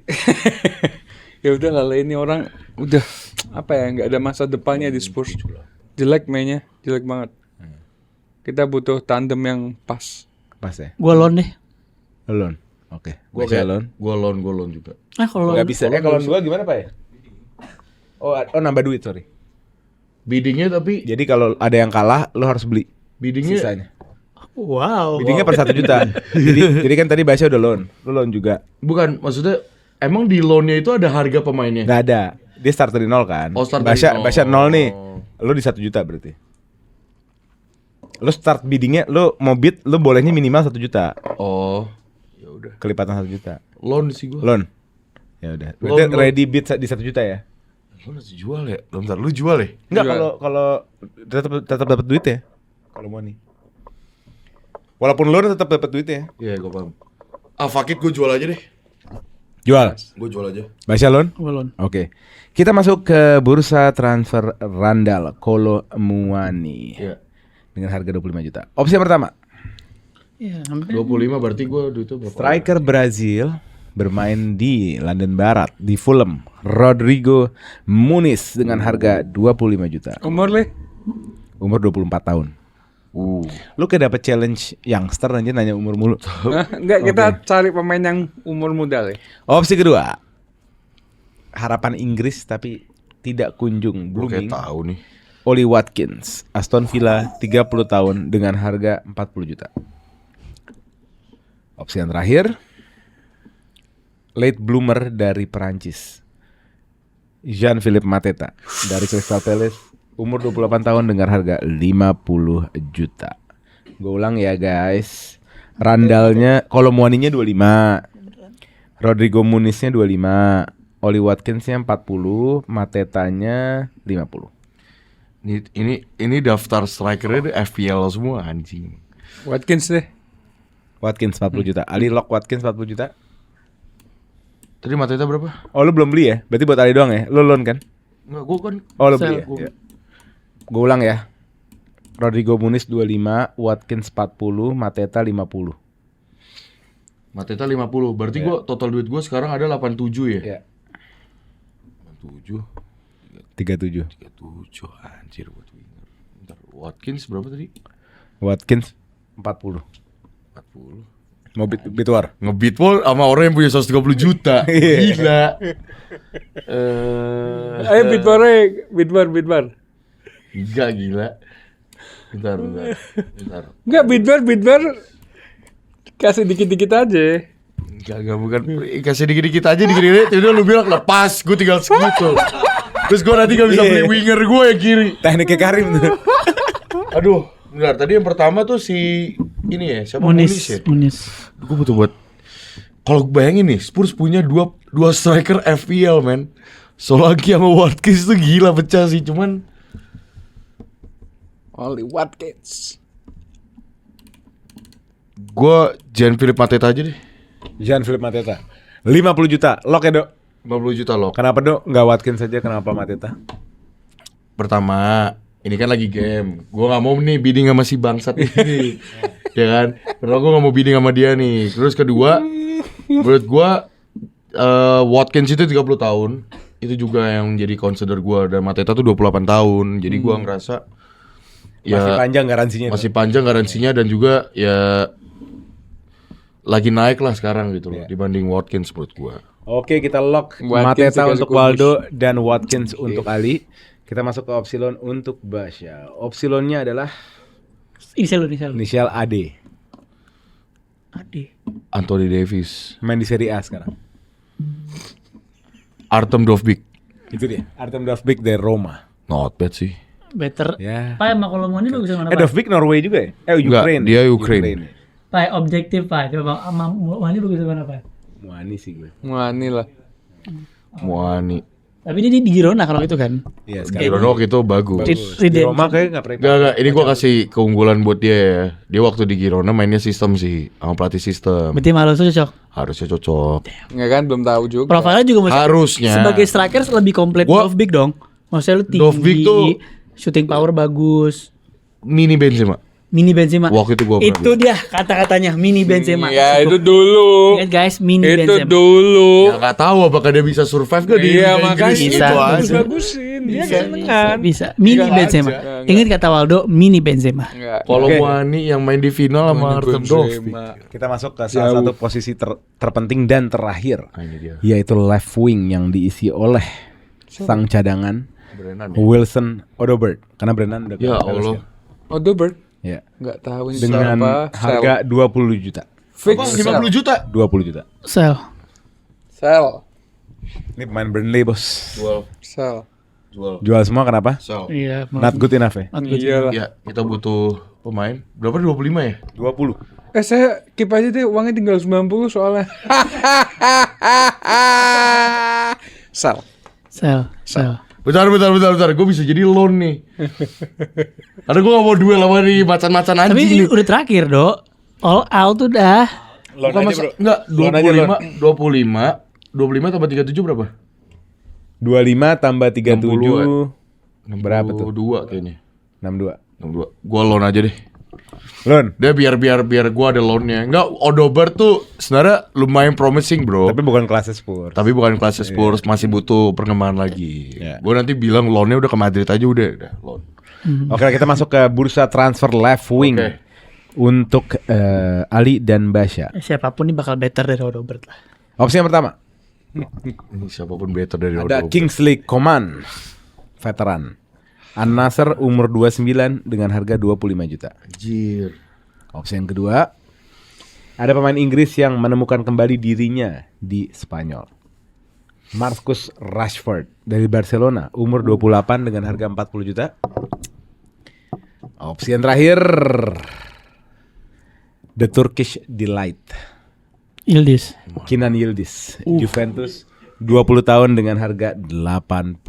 Speaker 3: Ya udah lah, ini orang udah apa ya, nggak ada masa depannya di Spurs. Jelek mainnya, jelek banget. Kita butuh tandem yang pas.
Speaker 1: Pas ya?
Speaker 4: Gue loan deh.
Speaker 1: Lon. Oke.
Speaker 2: Gue
Speaker 1: Baca Lon.
Speaker 2: gue loan juga.
Speaker 4: Kalau
Speaker 1: Gak bisa. Kalau dua gimana Pak ya? Oh nambah duit sorry.
Speaker 2: Biddingnya tapi
Speaker 1: Jadi kalau ada yang kalah, lo harus beli
Speaker 2: biddingnya
Speaker 1: sisanya.
Speaker 4: wow.
Speaker 1: Biddingnya per 1 juta. jadi kan tadi Basya udah loan. Lo loan juga.
Speaker 2: bukan, maksudnya emang di loannya itu ada harga pemainnya.
Speaker 1: Nggak ada. Dia start dari 0 kan.
Speaker 2: Oh, start dari nol.
Speaker 1: Basya 0 nih. Lo di 1 juta berarti. Lo start biddingnya, lo mau bid, lo bolehnya minimal 1 juta.
Speaker 2: Oh, ya udah.
Speaker 1: Kelipatan 1 juta.
Speaker 2: Loan sih gua.
Speaker 1: Loan. Ya udah. Berarti
Speaker 2: Loan.
Speaker 1: ready bid di 1 juta ya?
Speaker 2: Lu masih jual ya? Bentar, lu jual ya?
Speaker 1: Enggak,
Speaker 3: Jual.
Speaker 1: kalau tetap dapat duit ya. Kalau mau nih. Walaupun loan tetap dapat duit ya.
Speaker 2: Iya, gua paham. Ah, fuck it, gua jual aja deh.
Speaker 1: Jual.
Speaker 2: Gua jual aja.
Speaker 1: Basya loan?
Speaker 4: Gue loan.
Speaker 1: Oke. Kita masuk ke bursa transfer Randal Kolo Muani
Speaker 2: Iya.
Speaker 1: dengan harga 25 juta. Opsi yang pertama,
Speaker 4: Iya, hampir.
Speaker 2: 25 berarti gua duitnya berapa?
Speaker 1: striker Brazil bermain di London Barat di Fulham, Rodrigo Muniz dengan harga 25 juta.
Speaker 3: Umur Le?
Speaker 1: Umur 24 tahun. Lu kayak dapet challenge youngster aja nanya umur mulu.
Speaker 3: Enggak, kita cari pemain yang umur muda Le.
Speaker 1: Opsi kedua, harapan Inggris tapi tidak kunjung
Speaker 2: Gua kayak
Speaker 1: blooming.
Speaker 2: tahu nih.
Speaker 1: Oli Watkins, Aston Villa 30 tahun dengan harga 40 juta. Opsi yang terakhir, late bloomer dari Perancis, Jean-Philippe Mateta dari Crystal Palace, umur 28 tahun dengan harga 50 juta. Gue ulang ya guys, Randalnya, Kolomuaninya 25, Rodrigo Muniznya 25, Oli Watkinsnya 40, Matetanya 50.
Speaker 2: Ini daftar strikernya FPL semua anjing.
Speaker 3: Watkins deh.
Speaker 1: Watkins 40 juta. Ali Lock Watkins 40 juta.
Speaker 2: Tadi Mateta berapa?
Speaker 1: Oh lu belum beli ya? Berarti buat Ali doang ya? Lu loan kan?
Speaker 2: Enggak, gua kan
Speaker 1: Oh lu
Speaker 4: Sel.
Speaker 1: beli ya? Iya. Gue ulang ya. Rodrigo Muniz 25, Watkins 40, Mateta 50.
Speaker 2: Mateta 50. Berarti gua total duit gua sekarang ada 87 ya?
Speaker 1: Iya.
Speaker 2: 87.
Speaker 1: 37.
Speaker 2: 37 anjir buat winger. Bentar, Watkins berapa tadi?
Speaker 1: Watkins 40.
Speaker 2: 40.
Speaker 1: Mau bid war.
Speaker 2: Ngebit pol sama orang yang punya 130 juta. Gila.
Speaker 3: Ayo Bidbar.
Speaker 2: Enggak gila. Bentar.
Speaker 3: Enggak, Bidbar kasih dikit-dikit aja.
Speaker 2: Enggak bukan. Kasih dikit-dikit aja dikit-dikit. Udah lu bilang lepas, gue tinggal segitu. Terus gue nanti gak bisa beli winger gue yang kiri.
Speaker 1: Tekniknya Karim tuh.
Speaker 2: Aduh, bentar. Tadi yang pertama tuh si ini ya, siapa Muniz ya?
Speaker 4: Muniz.
Speaker 2: Gue butuh buat. Kalau bayangin nih, Spurs punya dua striker FPL man. Solanke sama Watkins tuh gila pecah sih, cuman
Speaker 3: Oli Watkins.
Speaker 2: gue Jean-Philippe Mateta aja deh.
Speaker 1: Jean-Philippe Mateta 50 juta. Lock ya Dok.
Speaker 2: 50 juta loh.
Speaker 1: Kenapa Dok? Nggak Watkins saja, kenapa Mateta?
Speaker 2: Pertama, ini kan lagi game. Gue gak mau nih bidding sama si bangsat ini. Ya kan? Pertama gue gak mau bidding sama dia nih. Terus kedua, menurut gue Watkins itu 30 tahun. Itu juga yang jadi consider gue. Dan Mateta tuh 28 tahun. Jadi gue ngerasa
Speaker 1: Masih panjang garansinya.
Speaker 2: masih panjang garansinya. Dan juga ya lagi naik lah sekarang gitu loh. Dibanding Watkins menurut gue.
Speaker 1: Oke, kita lock
Speaker 3: Watkins
Speaker 1: Mateta
Speaker 3: dikasih
Speaker 1: untuk
Speaker 3: kubus.
Speaker 1: Waldo dan Watkins untuk Ali. Kita masuk ke opsi loan untuk Basya. Opsi loannya adalah
Speaker 4: Inisial.
Speaker 1: inisial AD.
Speaker 4: Ade.
Speaker 2: Anthony Davis,
Speaker 1: Main di Serie A sekarang.
Speaker 2: Artem Dovbyk.
Speaker 1: Itu dia. Artem Dovbyk dari Roma.
Speaker 2: Not bad sih.
Speaker 4: Better.
Speaker 1: Ya.
Speaker 4: Pak, emang kalau mau ini bagus mana Pak?
Speaker 1: Dovbyk Norway juga ya?
Speaker 2: Enggak,
Speaker 1: Ukraine.
Speaker 2: dia Ukraine.
Speaker 4: Pak, objektif Pak. Coba sama Wani bagus mana Pak?
Speaker 1: Muani sih gue.
Speaker 3: Muani lah.
Speaker 2: Muani.
Speaker 4: Tapi ini di Girona kalau itu kan.
Speaker 1: Iya
Speaker 2: Gironok itu bagus.
Speaker 1: Di Roma kayaknya nggak pernah.
Speaker 2: Enggak, ini gua kasih keunggulan buat dia ya. Dia waktu di Girona mainnya sistem sih, sama pelatih sistem.
Speaker 4: Berarti malu cocok.
Speaker 2: Harusnya cocok.
Speaker 3: Enggak kan, belum tahu juga.
Speaker 4: Profilnya juga masih
Speaker 2: Harusnya.
Speaker 4: sebagai striker lebih komplit
Speaker 2: Gua-
Speaker 4: Dovbyk dong. Maksudnya lu tinggi,
Speaker 2: Dovbyk tuh-
Speaker 4: shooting power bagus.
Speaker 2: Mini Benzema.
Speaker 4: Mini Benzema.
Speaker 2: Waktu itu gua pernah
Speaker 4: Itu dia kata-katanya mini Benzema.
Speaker 3: Ya itu dulu.
Speaker 4: Ingat guys, mini
Speaker 3: Itu
Speaker 4: Benzema.
Speaker 3: dulu.
Speaker 2: Ya nggak tahu apakah dia bisa survive gak di
Speaker 3: Iya
Speaker 2: Liga
Speaker 3: makanya
Speaker 2: Inggris,
Speaker 4: Bisa,
Speaker 2: itu
Speaker 3: itu
Speaker 2: aja.
Speaker 3: bagusin. Dia senengan.
Speaker 4: Bisa. Mini
Speaker 3: Nggak
Speaker 4: Benzema.
Speaker 3: aja.
Speaker 4: Ingat kata Waldo, mini Benzema.
Speaker 3: Enggak.
Speaker 2: Kalau
Speaker 1: Oke.
Speaker 2: Wani yang main di final sama Artem Dovbyk.
Speaker 1: Kita masuk ke salah satu posisi terpenting dan terakhir,
Speaker 2: Ini dia.
Speaker 1: yaitu left wing yang diisi oleh sang cadangan
Speaker 2: Brennan ya?
Speaker 1: Wilson Odobert. Karena Brennan udah
Speaker 2: Ya
Speaker 1: ke Palace
Speaker 2: Allah.
Speaker 3: Oh, Dobert.
Speaker 1: Ya.
Speaker 3: Enggak tahu ini
Speaker 1: Dengan
Speaker 3: siapa.
Speaker 1: harga 20 juta.
Speaker 3: Fix.
Speaker 2: Apa, 50 juta?
Speaker 1: 20 juta.
Speaker 4: Sel.
Speaker 3: Sell.
Speaker 1: Ini pemain Burnley, Bos.
Speaker 3: Sell.
Speaker 1: Jual semua kenapa?
Speaker 2: So,
Speaker 4: Iya.
Speaker 1: Not good enough ya?
Speaker 3: Iya lah.
Speaker 2: ya kita butuh pemain. Berapa? 25 ya?
Speaker 1: 20.
Speaker 3: Saya keep aja deh, uangnya tinggal 90 soalnya. Sell.
Speaker 4: Sel.
Speaker 2: Bentar. Gue bisa jadi loan nih. Karena gue gak mau duel sama nih macan-macan
Speaker 4: Tapi
Speaker 2: anjing
Speaker 4: ini
Speaker 2: nih.
Speaker 4: udah terakhir, Dok. All out udah.
Speaker 2: Bukan enggak,
Speaker 1: Loan aja,
Speaker 2: 25 tambah 37 berapa?
Speaker 1: 25 tambah 37
Speaker 2: 60
Speaker 1: berapa tuh?
Speaker 2: 62 kayaknya.
Speaker 1: 62.
Speaker 2: 62. Gua loan aja deh.
Speaker 1: Loan.
Speaker 2: Dia biar gua ada loannya. Enggak, Odobert tuh sebenarnya lumayan promising, bro.
Speaker 1: Tapi bukan kelas Spurs.
Speaker 2: Tapi bukan kelas Spurs, masih butuh perkembangan lagi.
Speaker 1: Iya.
Speaker 2: Gua nanti bilang loannya udah ke Madrid aja udah loan.
Speaker 1: Oke, kita masuk ke bursa transfer left wing.
Speaker 2: Oke.
Speaker 1: Untuk Ali dan Basya.
Speaker 4: Siapapun ini bakal better dari Odobert lah.
Speaker 1: Opsi yang pertama,
Speaker 2: Ini siapapun better dari
Speaker 1: ada
Speaker 2: Odobert.
Speaker 1: Kingsley Coman, veteran. An-Nassr umur 29 dengan harga 25 juta.
Speaker 2: Anjir.
Speaker 1: Opsi yang kedua, ada pemain Inggris yang menemukan kembali dirinya di Spanyol. Marcus Rashford dari Barcelona, umur 28 dengan harga 40 juta. Opsi yang terakhir, The Turkish Delight,
Speaker 4: Yildiz.
Speaker 1: Kenan Yildiz, Juventus, 20 tahun dengan harga 85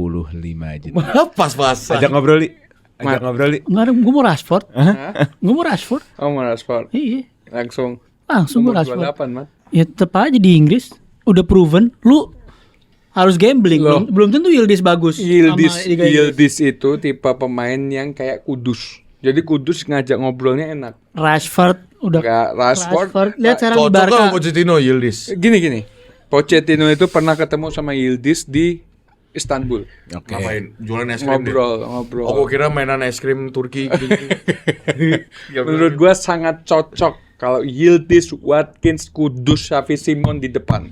Speaker 1: juta.
Speaker 2: Pas-pasan.
Speaker 1: Ajak ngobrol, Li. Ajak ngobrol, Li.
Speaker 4: Enggak ada, gue mau Rashford. Gue mau Rashford.
Speaker 3: Oh, mau Rashford.
Speaker 4: Iya.
Speaker 3: Langsung.
Speaker 4: Langsung gue
Speaker 3: Umur
Speaker 4: Rashford.
Speaker 3: 28, man.
Speaker 4: Ya tetep aja di Inggris. Udah proven. Lu harus gambling.
Speaker 3: Loh.
Speaker 4: Belum tentu Yildiz bagus. sama Liga Inggris.
Speaker 3: Yildiz itu tipe pemain yang kayak Kudus. Jadi Kudus ngajak ngobrolnya enak.
Speaker 4: Rashford udah.
Speaker 3: Kayak Rashford.
Speaker 4: Lihat cara di
Speaker 2: Cocok
Speaker 4: Barca.
Speaker 2: sama Pochettino, Yildiz.
Speaker 3: Gini. Pochettino itu pernah ketemu sama Yildiz di Istanbul.
Speaker 1: Oke.
Speaker 2: Ngapain? Jualan es krim deh.
Speaker 3: Ngobrol.
Speaker 2: Oh, gua kira mainan es krim Turki gitu.
Speaker 3: Menurut gua sangat cocok kalau Yildiz, Watkins, Kudus, Xavi Simon di depan.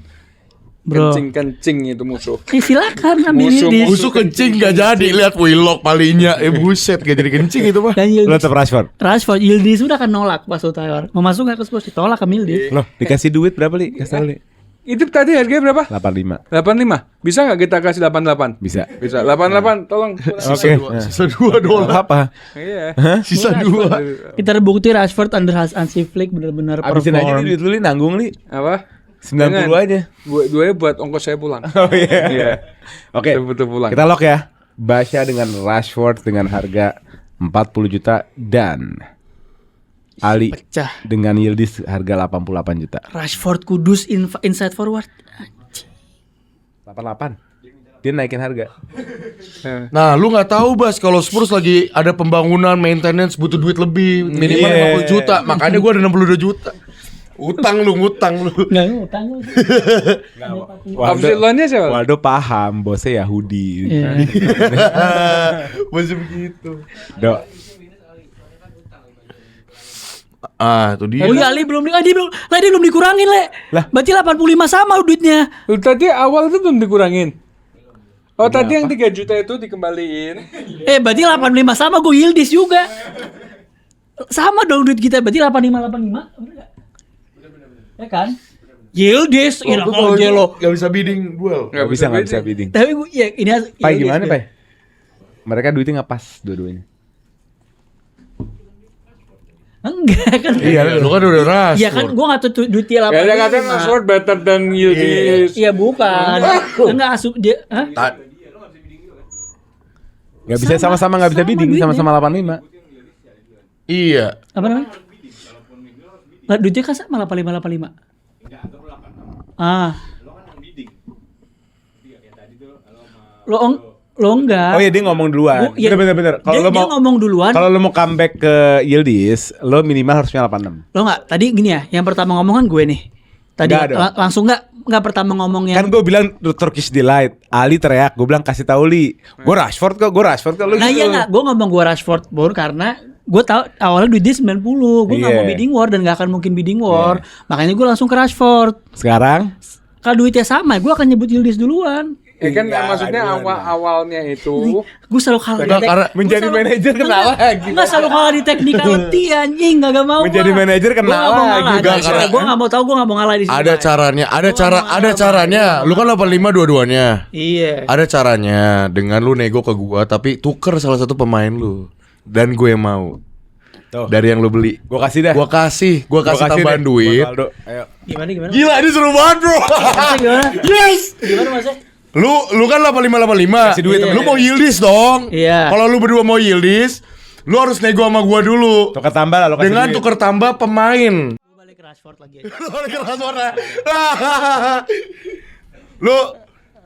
Speaker 4: Bro.
Speaker 3: Kencing itu musuh.
Speaker 4: Silakan ambil
Speaker 3: Musuh-
Speaker 4: Yildiz.
Speaker 2: Musuh kencing gak jadi. Lihat Willock palingnya. Buset gak jadi kencing itu mah.
Speaker 4: Dan
Speaker 1: Lo
Speaker 4: Yildiz.
Speaker 1: tetap Rashford.
Speaker 4: Rashford, Yildiz udah kan nolak pas utawar. Mau masuk nggak ke Spurs? Ditolak ke Yildiz.
Speaker 1: Loh, dikasih duit berapa, Li? Kasih tau, Li.
Speaker 3: Itu tadi harganya berapa?
Speaker 1: 85.
Speaker 3: 85. Bisa nggak kita kasih 88?
Speaker 1: Bisa.
Speaker 3: Bisa. 88 tolong.
Speaker 1: Oke.
Speaker 2: Sisa $2.
Speaker 1: Apa?
Speaker 3: Iya.
Speaker 2: Sisa 2.
Speaker 4: Kita bukti Rashford under Hansi Flick benar-benar
Speaker 1: Abisin aja
Speaker 4: perform.
Speaker 1: nih duit lu, Li, nanggung, Li.
Speaker 3: Apa?
Speaker 1: 90 aja.
Speaker 3: Dua buat ongkos saya pulang.
Speaker 1: Oh iya.
Speaker 3: Iya.
Speaker 1: Oke.
Speaker 3: Saya butuh pulang.
Speaker 1: Kita lock ya. Basya dengan Rashford dengan harga 40 juta dan Ali
Speaker 4: Pecah.
Speaker 1: dengan Yildiz harga 88 juta.
Speaker 4: Rashford Kudus inside forward.
Speaker 1: 88. Dia naikin harga.
Speaker 2: Nah, lu nggak tahu Bas kalau Spurs lagi ada pembangunan, maintenance butuh duit lebih, minimal
Speaker 1: Iya.
Speaker 2: 50 juta. Makanya gua ada 62 juta. Utang lu.
Speaker 4: Enggak ngutang.
Speaker 3: Opsi loannya siapa?
Speaker 1: Waldo paham, bosnya Yahudi.
Speaker 4: Iya.
Speaker 2: Masih begitu.
Speaker 1: Dok,
Speaker 2: Ah, itu dia.
Speaker 4: Oh iya, dia belum dikurangin, Le.
Speaker 1: Lah.
Speaker 4: Berarti 85 sama duitnya.
Speaker 3: Tadi awal itu belum dikurangin. Oh, tadi yang 3 juta itu dikembaliin.
Speaker 4: Berarti 85 sama gue Yildiz juga. Sama dong duit kita, berarti 85. Bener nggak? Ya kan? Yildiz, kalau Jelo.
Speaker 2: Gak bisa bidding duel.
Speaker 1: nggak bisa bidding.
Speaker 4: Tapi gue ya ini
Speaker 1: Pai
Speaker 4: Yildiz
Speaker 1: gimana,
Speaker 4: deh.
Speaker 1: Pai? Mereka duitnya nggak pas dua-duanya.
Speaker 4: Enggak kan?
Speaker 2: Iya, lu kan udah ras.
Speaker 4: Iya kan, gue nggak tahu duitnya
Speaker 3: Ya, dia katanya Rashford better than Yildiz.
Speaker 4: Iya bukan. Enggak asup dia. Hah?
Speaker 1: Nggak bisa sama-sama nggak bisa
Speaker 4: sama
Speaker 1: bidding,
Speaker 4: duitnya.
Speaker 1: sama-sama 85.
Speaker 2: Iya.
Speaker 4: Apa namanya? Lah duitnya kan sama 85. Ah. Lo Lo enggak.
Speaker 1: Oh iya dia ngomong duluan.
Speaker 4: Iya.
Speaker 1: Bener. Kalau
Speaker 4: Dia,
Speaker 1: lo
Speaker 4: dia
Speaker 1: mau
Speaker 4: ngomong duluan.
Speaker 1: kalau lo mau comeback ke Yildiz, lo minimal harusnya 86.
Speaker 4: Lo enggak. Tadi gini ya, yang pertama ngomong kan gue nih. Tadi
Speaker 1: Enggak dong.
Speaker 4: langsung enggak pertama ngomong yang
Speaker 1: Kan gue bilang Turkish Delight, Ali teriak, gue bilang kasih tahu Li. Gue Rashford kok, lo
Speaker 4: Nah
Speaker 1: gitu.
Speaker 4: iya enggak, gue ngomong gue Rashford baru karena gue tahu awalnya duit dia 90, gue nggak
Speaker 1: Iya.
Speaker 4: mau bidding war dan nggak akan mungkin bidding war, makanya gue langsung ke Rashford.
Speaker 1: Sekarang
Speaker 4: Kalau duitnya sama, gue akan nyebut Yildiz duluan.
Speaker 3: Ya kan
Speaker 1: Iya,
Speaker 3: maksudnya
Speaker 1: aduh.
Speaker 3: awalnya itu
Speaker 4: Gue selalu kalah
Speaker 2: Enggak, karena
Speaker 1: menjadi manajer kena lagi.
Speaker 4: Enggak selalu kalah di technicality anjing, enggak mau.
Speaker 1: Menjadi manajer kena lagi.
Speaker 2: Enggak, karena-
Speaker 4: Gue nggak mau tahu, gue nggak mau ngalah di sini.
Speaker 2: Ada caranya, ada caranya. Lu kan 85 dua-duanya.
Speaker 4: Iya.
Speaker 2: Ada caranya dengan lu nego ke gua tapi tuker salah satu pemain lu dan gue yang mau.
Speaker 1: Tuh.
Speaker 2: Dari yang lu beli.
Speaker 1: Gue kasih dah.
Speaker 2: Gua kasih tambahan
Speaker 1: deh,
Speaker 2: duit.
Speaker 1: buat Aldo. Ayo.
Speaker 4: Gimana?
Speaker 2: Gila ini seru banget, Bro.
Speaker 4: Maksudnya gimana?
Speaker 2: Yes.
Speaker 4: Gimana maksudnya?
Speaker 2: Lu kan 85.
Speaker 1: Kasih duit,
Speaker 2: Lu
Speaker 1: temen.
Speaker 2: mau Yildiz dong.
Speaker 4: Iya.
Speaker 2: Kalau lu berdua mau Yildiz, lu harus nego sama gua dulu.
Speaker 1: Tuker tambah lah lo kasih
Speaker 2: Dengan
Speaker 1: duit.
Speaker 2: tuker tambah pemain.
Speaker 4: Gue balik ke Rashford lagi aja.
Speaker 2: Lu balik ke Rashford. Lu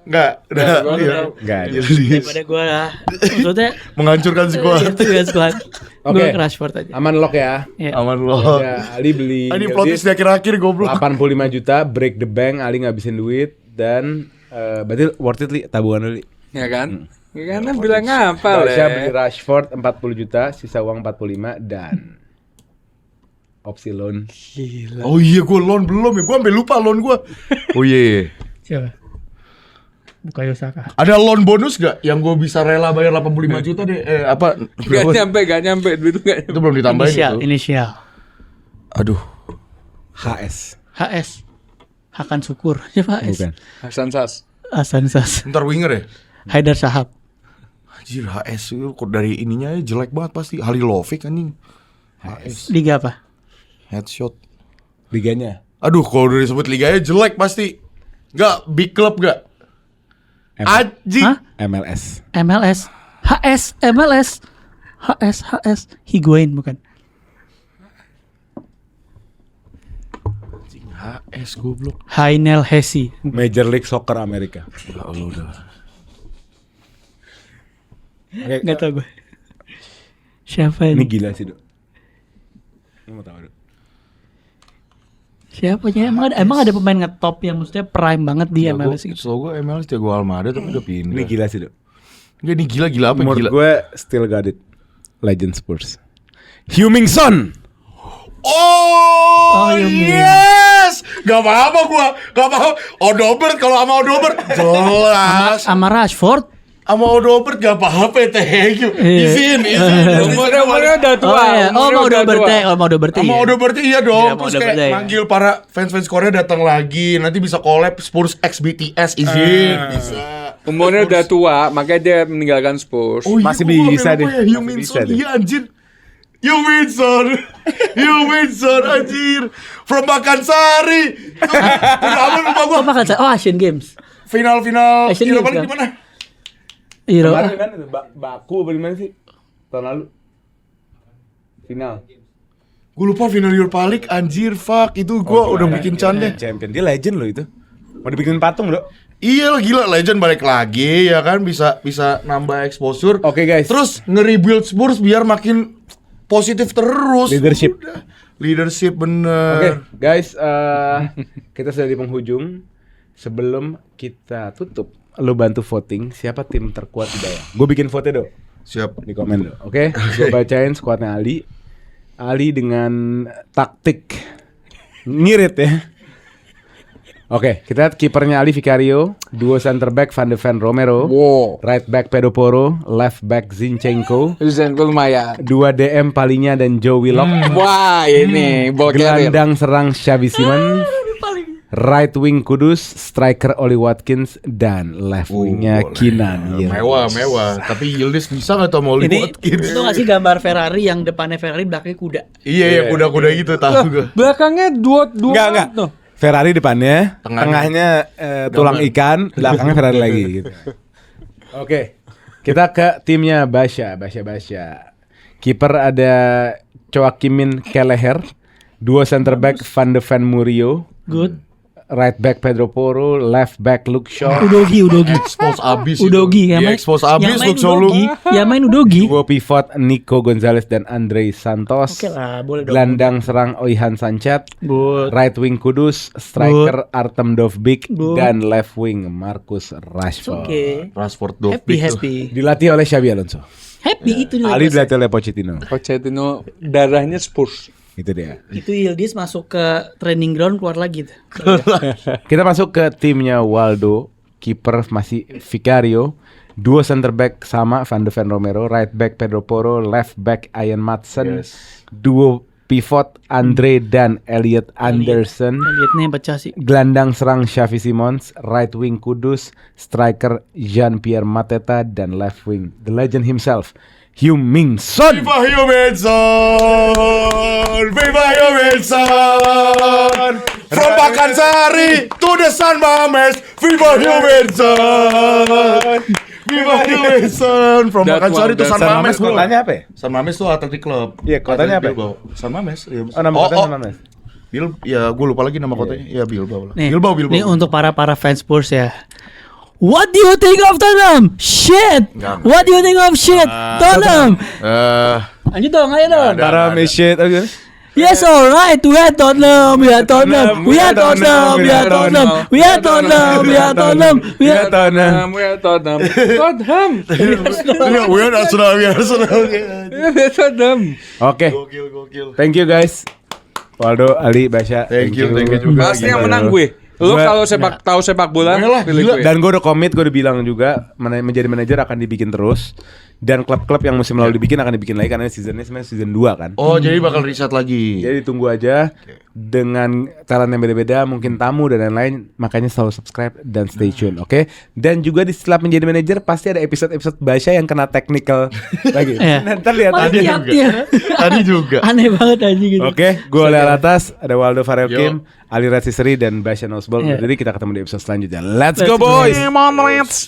Speaker 2: enggak iya.
Speaker 1: Enggak.
Speaker 4: Daripada gue lah. Maksudnya
Speaker 2: Menghancurkan squad.
Speaker 4: itu ya squad.
Speaker 1: Oke.
Speaker 4: Gue ke Rashford aja.
Speaker 1: Aman lock ya.
Speaker 4: Iya.
Speaker 2: Aman lo.
Speaker 1: Ya, Ali beli
Speaker 2: Ini plot twist di akhir-akhir goblok.
Speaker 1: 85 juta, break the bank, Ali ngabisin duit dan berarti worth it Li, tabungan lu Li.
Speaker 3: ya kan? Ya karena bilang apa
Speaker 1: Basya
Speaker 3: lah.
Speaker 1: beli Rashford 40 juta, sisa uang 45 dan opsi loan.
Speaker 2: Oh iya, gue loan belum ya. Gue sampai lupa loan gue. Oh iya.
Speaker 4: Siapa? Bukayo Saka.
Speaker 2: Ada loan bonus gak yang gue bisa rela bayar 85 juta deh? Apa?
Speaker 3: Gak nyampe duit itu gak
Speaker 2: Itu belum ditambahin itu.
Speaker 4: Inisial.
Speaker 2: Aduh.
Speaker 1: HS.
Speaker 4: HS. Hakan Syukur. Siapa HS?
Speaker 1: Bukan.
Speaker 3: Hasan Sas.
Speaker 4: Hasan Sas.
Speaker 2: Ntar winger ya?
Speaker 4: Haidar Shahab.
Speaker 2: Anjir HS itu kok dari ininya aja jelek banget pasti. Halilovic anjing. HS.
Speaker 4: Liga apa?
Speaker 2: Headshot.
Speaker 1: Liganya
Speaker 2: Aduh, kalau udah disebut liganya jelek pasti. Gak, big club gak? Anjing.
Speaker 4: Hah?
Speaker 1: MLS.
Speaker 4: MLS. MLS. HS. Higuain bukan?
Speaker 2: HS goblok.
Speaker 4: Hainel Hesi.
Speaker 1: Major League Soccer Amerika.
Speaker 2: Ya Allah udah.
Speaker 1: Oke,
Speaker 4: Gak tau gue. Siapa
Speaker 1: ini
Speaker 4: ini?
Speaker 1: gila sih, Dok. Ini mau tahu, Dok.
Speaker 4: Siapanya? Emang ada pemain ngetop yang maksudnya prime banget di MLS gitu?
Speaker 2: So gue MLS Thiago Almada tapi udah pindah.
Speaker 1: Ini gila sih, Dok.
Speaker 2: Enggak, ini gila apa
Speaker 1: Menurut
Speaker 2: gila?
Speaker 1: gue still got it. Legend Spurs. Heung-min Son.
Speaker 2: Oh,
Speaker 4: Heung-min.
Speaker 2: yes. Gak apa-apa gua. Gak apa-apa. Odobert kalau sama Odobert jelas.
Speaker 4: Sama Rashford?
Speaker 2: Sama Odobert gak apa-apa. Thank you. Izin.
Speaker 3: Umurnya udah tua.
Speaker 4: Oh iya. Oh mau udah
Speaker 3: tua.
Speaker 4: berarti. Oh mau udah berarti.
Speaker 2: Sama Odobert iya dong.
Speaker 4: Iya, mau
Speaker 2: Terus
Speaker 4: Odobert
Speaker 2: kayak
Speaker 4: ya.
Speaker 2: manggil para fans-fans Korea datang lagi. Nanti bisa collab Spurs X BTS. Izin. Bisa.
Speaker 3: Umurnya udah tua, makanya dia meninggalkan Spurs.
Speaker 2: Oh, iya,
Speaker 1: Masih
Speaker 2: gua
Speaker 1: bisa
Speaker 2: lupa
Speaker 1: deh.
Speaker 2: ya,
Speaker 1: Masih
Speaker 2: Heung-min
Speaker 1: bisa
Speaker 2: Son.
Speaker 1: deh.
Speaker 2: Iya anjir. Heung-min Son anjir. From Bakansari. Udah aman lupa gua.
Speaker 4: Oh makan saya. Oh Asian Games.
Speaker 2: Final-final
Speaker 4: Asian
Speaker 2: Europa
Speaker 4: Games
Speaker 2: League di mana?
Speaker 4: Euro.
Speaker 1: Kemarin kan itu Baku apa di mana sih? Tahun lalu. Final.
Speaker 2: Gue lupa final Europa League anjir fuck itu gue udah bikin canda.
Speaker 1: Champion. Dia legend loh itu. Mau dibikin patung, Dok.
Speaker 2: Iya lah gila legend balik lagi ya kan bisa nambah exposure.
Speaker 1: Oke, guys.
Speaker 2: Terus nge-rebuild Spurs biar makin positif terus.
Speaker 1: Leadership.
Speaker 2: Udah. Leadership
Speaker 1: Oke,
Speaker 2: bener.
Speaker 1: guys, kita sudah di penghujung. Sebelum kita tutup, lo bantu voting siapa tim terkuat di bawah. Gue bikin vote Dok
Speaker 2: Siap.
Speaker 1: di komen, Dok. Oke, gue bacain squadnya Ali. Ali dengan taktik ngirit ya. Oke, kita lihat kipernya Ali Vicario, duo center back Van de Ven Romero,
Speaker 3: Wow.
Speaker 1: right back Pedoporo, left back Zinchenko,
Speaker 3: Zinchenko lumayan.
Speaker 1: dua DM Palinya dan Joe Willock,
Speaker 3: Wah ini ball carrier.
Speaker 1: gelandang serang Xavi Simons, right wing Kudus, striker Oli Watkins, dan left wingnya Keenan Yildiz.
Speaker 2: Mewah. Tapi Yildiz bisa nggak tau mau Oli
Speaker 4: Ini
Speaker 2: Watkins?
Speaker 4: itu nggak sih gambar Ferrari yang depannya Ferrari belakangnya kuda?
Speaker 2: Iya ya kuda-kuda gitu tahu gue.
Speaker 3: Belakangnya dua
Speaker 1: Enggak.
Speaker 3: tuh.
Speaker 1: Ferrari depannya,
Speaker 2: Tengahnya.
Speaker 1: tengahnya tulang ikan, belakangnya Ferrari lagi gitu. Oke. Kita ke timnya Basya. Kiper ada Joaquimin Kelleher, duo center back Van de Ven Murillo,
Speaker 4: Good.
Speaker 1: right back Pedro Porro, left back Luke Shaw,
Speaker 4: Udogi.
Speaker 2: Expose abis itu.
Speaker 4: Udogi
Speaker 2: Dia expose abis
Speaker 4: yang main
Speaker 2: Luke Shaw lu.
Speaker 4: Udogi, yang main Udogi.
Speaker 1: dua pivot Nico Gonzalez dan Andre Santos,
Speaker 4: Oke lah, boleh dong.
Speaker 1: gelandang serang Oihan Sanchez,
Speaker 4: Good.
Speaker 1: right wing Kudus, striker Artem Dovbyk,
Speaker 4: Good.
Speaker 1: dan left wing Marcus Rashford.
Speaker 4: Oke.
Speaker 2: Rashford
Speaker 4: Happy
Speaker 2: Dovbyk tuh.
Speaker 4: happy.
Speaker 1: Dilatih oleh Xabi Alonso.
Speaker 4: Happy itu dia.
Speaker 1: Ali dilatih oleh Pochettino.
Speaker 3: Pochettino darahnya Spurs.
Speaker 1: Itu dia.
Speaker 4: Itu Yildiz masuk ke training ground keluar lagi tuh.
Speaker 1: Kita masuk ke timnya Waldo. Kiper masih Vicario. Dua center back sama Van de Ven Romero, right back Pedro Porro, left back Ian Maatsen. Dua pivot Andre dan Elliot Anderson.
Speaker 4: Lihatnya yang pecah sih.
Speaker 1: Gelandang serang Xavi Simons, right wing Kudus, striker Jean-Pierre Mateta, dan left wing the legend himself, Heung-min Son.
Speaker 2: Viva Heung-min! Viva Heung-min! From Pakansari to the San Mames, Viva Heung-min! Viva Heung-min! From
Speaker 3: That
Speaker 2: Pakansari
Speaker 3: one,
Speaker 2: to San
Speaker 3: San
Speaker 2: Mames, bro.
Speaker 1: Kotanya apa ya?
Speaker 2: San Mames tuh Athletic Club.
Speaker 1: Iya, kotanya apa?
Speaker 2: Bilbao. San Mames. Iya.
Speaker 1: Oh, nama kotanya San Mames.
Speaker 2: Ya, gue lupa lagi nama kotanya. Ya, Bilbao lah.
Speaker 4: Nih,
Speaker 2: Bilbao.
Speaker 4: nih untuk para fans Spurs ya. What do you think of Tottenham? Shit.
Speaker 2: Enggak.
Speaker 4: What do you think of shit? Tottenham. Lanjut dong, ayo dong.
Speaker 1: Antara shit aja.
Speaker 4: Yes, alright. We are Tottenham. We are Tottenham. We are Tottenham. We are Tottenham. We are Tottenham. We are Tottenham. We are
Speaker 3: Tottenham. Tottenham.
Speaker 2: We are Arsenal.
Speaker 3: Tottenham.
Speaker 1: Oke.
Speaker 2: Gokil.
Speaker 1: Thank you guys. Waldo, Ali, Basya.
Speaker 2: Thank you juga.
Speaker 3: Pasti yang menang gue. Lu
Speaker 1: Gua-
Speaker 3: kalau tahu sepak bola,
Speaker 2: Gila,
Speaker 3: pilih
Speaker 2: gila.
Speaker 3: gue.
Speaker 1: Dan gue udah komit, gue udah bilang juga menjadi manajer akan dibikin terus. Dan klub-klub yang musim lalu dibikin akan dibikin lagi karena seasonnya sebenarnya season 2 kan.
Speaker 2: Oh, jadi bakal riset lagi.
Speaker 1: Jadi tunggu aja dengan talent yang beda-beda, mungkin tamu dan lain-lain. Makanya selalu subscribe dan stay tune, oke? Dan juga di setelah menjadi manajer pasti ada episode-episode Basya yang kena technical lagi.
Speaker 4: Iya.
Speaker 1: Nanti lihat
Speaker 4: Mana
Speaker 1: aja.
Speaker 4: tiap dia?
Speaker 2: Tadi juga.
Speaker 4: Aneh banget aja gitu.
Speaker 1: Oke, gue oleh Alatas, ada Waldo Farel
Speaker 2: Yo.
Speaker 1: Kim, Ali Ratsisri dan Basya Nosbol.
Speaker 4: Iya.
Speaker 1: Jadi kita ketemu di episode selanjutnya. Let's go boys.
Speaker 3: Come on, let's.